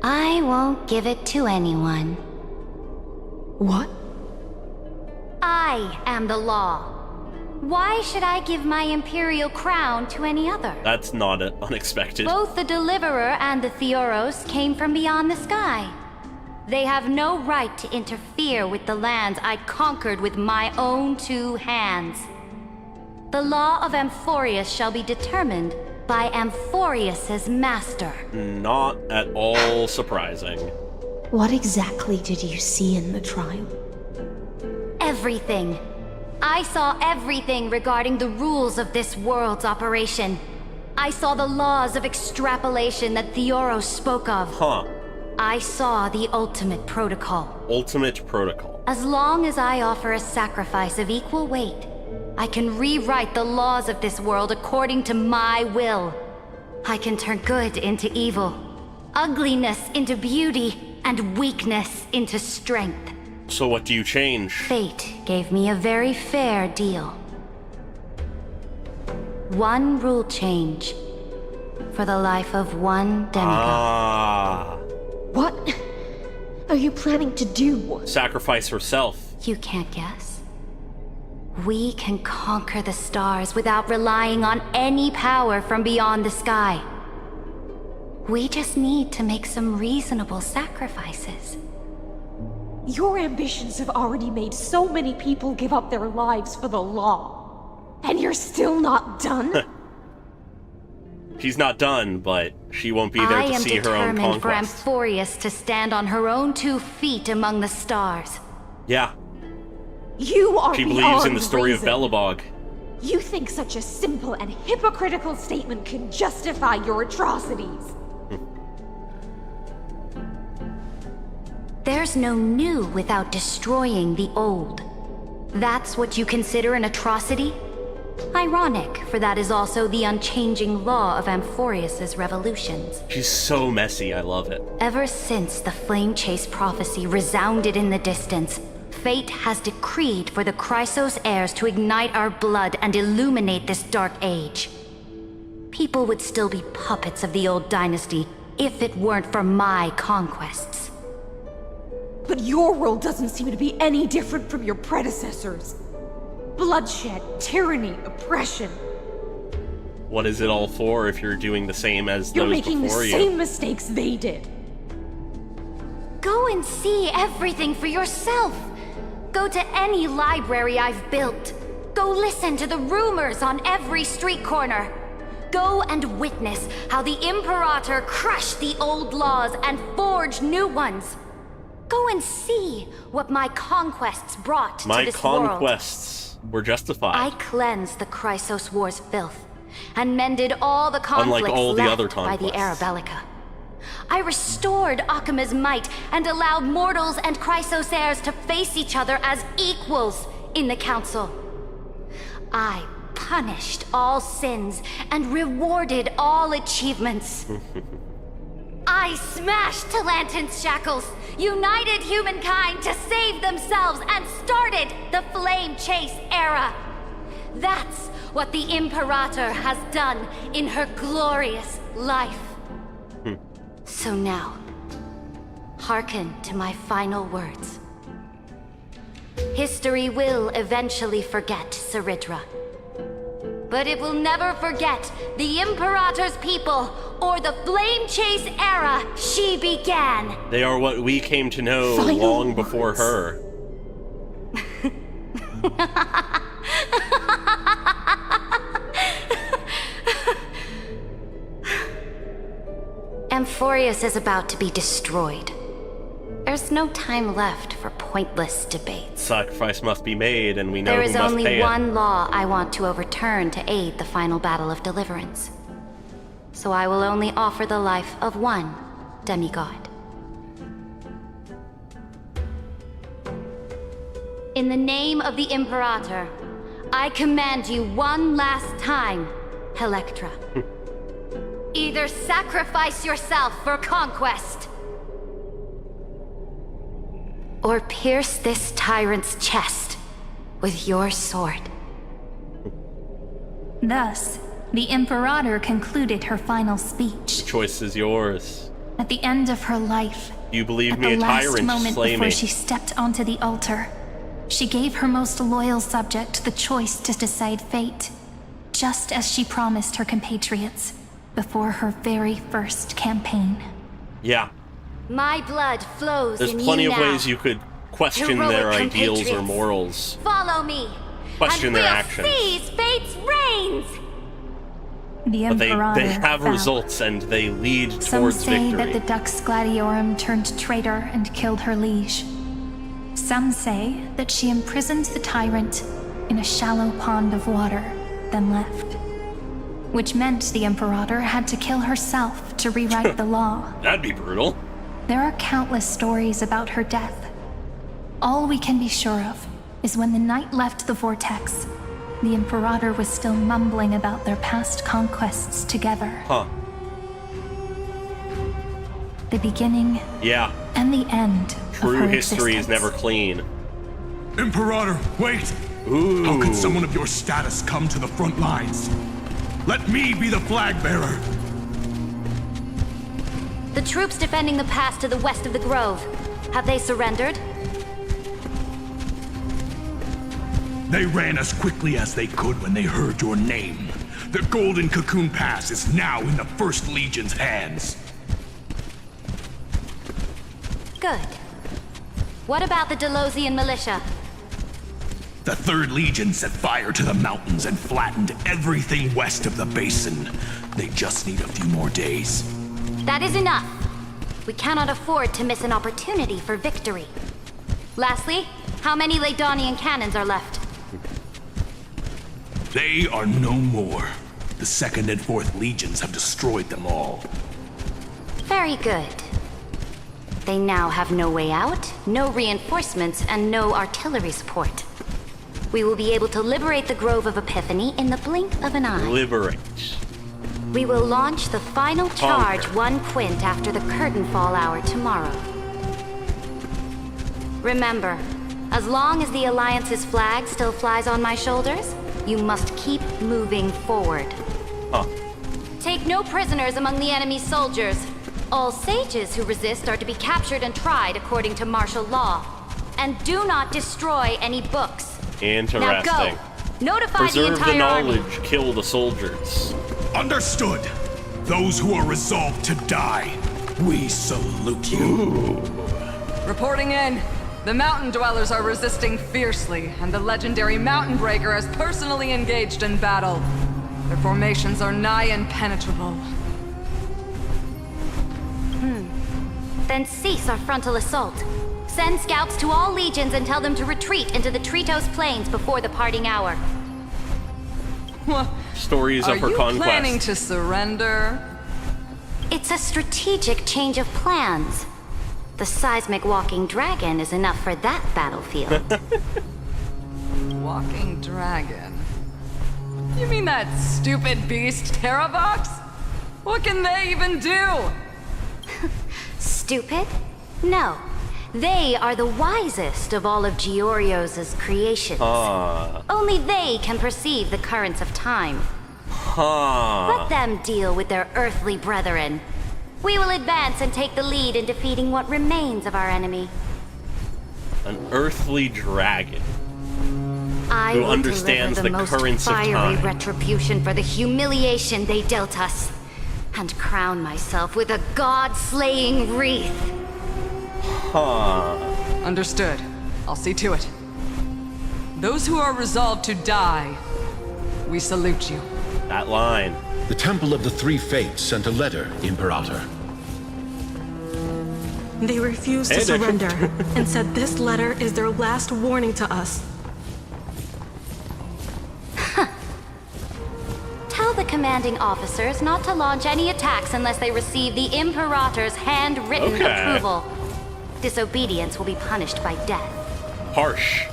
I won't give it to anyone. What? I am the law. Why should I give my imperial crown to any other? That's not unexpected. Both the Deliverer and the Theoros came from beyond the sky. They have no right to interfere with the lands I conquered with my own two hands. The law of Amphorius shall be determined by Amphorius's master. Not at all surprising. What exactly did you see in the trial? Everything. I saw everything regarding the rules of this world's operation. I saw the laws of extrapolation that Theoros spoke of. Huh. I saw the ultimate protocol. Ultimate protocol. As long as I offer a sacrifice of equal weight, I can rewrite the laws of this world according to my will. I can turn good into evil, ugliness into beauty, and weakness into strength. So what do you change? Fate gave me a very fair deal. One rule change for the life of one demigod. What are you planning to do? Sacrifice herself. You can't guess. We can conquer the stars without relying on any power from beyond the sky. We just need to make some reasonable sacrifices. Your ambitions have already made so many people give up their lives for the law. And you're still not done? She's not done, but she won't be there to see her own conquest. I am determined for Amphorius to stand on her own 2 feet among the stars. Yeah. You are She believes in the story reason. of Belobog. You think such a simple and hypocritical statement can justify your atrocities? There's no new without destroying the old. That's what you consider an atrocity? Ironic, for that is also the unchanging law of Amphorius's revolutions. She's so messy, I love it. Ever since the Flame Chase prophecy resounded in the distance, fate has decreed for the Chrysos heirs to ignite our blood and illuminate this dark age. People would still be puppets of the old dynasty if it weren't for my conquests. But your world doesn't seem to be any different from your predecessors. Bloodshed, tyranny, oppression. What is it all for if you're doing the same as You're those making the before you? same mistakes they did. Go and see everything for yourself. Go to any library I've built. Go listen to the rumors on every street corner. Go and witness how the Imperator crushed the old laws and forged new ones. Go and see what my conquests brought to this world. My conquests were justified. I cleansed the Chrysos War's filth and mended all the conflicts Unlike all the left other by the conquests. Arabellica. I restored Akima's might and allowed mortals and Chrysos heirs to face each other as equals in the council. I punished all sins and rewarded all achievements. I smashed Talantin's shackles, united humankind to save themselves, and started the Flame Chase era. That's what the Imperator has done in her glorious life. So now, hearken to my final words. History will eventually forget Saridra. But it will never forget the Imperator's people or the Flame Chase era she began. They are what we came to know Final long before words. her. Amphorius is about to be destroyed. There's no time left for pointless debates. Sacrifice must be made, and we know There who is must only pay one law I want to overturn to aid the final battle of deliverance. So I will only offer the life of one demigod. In the name of the Imperator, I command you one last time, Electra. Either sacrifice yourself for conquest, or pierce this tyrant's chest with your sword. Thus, the Imperator concluded her final speech. The choice is yours. At the end of her life, You believe at me the a last tyrant, moment slay before me. she stepped onto the altar, she gave her most loyal subject the choice to decide fate, just as she promised her compatriots before her very first campaign. Yeah. My blood flows There's in plenty you of now. ways you could question Heroic their ideals or compatriots. morals. Follow me, Question and their we'll actions. seize fate's reigns. The But they Imperator have fell. results and they lead Some towards say victory. that the Dux Gladiorum turned traitor and killed her liege. Some say that she imprisoned the tyrant in a shallow pond of water, then left. Which meant the Imperator had to kill herself to rewrite the law. That'd be brutal. There are countless stories about her death. All we can be sure of is when the knight left the vortex, the Imperator was still mumbling about their past conquests together. Huh. The beginning Yeah. and the end of True her history is existence. never clean. Imperator, wait! Ooh. How could someone of your status come to the front lines? Let me be the flag bearer! The troops defending the pass to the west of the grove, have they surrendered? They ran as quickly as they could when they heard your name. The Golden Cocoon Pass is now in the First Legion's hands. Good. What about the Delosian militia? The 3rd Legion set fire to the mountains and flattened everything west of the basin. They just need a few more days. That is enough. We cannot afford to miss an opportunity for victory. Lastly, how many Ladonian cannons are left? They are no more. The 2nd and 4th Legions have destroyed them all. Very good. They now have no way out, no reinforcements, and no artillery support. We will be able to liberate the Grove of Epiphany in the blink of an eye. Liberate. We will launch the final charge Conquer. 1 quint after the curtain fall hour tomorrow. Remember, as long as the Alliance's flag still flies on my shoulders, you must keep moving forward. Huh. Take no prisoners among the enemy's soldiers. All sages who resist are to be captured and tried according to martial law. And do not destroy any books. Interesting. Now go! Notify Preserve the entire knowledge, army. kill the soldiers. Understood. Those who are resolved to die, we salute you. Reporting in. The mountain dwellers are resisting fiercely, and the legendary Mountain Breaker has personally engaged in battle. Their formations are nigh impenetrable. Then cease our frontal assault. Send scouts to all legions and tell them to retreat into the Tritos Plains before the parting hour. Stories Are of her you conquest. planning to surrender? It's a strategic change of plans. The seismic walking dragon is enough for that battlefield. Walking dragon? You mean that stupid beast, Terravox? What can they even do? Stupid? No. They are the wisest of all of Giorio's creations. Only they can perceive the currents of time. Let them deal with their earthly brethren. We will advance and take the lead in defeating what remains of our enemy. An earthly dragon. I who will understands deliver the the most currents of fiery time. retribution for the humiliation they dealt us, and crown myself with a god-slaying wreath. Understood. I'll see to it. Those who are resolved to die, we salute you. That line. The Temple of the Three Fates sent a letter, Imperator. They refused to surrender and said this letter is their last warning to us. Tell the commanding officers not to launch any attacks unless they receive the Imperator's handwritten approval. Disobedience will be punished by death. Harsh.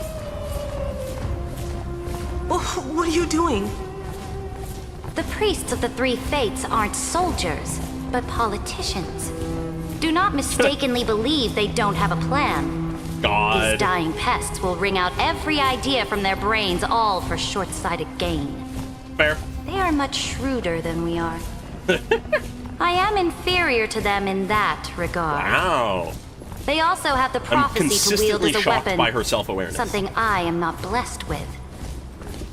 What are you doing? The priests of the Three Fates aren't soldiers, but politicians. Do not mistakenly believe they don't have a plan. God. These dying pests will wring out every idea from their brains, all for short-sighted gain. Fair. They are much shrewder than we are. I am inferior to them in that regard. Wow. They also have the prophecy to wield as a weapon. By her self-awareness. Something I am not blessed with.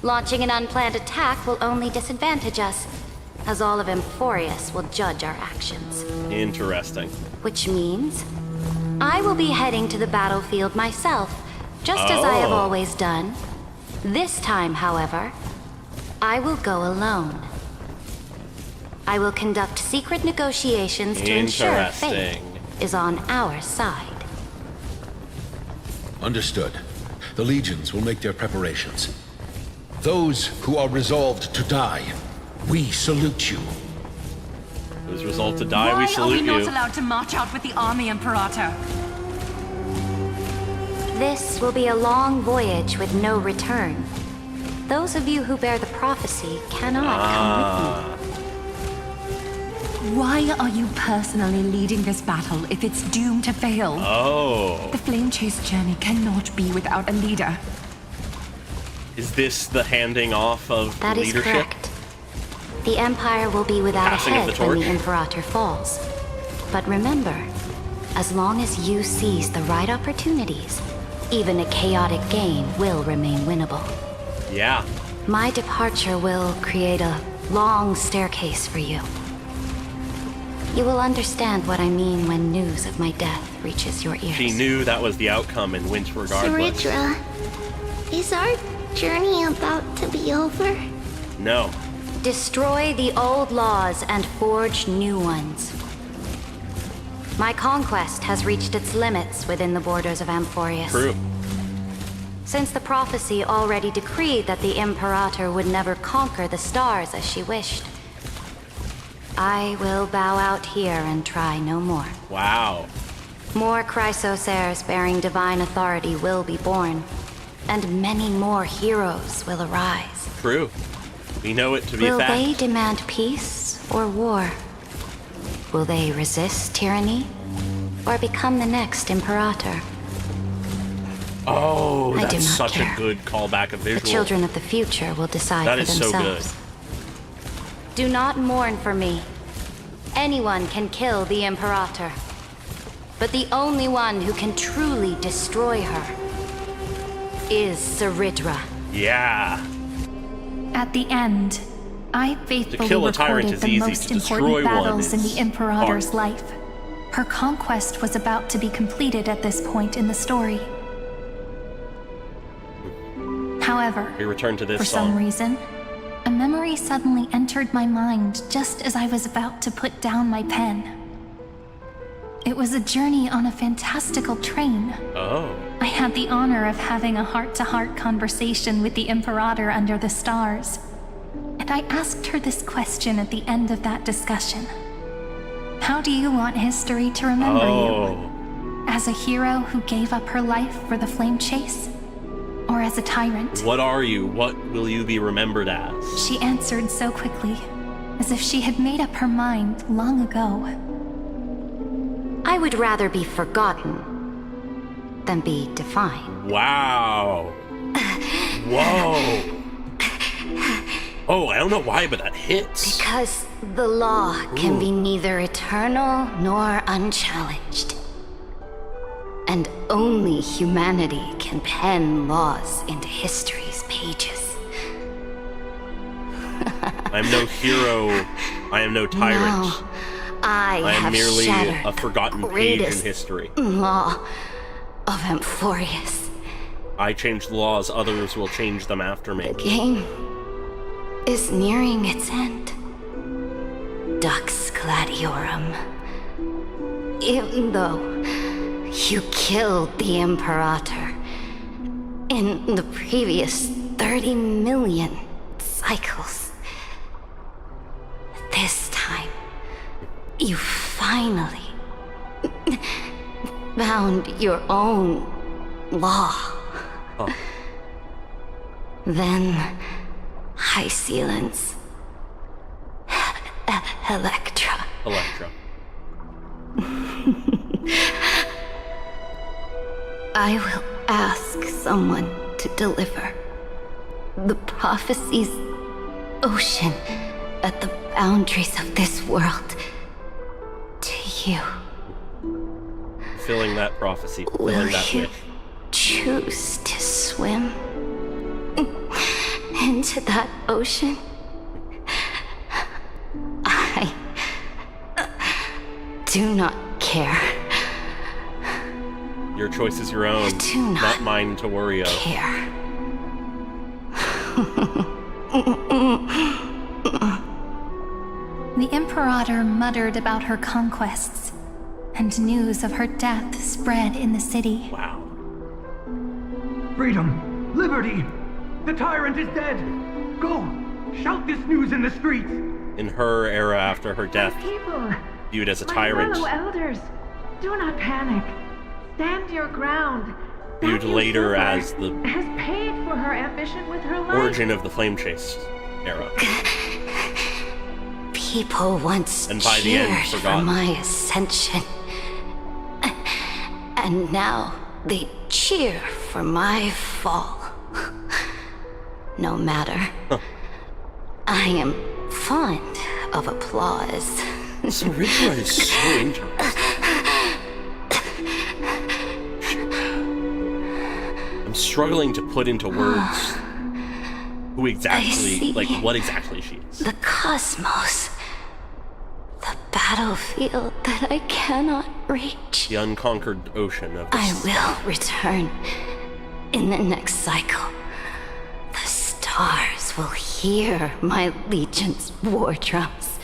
Launching an unplanned attack will only disadvantage us, as all of Emphorius will judge our actions. Interesting. Which means I will be heading to the battlefield myself, just as I have always done. This time, however, I will go alone. I will conduct secret negotiations to ensure fate is on our side. Understood. The legions will make their preparations. Those who are resolved to die, we salute you. Those resolved to die, we salute you. Why are we not allowed to march out with the army, Imperator? This will be a long voyage with no return. Those of you who bear the prophecy cannot come with me. Why are you personally leading this battle if it's doomed to fail? The Flame Chase journey cannot be without a leader. Is this the handing off of That is leadership? correct. The Empire will be without a head when the Imperator falls. But remember, as long as you seize the right opportunities, even a chaotic game will remain winnable. Yeah. My departure will create a long staircase for you. You will understand what I mean when news of my death reaches your ears. She knew that was the outcome and went regardless. Saridra, is our journey about to be over? No. Destroy the old laws and forge new ones. My conquest has reached its limits within the borders of Amphorius. True. Since the prophecy already decreed that the Imperator would never conquer the stars as she wished, I will bow out here and try no more. Wow. More Chrysosairs bearing divine authority will be born, and many more heroes will arise. True. We know it to be a fact. Will they demand peace or war? Will they resist tyranny or become the next Imperator? Oh, I do that's not such care. a good callback of visual. The children of the future will decide That for is so themselves. Do not mourn for me. Anyone can kill the Imperator. But the only one who can truly destroy her is Saridra. Yeah. At the end, I faithfully kill a tyrant recorded is the easy, most to destroy important one battles in is the Imperator's hard. life. Her conquest was about to be completed at this point in the story. However, We return to this for song. some reason, a memory suddenly entered my mind just as I was about to put down my pen. It was a journey on a fantastical train. Oh. I had the honor of having a heart-to-heart conversation with the Imperator under the stars. And I asked her this question at the end of that discussion. How do you want history to remember you? As a hero who gave up her life for the Flame Chase? Or as a tyrant? What are you? What will you be remembered as? She answered so quickly, as if she had made up her mind long ago. I would rather be forgotten than be defined. Wow. Whoa. Oh, I don't know why, but that hits. Because the law can be neither eternal nor unchallenged. And only humanity can pen laws into history's pages. I am no hero. I am no tyrant. No, I am have merely shattered a forgotten the page in greatest history. Law of Amphorius. I change the laws, others will change them after me. The game is nearing its end. Dux Gladiorum. Even though You killed the Imperator in the previous 30 million cycles. This time, you finally found your own law. Oh. Then, High Sealants, Electra. I will ask someone to deliver the prophecy's ocean at the boundaries of this world to you. Filling that prophecy, Will filling that you wish. choose to swim into that ocean? I do not care. Your choice is your own, not mine to worry of. The Imperator muttered about her conquests, and news of her death spread in the city. Wow. Freedom! Liberty! The tyrant is dead! Go! Shout this news in the streets! In her era after her death, People, viewed as a my tyrant, fellow elders, do not panic. Stand your ground. viewed later as the Has paid for her ambition with her life. origin of the Flame Chase era. People once And by the end, cheered for forgotten. my ascension. And now they cheer for my fall. No matter. I am fond of applause. Saritra is so interesting. I'm struggling to put into words who exactly, like, what exactly she is. The cosmos. The battlefield that I cannot reach. The unconquered ocean of I this. will return in the next cycle. The stars will hear my legion's war drums.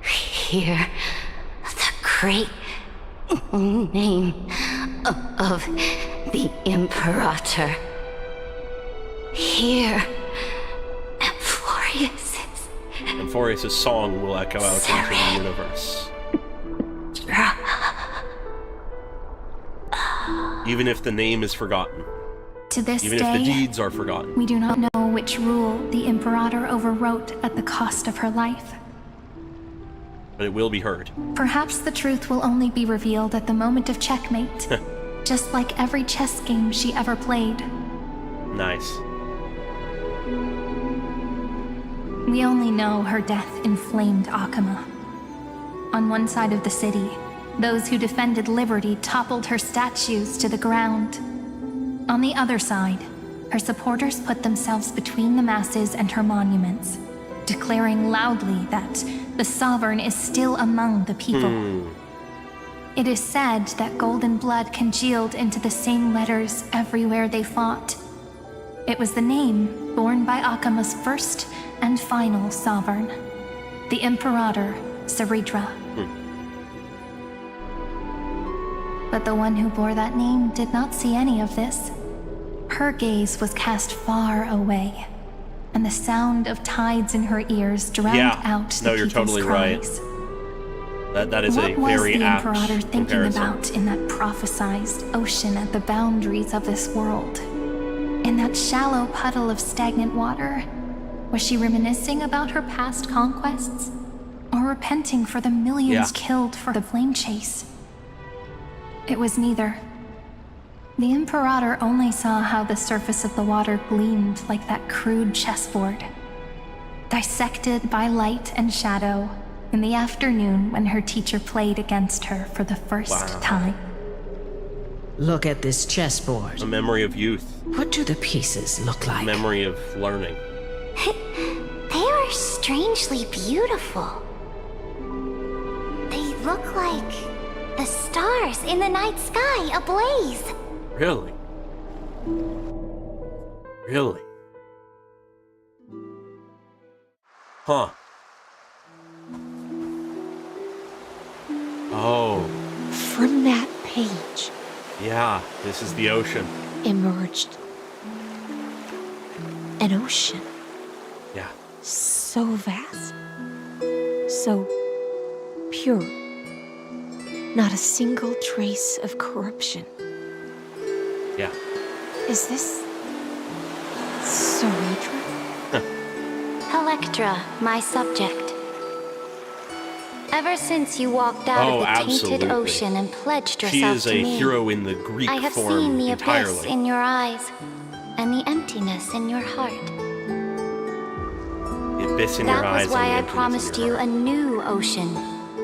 Hear the great name of the Imperator. Hear Amphorius. And Forius' song will echo out into the universe. Even if the name is forgotten. To this Even day, if the deeds are forgotten. we do not know which rule the Imperator overwrote at the cost of her life. But it will be heard. Perhaps the truth will only be revealed at the moment of checkmate, just like every chess game she ever played. Nice. We only know her death inflamed Akama. On one side of the city, those who defended liberty toppled her statues to the ground. On the other side, her supporters put themselves between the masses and her monuments, declaring loudly that the Sovereign is still among the people. It is said that golden blood congealed into the same letters everywhere they fought. It was the name borne by Akama's first and final sovereign, the Imperator Saritra. But the one who bore that name did not see any of this. Her gaze was cast far away, and the sound of tides in her ears drowned out the no, you're people's totally cries. right. That is a What was very the apt Imperator thinking comparison. about in that prophesized ocean at the boundaries of this world? In that shallow puddle of stagnant water? Was she reminiscing about her past conquests? Or repenting for the millions killed for the flame chase? It was neither. The Imperator only saw how the surface of the water gleamed like that crude chessboard, dissected by light and shadow in the afternoon when her teacher played against her for the first time. Look at this chessboard. A memory of youth. What do the pieces look like? A memory of learning. They are strangely beautiful. They look like the stars in the night sky ablaze. Really? Really? Huh. From that page, Yeah, this is the ocean. Emerged. An ocean. Yeah. So vast. So pure. Not a single trace of corruption. Yeah. Is this Ceredra? Electra, my subject. Ever since you walked out of the tainted ocean and pledged yourself to me, she is a hero in the Greek I have form seen the entirely. abyss in your eyes and the emptiness in your heart. The abyss in your That eyes was why and the I emptiness promised in your you heart. a new ocean,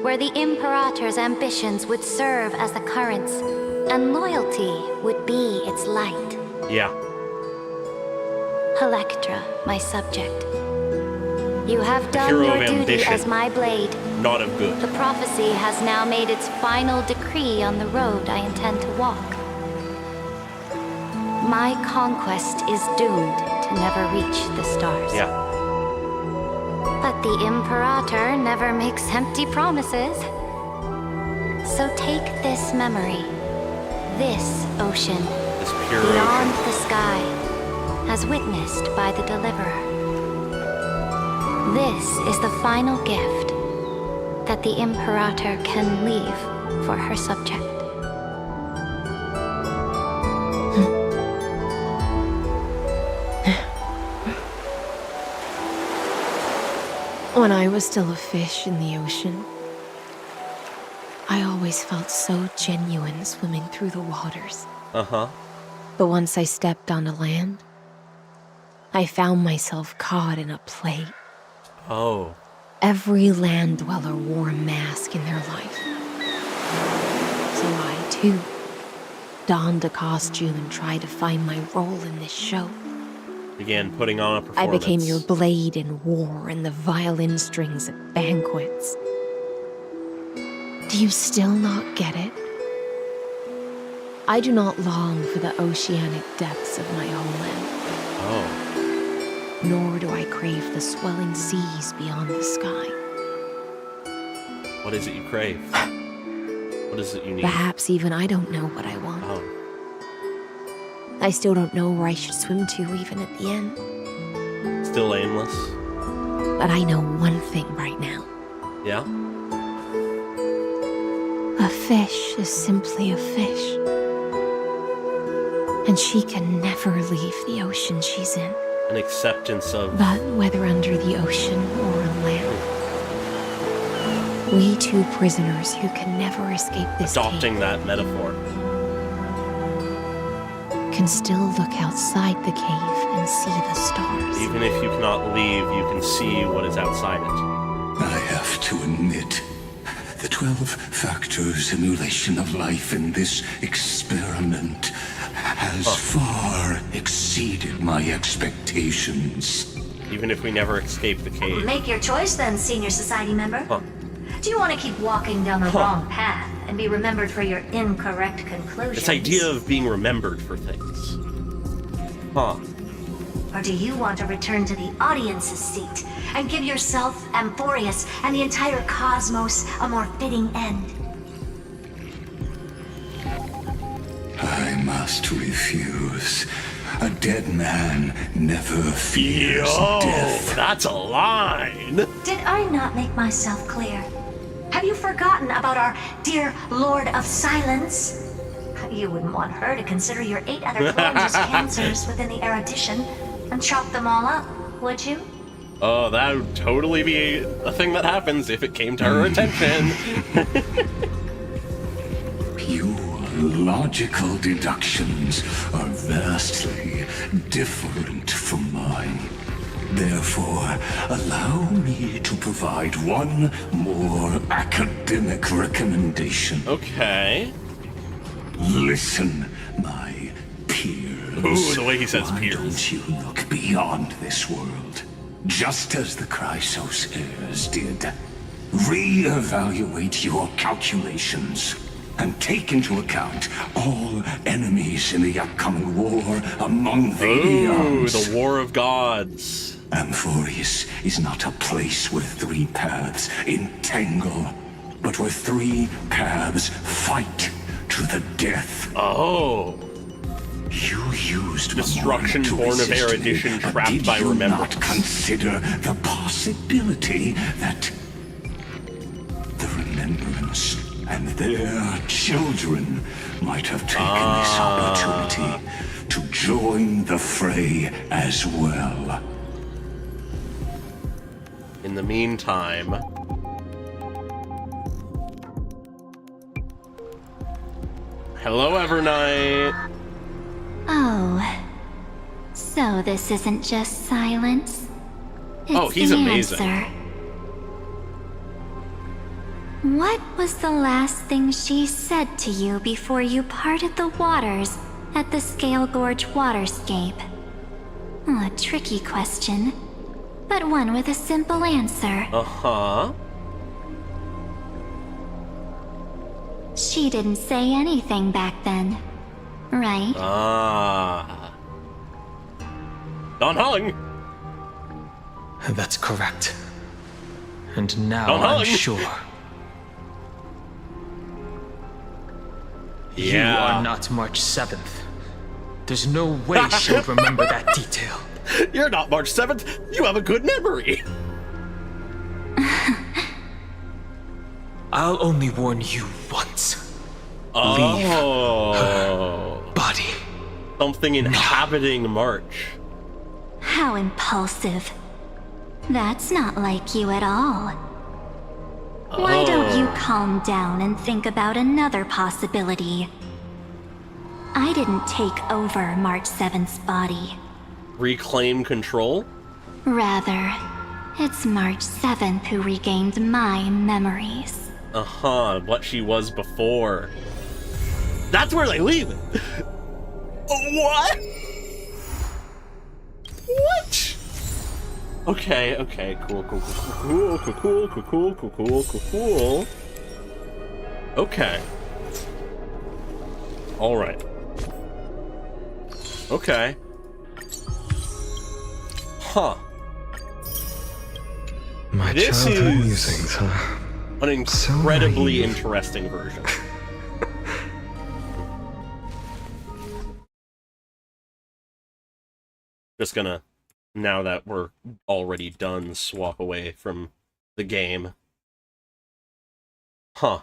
where the Imperator's ambitions would serve as the currents, and loyalty would be its light. Yeah. Electra, my subject. You have A done hero your of duty ambition, as my blade. not of good. The prophecy has now made its final decree on the road I intend to walk. My conquest is doomed to never reach the stars. Yeah. But the Imperator never makes empty promises. So take this memory, this ocean, This pure beyond ocean. the sky, as witnessed by the Deliverer. This is the final gift that the Imperator can leave for her subject. When I was still a fish in the ocean, I always felt so genuine swimming through the waters. Uh-huh. But once I stepped onto land, I found myself caught in a play. Oh. Every land dweller wore a mask in their life. So I, too, donned a costume and tried to find my role in this show. Began putting on a I performance. became your blade in war and the violin strings at banquets. Do you still not get it? I do not long for the oceanic depths of my homeland. Oh. Nor do I crave the swelling seas beyond the sky. What is it you crave? What is it you need? Perhaps even I don't know what I want. Oh. I still don't know where I should swim to even at the end. Still aimless? But I know one thing right now. Yeah? A fish is simply a fish. And she can never leave the ocean she's in. An acceptance of... But whether under the ocean or on land, we two prisoners who can never escape this adopting cave that metaphor. can still look outside the cave and see the stars. Even if you cannot leave, you can see what is outside it. I have to admit, the 12-factor simulation of life in this experiment has far exceeded my expectations. Even if we never escape the cave. Make your choice then, senior society member. Huh. Do you want to keep walking down the wrong path and be remembered for your incorrect conclusions? This idea of being remembered for things. Huh. Or do you want to return to the audience's seat and give yourself, Amphorius, and the entire cosmos a more fitting end? I must refuse. A dead man never fears death. That's a line! Did I not make myself clear? Have you forgotten about our dear Lord of Silence? You wouldn't want her to consider your 8 other clones as cancers within the erudition and chop them all up, would you? Oh, that would totally be a thing that happens if it came to her attention. Pure logical deductions are vastly different from mine. Therefore, allow me to provide one more academic recommendation. Okay. Listen, my peers. Ooh, the way he says Why peers. don't you look beyond this world? Just as the Chrysos heirs did. Re-evaluate your calculations and take into account all enemies in the upcoming war among the eons. The War of Gods. Amphorius is not a place where 3 paths entangle, but where 3 paths fight to to the death. Oh. You used Destruction Born of Erudition, trapped by remembrance. Not consider the possibility that the remembrance and their children might have taken this opportunity to join the fray as well. In the meantime... Hello, Evernight! Oh. So this isn't just silence. It's he's the amazing. Answer. What was the last thing she said to you before you parted the waters at the Scale Gorge waterscape? A tricky question, but one with a simple answer. Uh-huh. She didn't say anything back then, right? Ah. Don Hung! That's correct. And now Don I'm Hung. sure. You Yeah. are not March 7th. There's no way she would remember that detail. You're not March 7th. You have a good memory. I'll only warn you once. Oh. Leave her body. Something inhabiting March. How impulsive. That's not like you at all. Why don't you calm down and think about another possibility? I didn't take over March 7th's body. Reclaim control? Rather, it's March 7th who regained my memories. Uh-huh, what she was before. That's where they leave it. What? What? Okay, cool. Okay. Alright. Okay. Huh. My This childhood is musings, huh? an incredibly interesting version. Just gonna, now that we're already done, swap away from the game. Huh.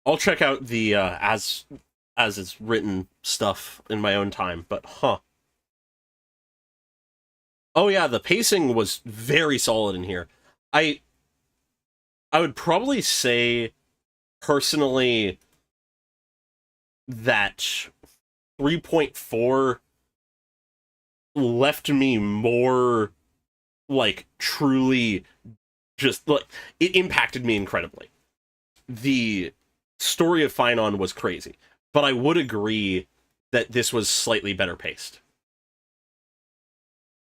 I'll check out the as it's written stuff in my own time, but huh. Oh yeah, the pacing was very solid in here. I would probably say, personally, that 3.4 left me more, like, truly just, like, it impacted me incredibly. The story of Finon was crazy, but I would agree that this was slightly better paced.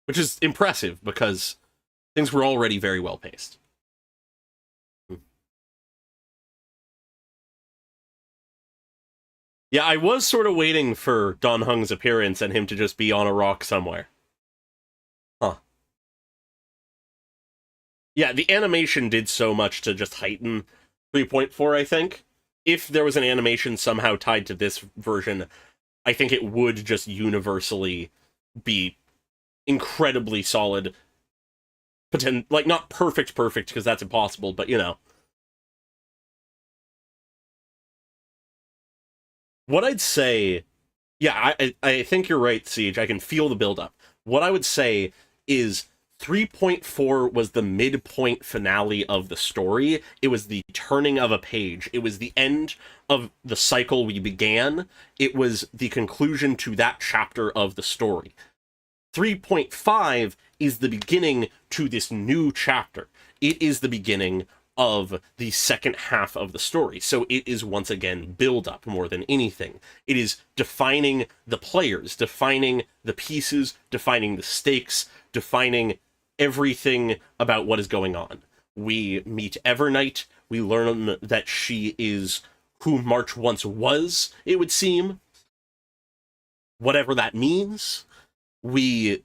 Which is impressive, because things were already very well paced. Yeah, I was sort of waiting for Don Hung's appearance and him to just be on a rock somewhere. Huh. Yeah, the animation did so much to just heighten 3.4, I think. If there was an animation somehow tied to this version, I think it would just universally be incredibly solid. Like, not perfect, because that's impossible, but, you know. What I'd say... Yeah, I think you're right, Siege. I can feel the build-up. What I would say is 3.4 was the midpoint finale of the story. It was the turning of a page. It was the end of the cycle we began. It was the conclusion to that chapter of the story. 3.5 is the beginning to this new chapter. It is the beginning of the second half of the story. So it is once again build-up more than anything. It is defining the players, defining the pieces, defining the stakes, defining everything about what is going on. We meet Evernight. We learn that she is who March once was, it would seem. Whatever that means. We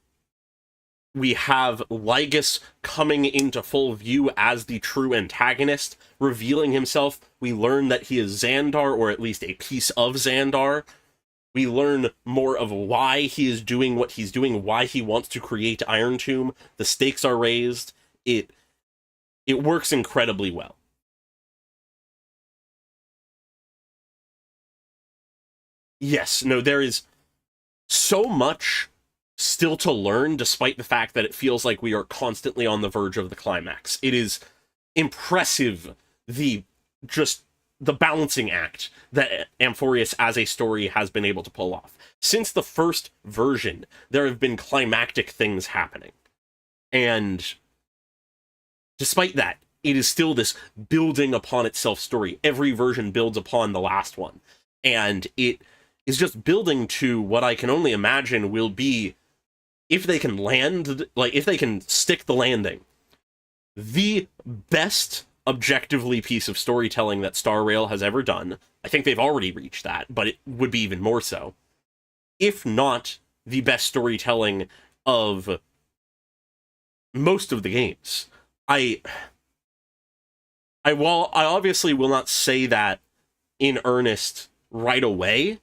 we have Lygus coming into full view as the true antagonist, revealing himself. We learn that he is Xandar, or at least a piece of Xandar. We learn more of why he is doing what he's doing, why he wants to create Iron Tomb. The stakes are raised. It works incredibly well. Yes, no, there is so much still to learn, despite the fact that it feels like we are constantly on the verge of the climax. It is impressive, the balancing act that Amphorius as a story has been able to pull off. Since the first version, there have been climactic things happening. And despite that, it is still this building upon itself story. Every version builds upon the last one. And it is just building to what I can only imagine will be, if they can land, like, if they can stick the landing, the best objectively piece of storytelling that Star Rail has ever done. I think they've already reached that, but it would be even more so. If not the best storytelling of most of the games. I obviously will not say that in earnest right away,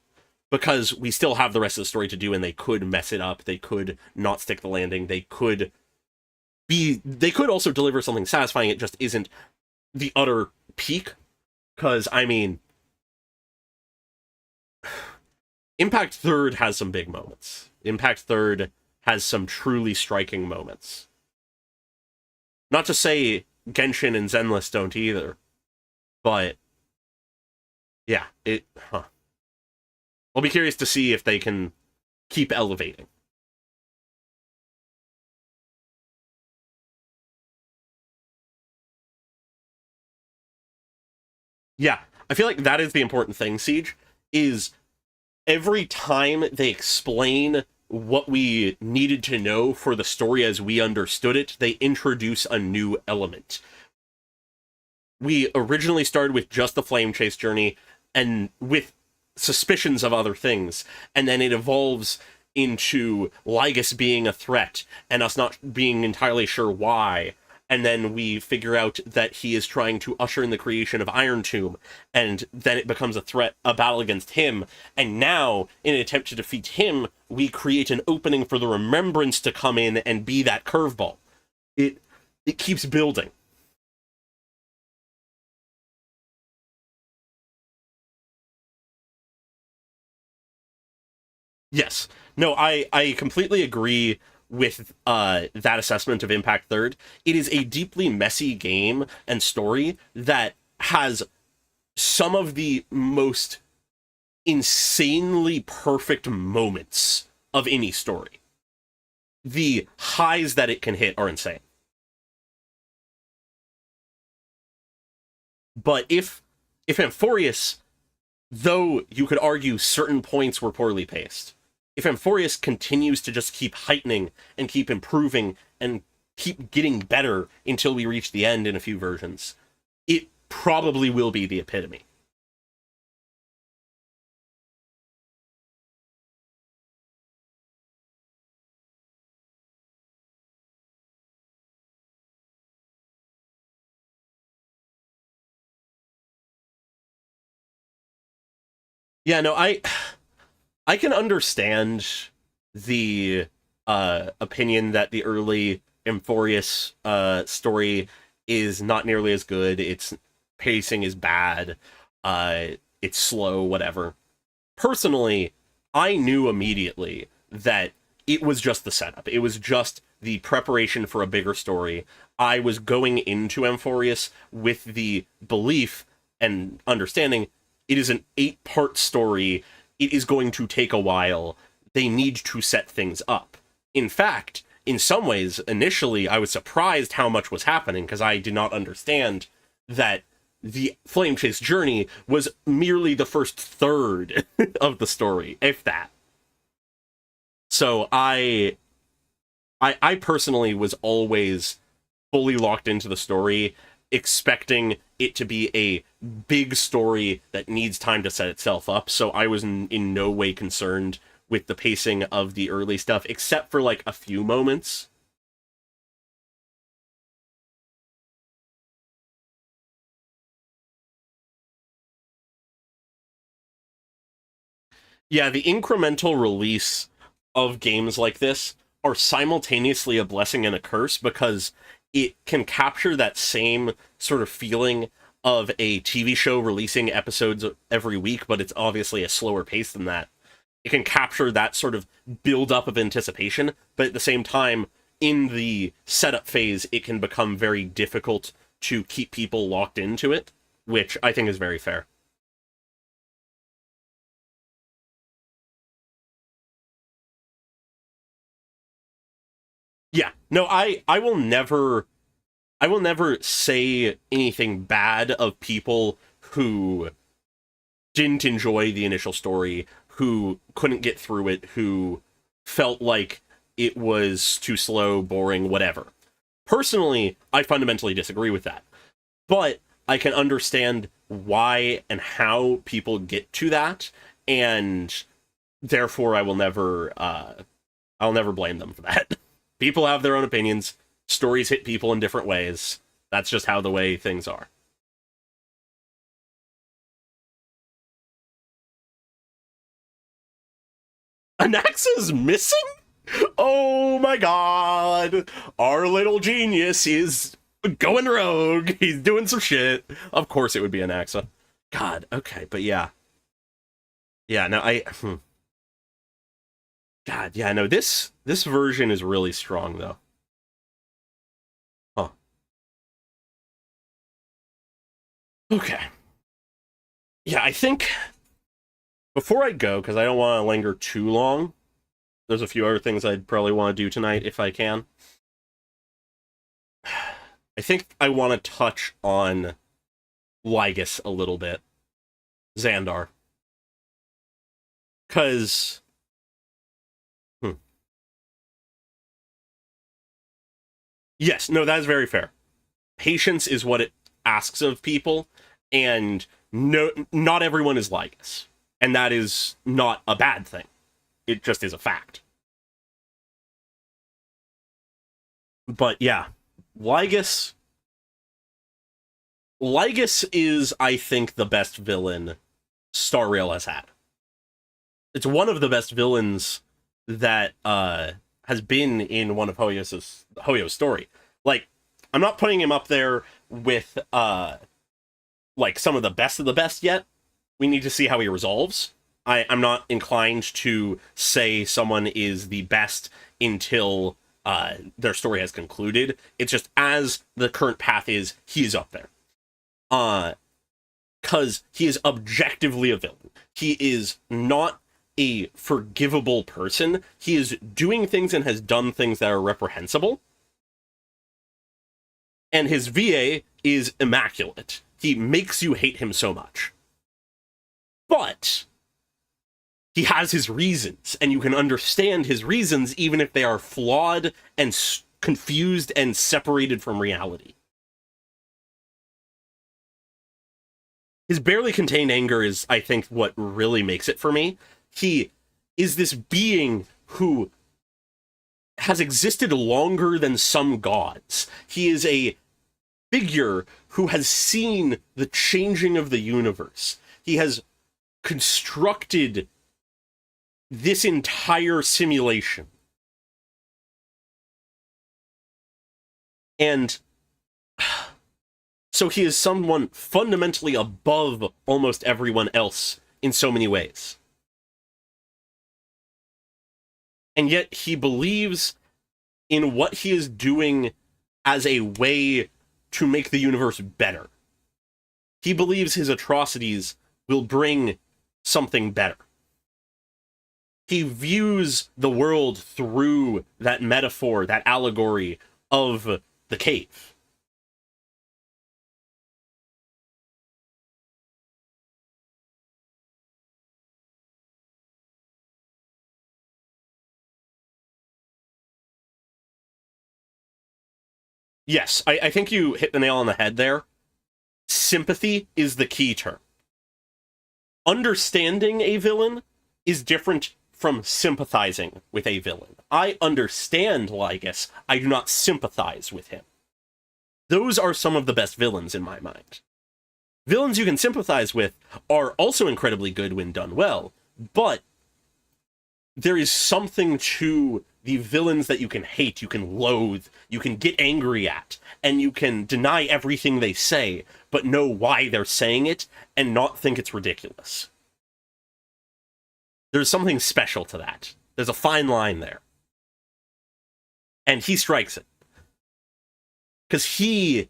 because we still have the rest of the story to do, and they could mess it up, they could not stick the landing, they could also deliver something satisfying. It just isn't the utter peak, because, I mean, Impact Third has some big moments. Impact Third has some truly striking moments. Not to say Genshin and Zenless don't either, but yeah, I'll be curious to see if they can keep elevating. Yeah, I feel like that is the important thing, Siege, is every time they explain what we needed to know for the story as we understood it, they introduce a new element. We originally started with just the Flame Chase journey, and with suspicions of other things, and then it evolves into Lygus being a threat, and us not being entirely sure why, and then we figure out that he is trying to usher in the creation of Iron Tomb, and then it becomes a threat, a battle against him, and now, in an attempt to defeat him, we create an opening for the Remembrance to come in and be that curveball. It keeps building. Yes. No, I completely agree with that assessment of Impact Third. It is a deeply messy game and story that has some of the most insanely perfect moments of any story. The highs that it can hit are insane. But if Amphorius, though you could argue certain points were poorly paced, if Amphorius continues to just keep heightening and keep improving and keep getting better until we reach the end in a few versions, it probably will be the epitome. Yeah, no, I can understand the opinion that the early Amphorius story is not nearly as good. Its pacing is bad. It's slow, whatever. Personally, I knew immediately that it was just the setup. It was just the preparation for a bigger story. I was going into Amphorius with the belief and understanding it is an 8-part story. It is going to take a while. They need to set things up. In fact, in some ways, initially, I was surprised how much was happening, because I did not understand that the Flame Chase journey was merely the first third of the story, if that. So I personally was always fully locked into the story, expecting it to be a big story that needs time to set itself up, so I was in no way concerned with the pacing of the early stuff, except for like a few moments Yeah, the incremental release of games like this are simultaneously a blessing and a curse, because it can capture that same sort of feeling of a TV show releasing episodes every week, but it's obviously a slower pace than that. It can capture that sort of build-up of anticipation, but at the same time, in the setup phase, it can become very difficult to keep people locked into it, which I think is very fair. Yeah, no, I will never say anything bad of people who didn't enjoy the initial story, who couldn't get through it, who felt like it was too slow, boring, whatever. Personally, I fundamentally disagree with that. But I can understand why and how people get to that, and therefore I'll never blame them for that. People have their own opinions. Stories hit people in different ways. That's just how the way things are. Anaxa's missing? Oh my god! Our little genius is going rogue. He's doing some shit. Of course it would be Anaxa. God, okay, but yeah. Yeah, no, God, yeah, no, this version is really strong, though. Huh. Okay. Yeah, I think before I go, because I don't want to linger too long, there's a few other things I'd probably want to do tonight if I can. I think I want to touch on Lygus a little bit. Xandar. Because... Yes, no, that is very fair. Patience is what it asks of people, and no, not everyone is Lygus. And that is not a bad thing. It just is a fact. But yeah, Lygus is, I think, the best villain Star Rail has had. It's one of the best villains that has been in one of Hoyo's story. Like, I'm not putting him up there with like some of the best yet. We need to see how he resolves. I'm not inclined to say someone is the best until their story has concluded. It's just, as the current path is, he is up there. Because he is objectively a villain. He is not a forgivable person. He is doing things and has done things that are reprehensible. And his VA is immaculate. He makes you hate him so much. But he has his reasons, and you can understand his reasons even if they are flawed and confused and separated from reality. His barely contained anger is, I think, what really makes it for me. He is this being who has existed longer than some gods. He is a figure who has seen the changing of the universe. He has constructed this entire simulation. And so he is someone fundamentally above almost everyone else in so many ways. And yet he believes in what he is doing as a way to make the universe better. He believes his atrocities will bring something better. He views the world through that metaphor, that allegory of the cave. Yes, I think you hit the nail on the head there. Sympathy is the key term. Understanding a villain is different from sympathizing with a villain. I understand Lygus. I do not sympathize with him. Those are some of the best villains in my mind. Villains you can sympathize with are also incredibly good when done well, but there is something to the villains that you can hate, you can loathe, you can get angry at, and you can deny everything they say, but know why they're saying it and not think it's ridiculous. There's something special to that. There's a fine line there. And he strikes it. Because he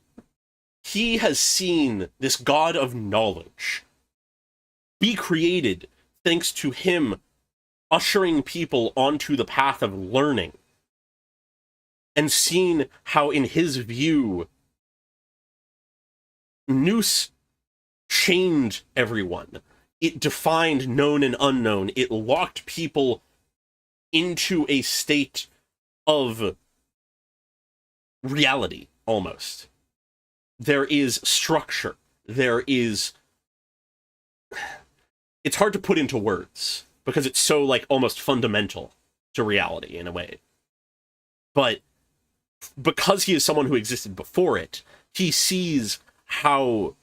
has seen this god of knowledge be created thanks to him ushering people onto the path of learning, and seen how, in his view, Noose chained everyone. It defined known and unknown. It locked people into a state of reality, almost. There is structure. There is... It's hard to put into words, because it's so, like, almost fundamental to reality, in a way. But because he is someone who existed before it, he sees how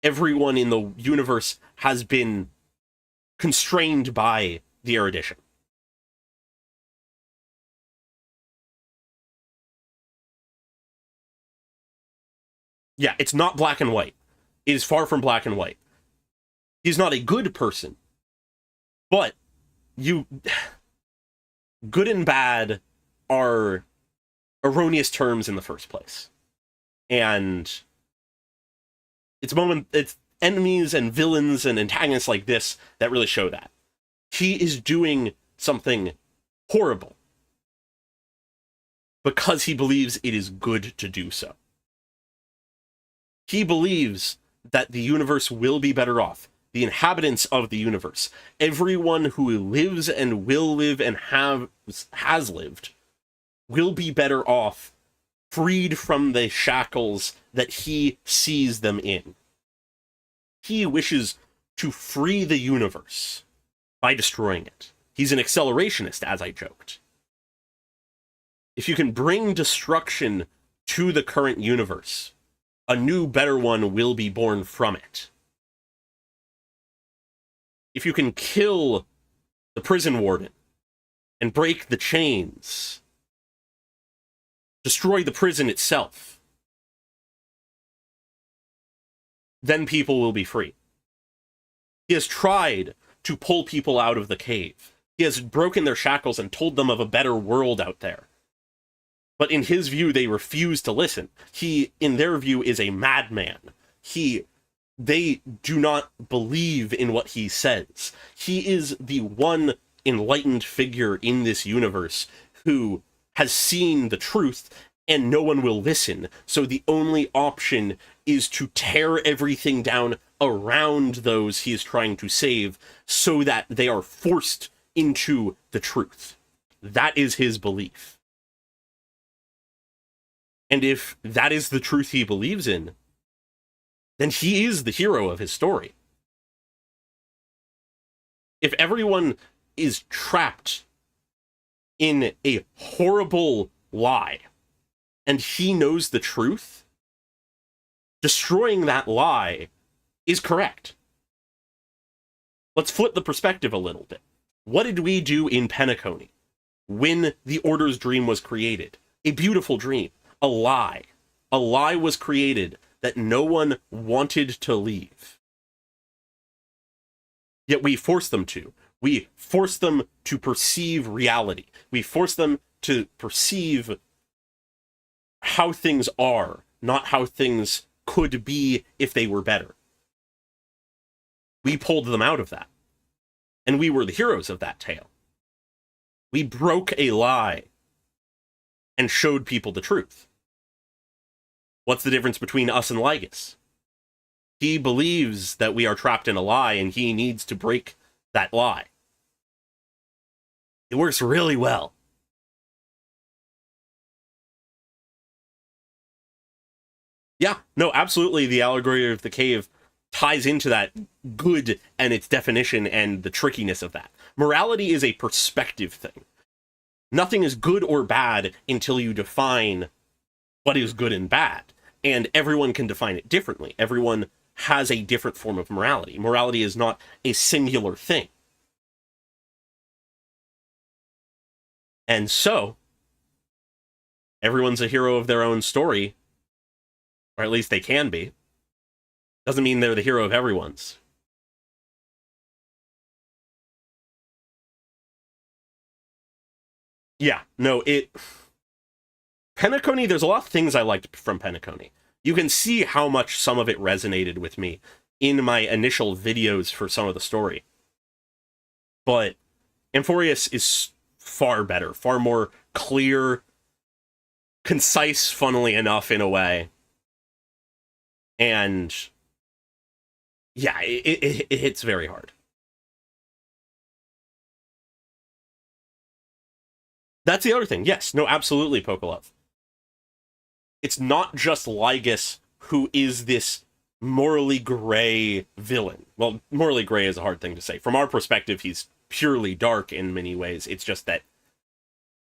everyone in the universe has been constrained by the erudition. Yeah, it's not black and white. It is far from black and white. He's not a good person, but good and bad are erroneous terms in the first place. And it's enemies and villains and antagonists like this that really show that. He is doing something horrible because he believes it is good to do so. He believes that the universe will be better off. The inhabitants of the universe, everyone who lives and will live and has lived, will be better off, freed from the shackles that he sees them in. He wishes to free the universe by destroying it. He's an accelerationist, as I joked. If you can bring destruction to the current universe, a new, better one will be born from it. If you can kill the prison warden and break the chains, destroy the prison itself, then people will be free. He has tried to pull people out of the cave. He has broken their shackles and told them of a better world out there. But in his view, they refuse to listen. He, in their view, is a madman. They do not believe in what he says. He is the one enlightened figure in this universe who has seen the truth, and no one will listen. So the only option is to tear everything down around those he is trying to save so that they are forced into the truth. That is his belief. And if that is the truth he believes in, then he is the hero of his story. If everyone is trapped in a horrible lie, and he knows the truth, destroying that lie is correct. Let's flip the perspective a little bit. What did we do in Penacony when the Order's dream was created? A beautiful dream. A lie. A lie was created that no one wanted to leave. Yet we forced them to. We forced them to perceive reality. We forced them to perceive how things are, not how things could be if they were better. We pulled them out of that. And we were the heroes of that tale. We broke a lie and showed people the truth. What's the difference between us and Lygus? He believes that we are trapped in a lie and he needs to break that lie. It works really well. Yeah, no, absolutely. The allegory of the cave ties into that good and its definition and the trickiness of that. Morality is a perspective thing. Nothing is good or bad until you define what is good and bad. And everyone can define it differently. Everyone has a different form of morality. Morality is not a singular thing. And so, everyone's a hero of their own story, or at least they can be. Doesn't mean they're the hero of everyone's. Yeah, no, Penacony, there's a lot of things I liked from Penacony. You can see how much some of it resonated with me in my initial videos for some of the story. But Amphorius is far better, far more clear, concise, funnily enough, in a way. And yeah, it hits very hard. That's the other thing. Yes, no, absolutely, Pokelove. It's not just Lygus who is this morally gray villain. Well, morally gray is a hard thing to say. From our perspective, he's purely dark in many ways. It's just that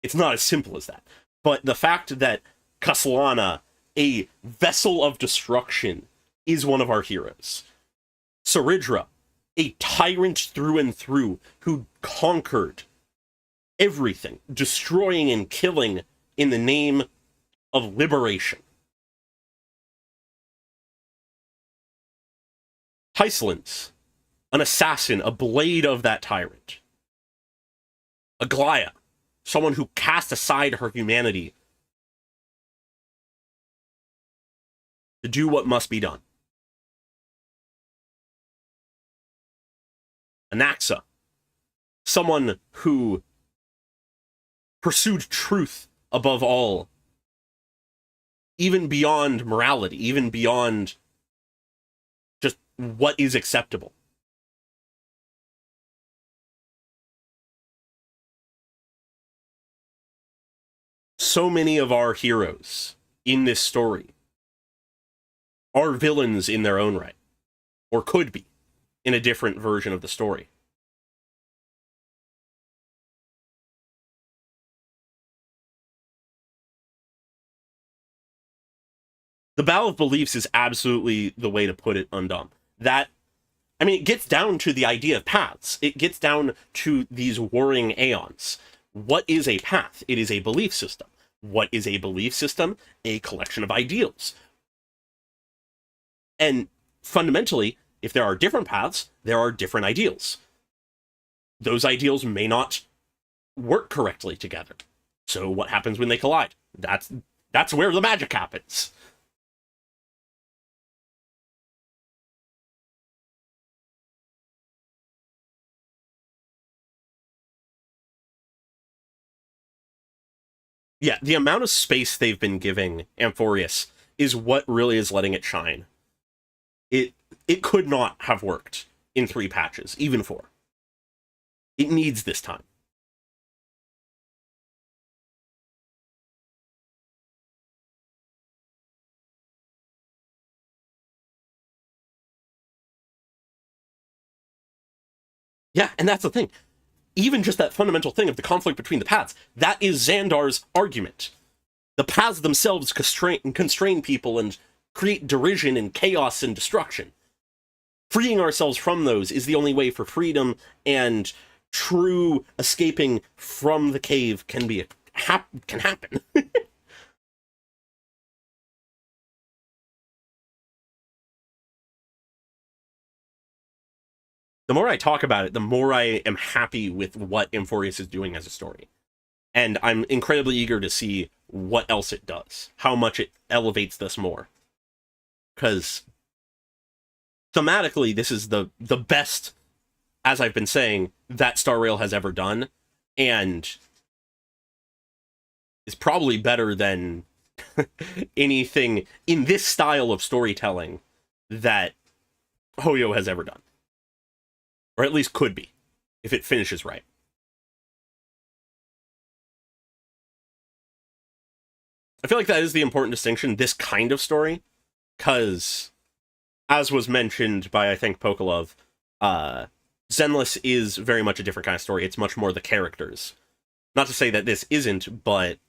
it's not as simple as that. But the fact that Castellana, a vessel of destruction, is one of our heroes. Saridra, a tyrant through and through, who conquered everything, destroying and killing in the name of liberation. Hyslins, an assassin, a blade of that tyrant. Aglaya, someone who cast aside her humanity to do what must be done. Anaxa, someone who pursued truth above all, even beyond morality, even beyond just what is acceptable. So many of our heroes in this story are villains in their own right, or could be in a different version of the story. The Battle of Beliefs is absolutely the way to put it, Undom. That, I mean, it gets down to the idea of paths. It gets down to these warring aeons. What is a path? It is a belief system. What is a belief system? A collection of ideals. And fundamentally, if there are different paths, there are different ideals. Those ideals may not work correctly together. So what happens when they collide? That's where the magic happens. Yeah, the amount of space they've been giving Amphorius is what really is letting it shine. It could not have worked in 3 patches, even 4. It needs this time. Yeah, and that's the thing. Even just that fundamental thing of the conflict between the paths, that is Xandar's argument. The paths themselves constrain people and create derision and chaos and destruction. Freeing ourselves from those is the only way for freedom, and true escaping from the cave can happen. The more I talk about it, the more I am happy with what Amphorius is doing as a story. And I'm incredibly eager to see what else it does, how much it elevates this more. Because thematically, this is the best, as I've been saying, that Star Rail has ever done, and is probably better than anything in this style of storytelling that Hoyo has ever done. Or at least could be, if it finishes right. I feel like that is the important distinction, this kind of story, because, as was mentioned by, I think, Pokelove, Zenless is very much a different kind of story. It's much more the characters. Not to say that this isn't, but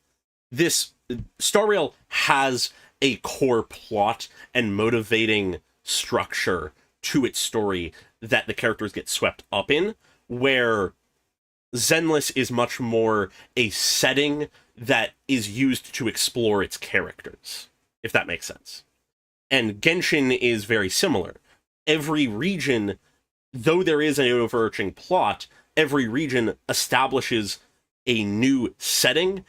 this Star Rail has a core plot and motivating structure to its story that the characters get swept up in, where Zenless is much more a setting that is used to explore its characters, if that makes sense. And Genshin is very similar. Every region, though there is an overarching plot, every region establishes a new setting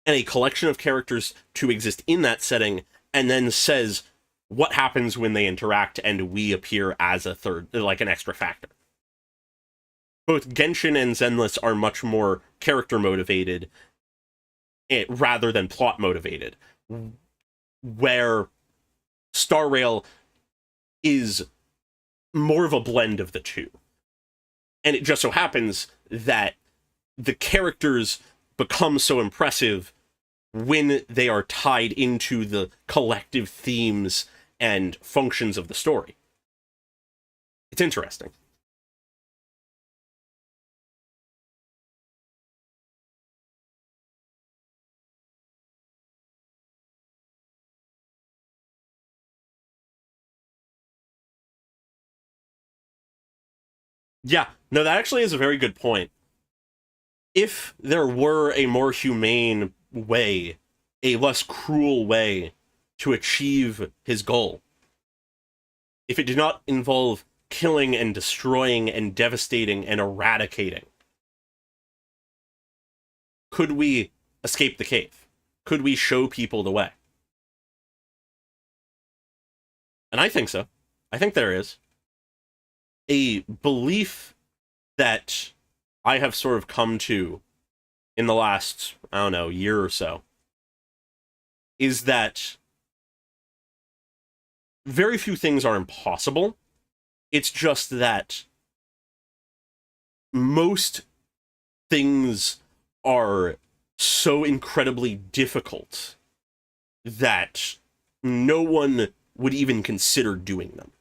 and a collection of characters to exist in that setting, and then says what happens when they interact and we appear as a third, like an extra factor. Both Genshin and Zenless are much more character motivated rather than plot motivated, where Star Rail is more of a blend of the two. And it just so happens that the characters become so impressive when they are tied into the collective themes and functions of the story. It's interesting. Yeah, no, that actually is a very good point. If there were a more humane way, a less cruel way to achieve his goal, if it did not involve killing and destroying and devastating and eradicating, could we escape the cave? Could we show people the way? And I think so. I think there is. A belief that I have sort of come to in the last, I don't know, year or so, is that very few things are impossible. It's just that most things are so incredibly difficult that no one would even consider doing them,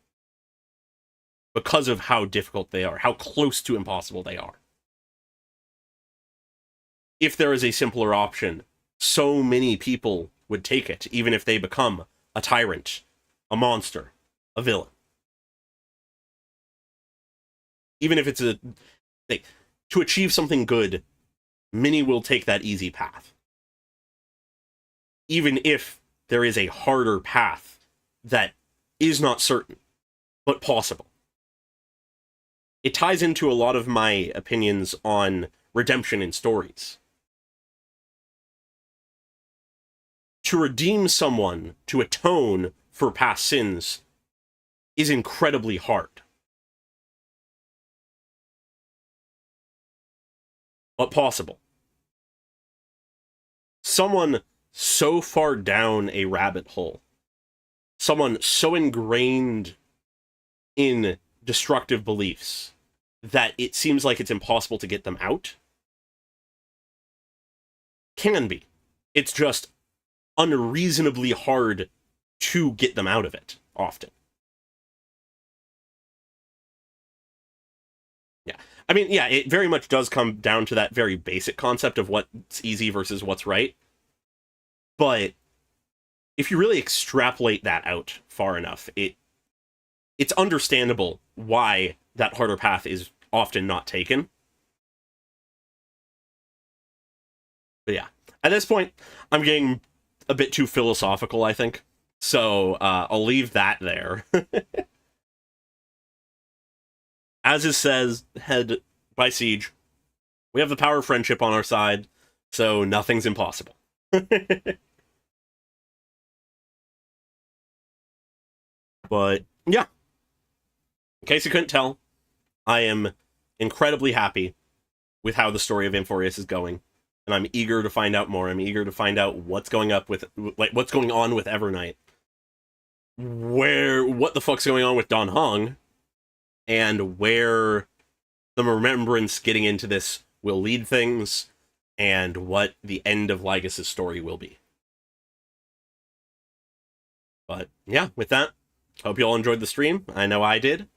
because of how difficult they are, how close to impossible they are. If there is a simpler option, so many people would take it, even if they become a tyrant, a monster, a villain. Even if it's to achieve something good, many will take that easy path. Even if there is a harder path that is not certain, but possible. It ties into a lot of my opinions on redemption in stories. To redeem someone, to atone for past sins, is incredibly hard. But possible. Someone so far down a rabbit hole, someone so ingrained in destructive beliefs that it seems like it's impossible to get them out, can be. It's just unreasonably hard to get them out of it, often. Yeah. I mean, yeah, it very much does come down to that very basic concept of what's easy versus what's right. But if you really extrapolate that out far enough, it's understandable why that harder path is often not taken. But yeah, at this point, I'm getting a bit too philosophical, I think. So I'll leave that there. As it says, head by Siege, we have the power of friendship on our side, so nothing's impossible. But yeah, in case you couldn't tell, I am incredibly happy with how the story of Amphorius is going, and I'm eager to find out more. I'm eager to find out what's going on with Evernight, what the fuck's going on with Don Hong, and where the Remembrance getting into this will lead things, and what the end of Lygus' story will be. But yeah, with that, hope you all enjoyed the stream. I know I did.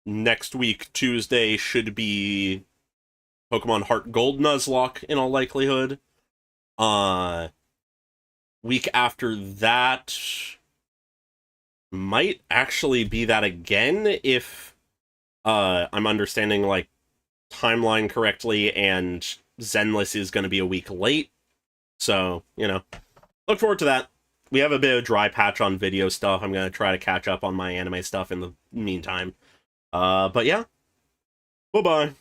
Next week, Tuesday, should be Pokemon Heart Gold Nuzlocke, in all likelihood. Week after that might actually be that again, if I'm understanding, like, timeline correctly, and Zenless is going to be a week late. So, you know, look forward to that. We have a bit of dry patch on video stuff. I'm going to try to catch up on my anime stuff in the meantime. But yeah. Bye-bye.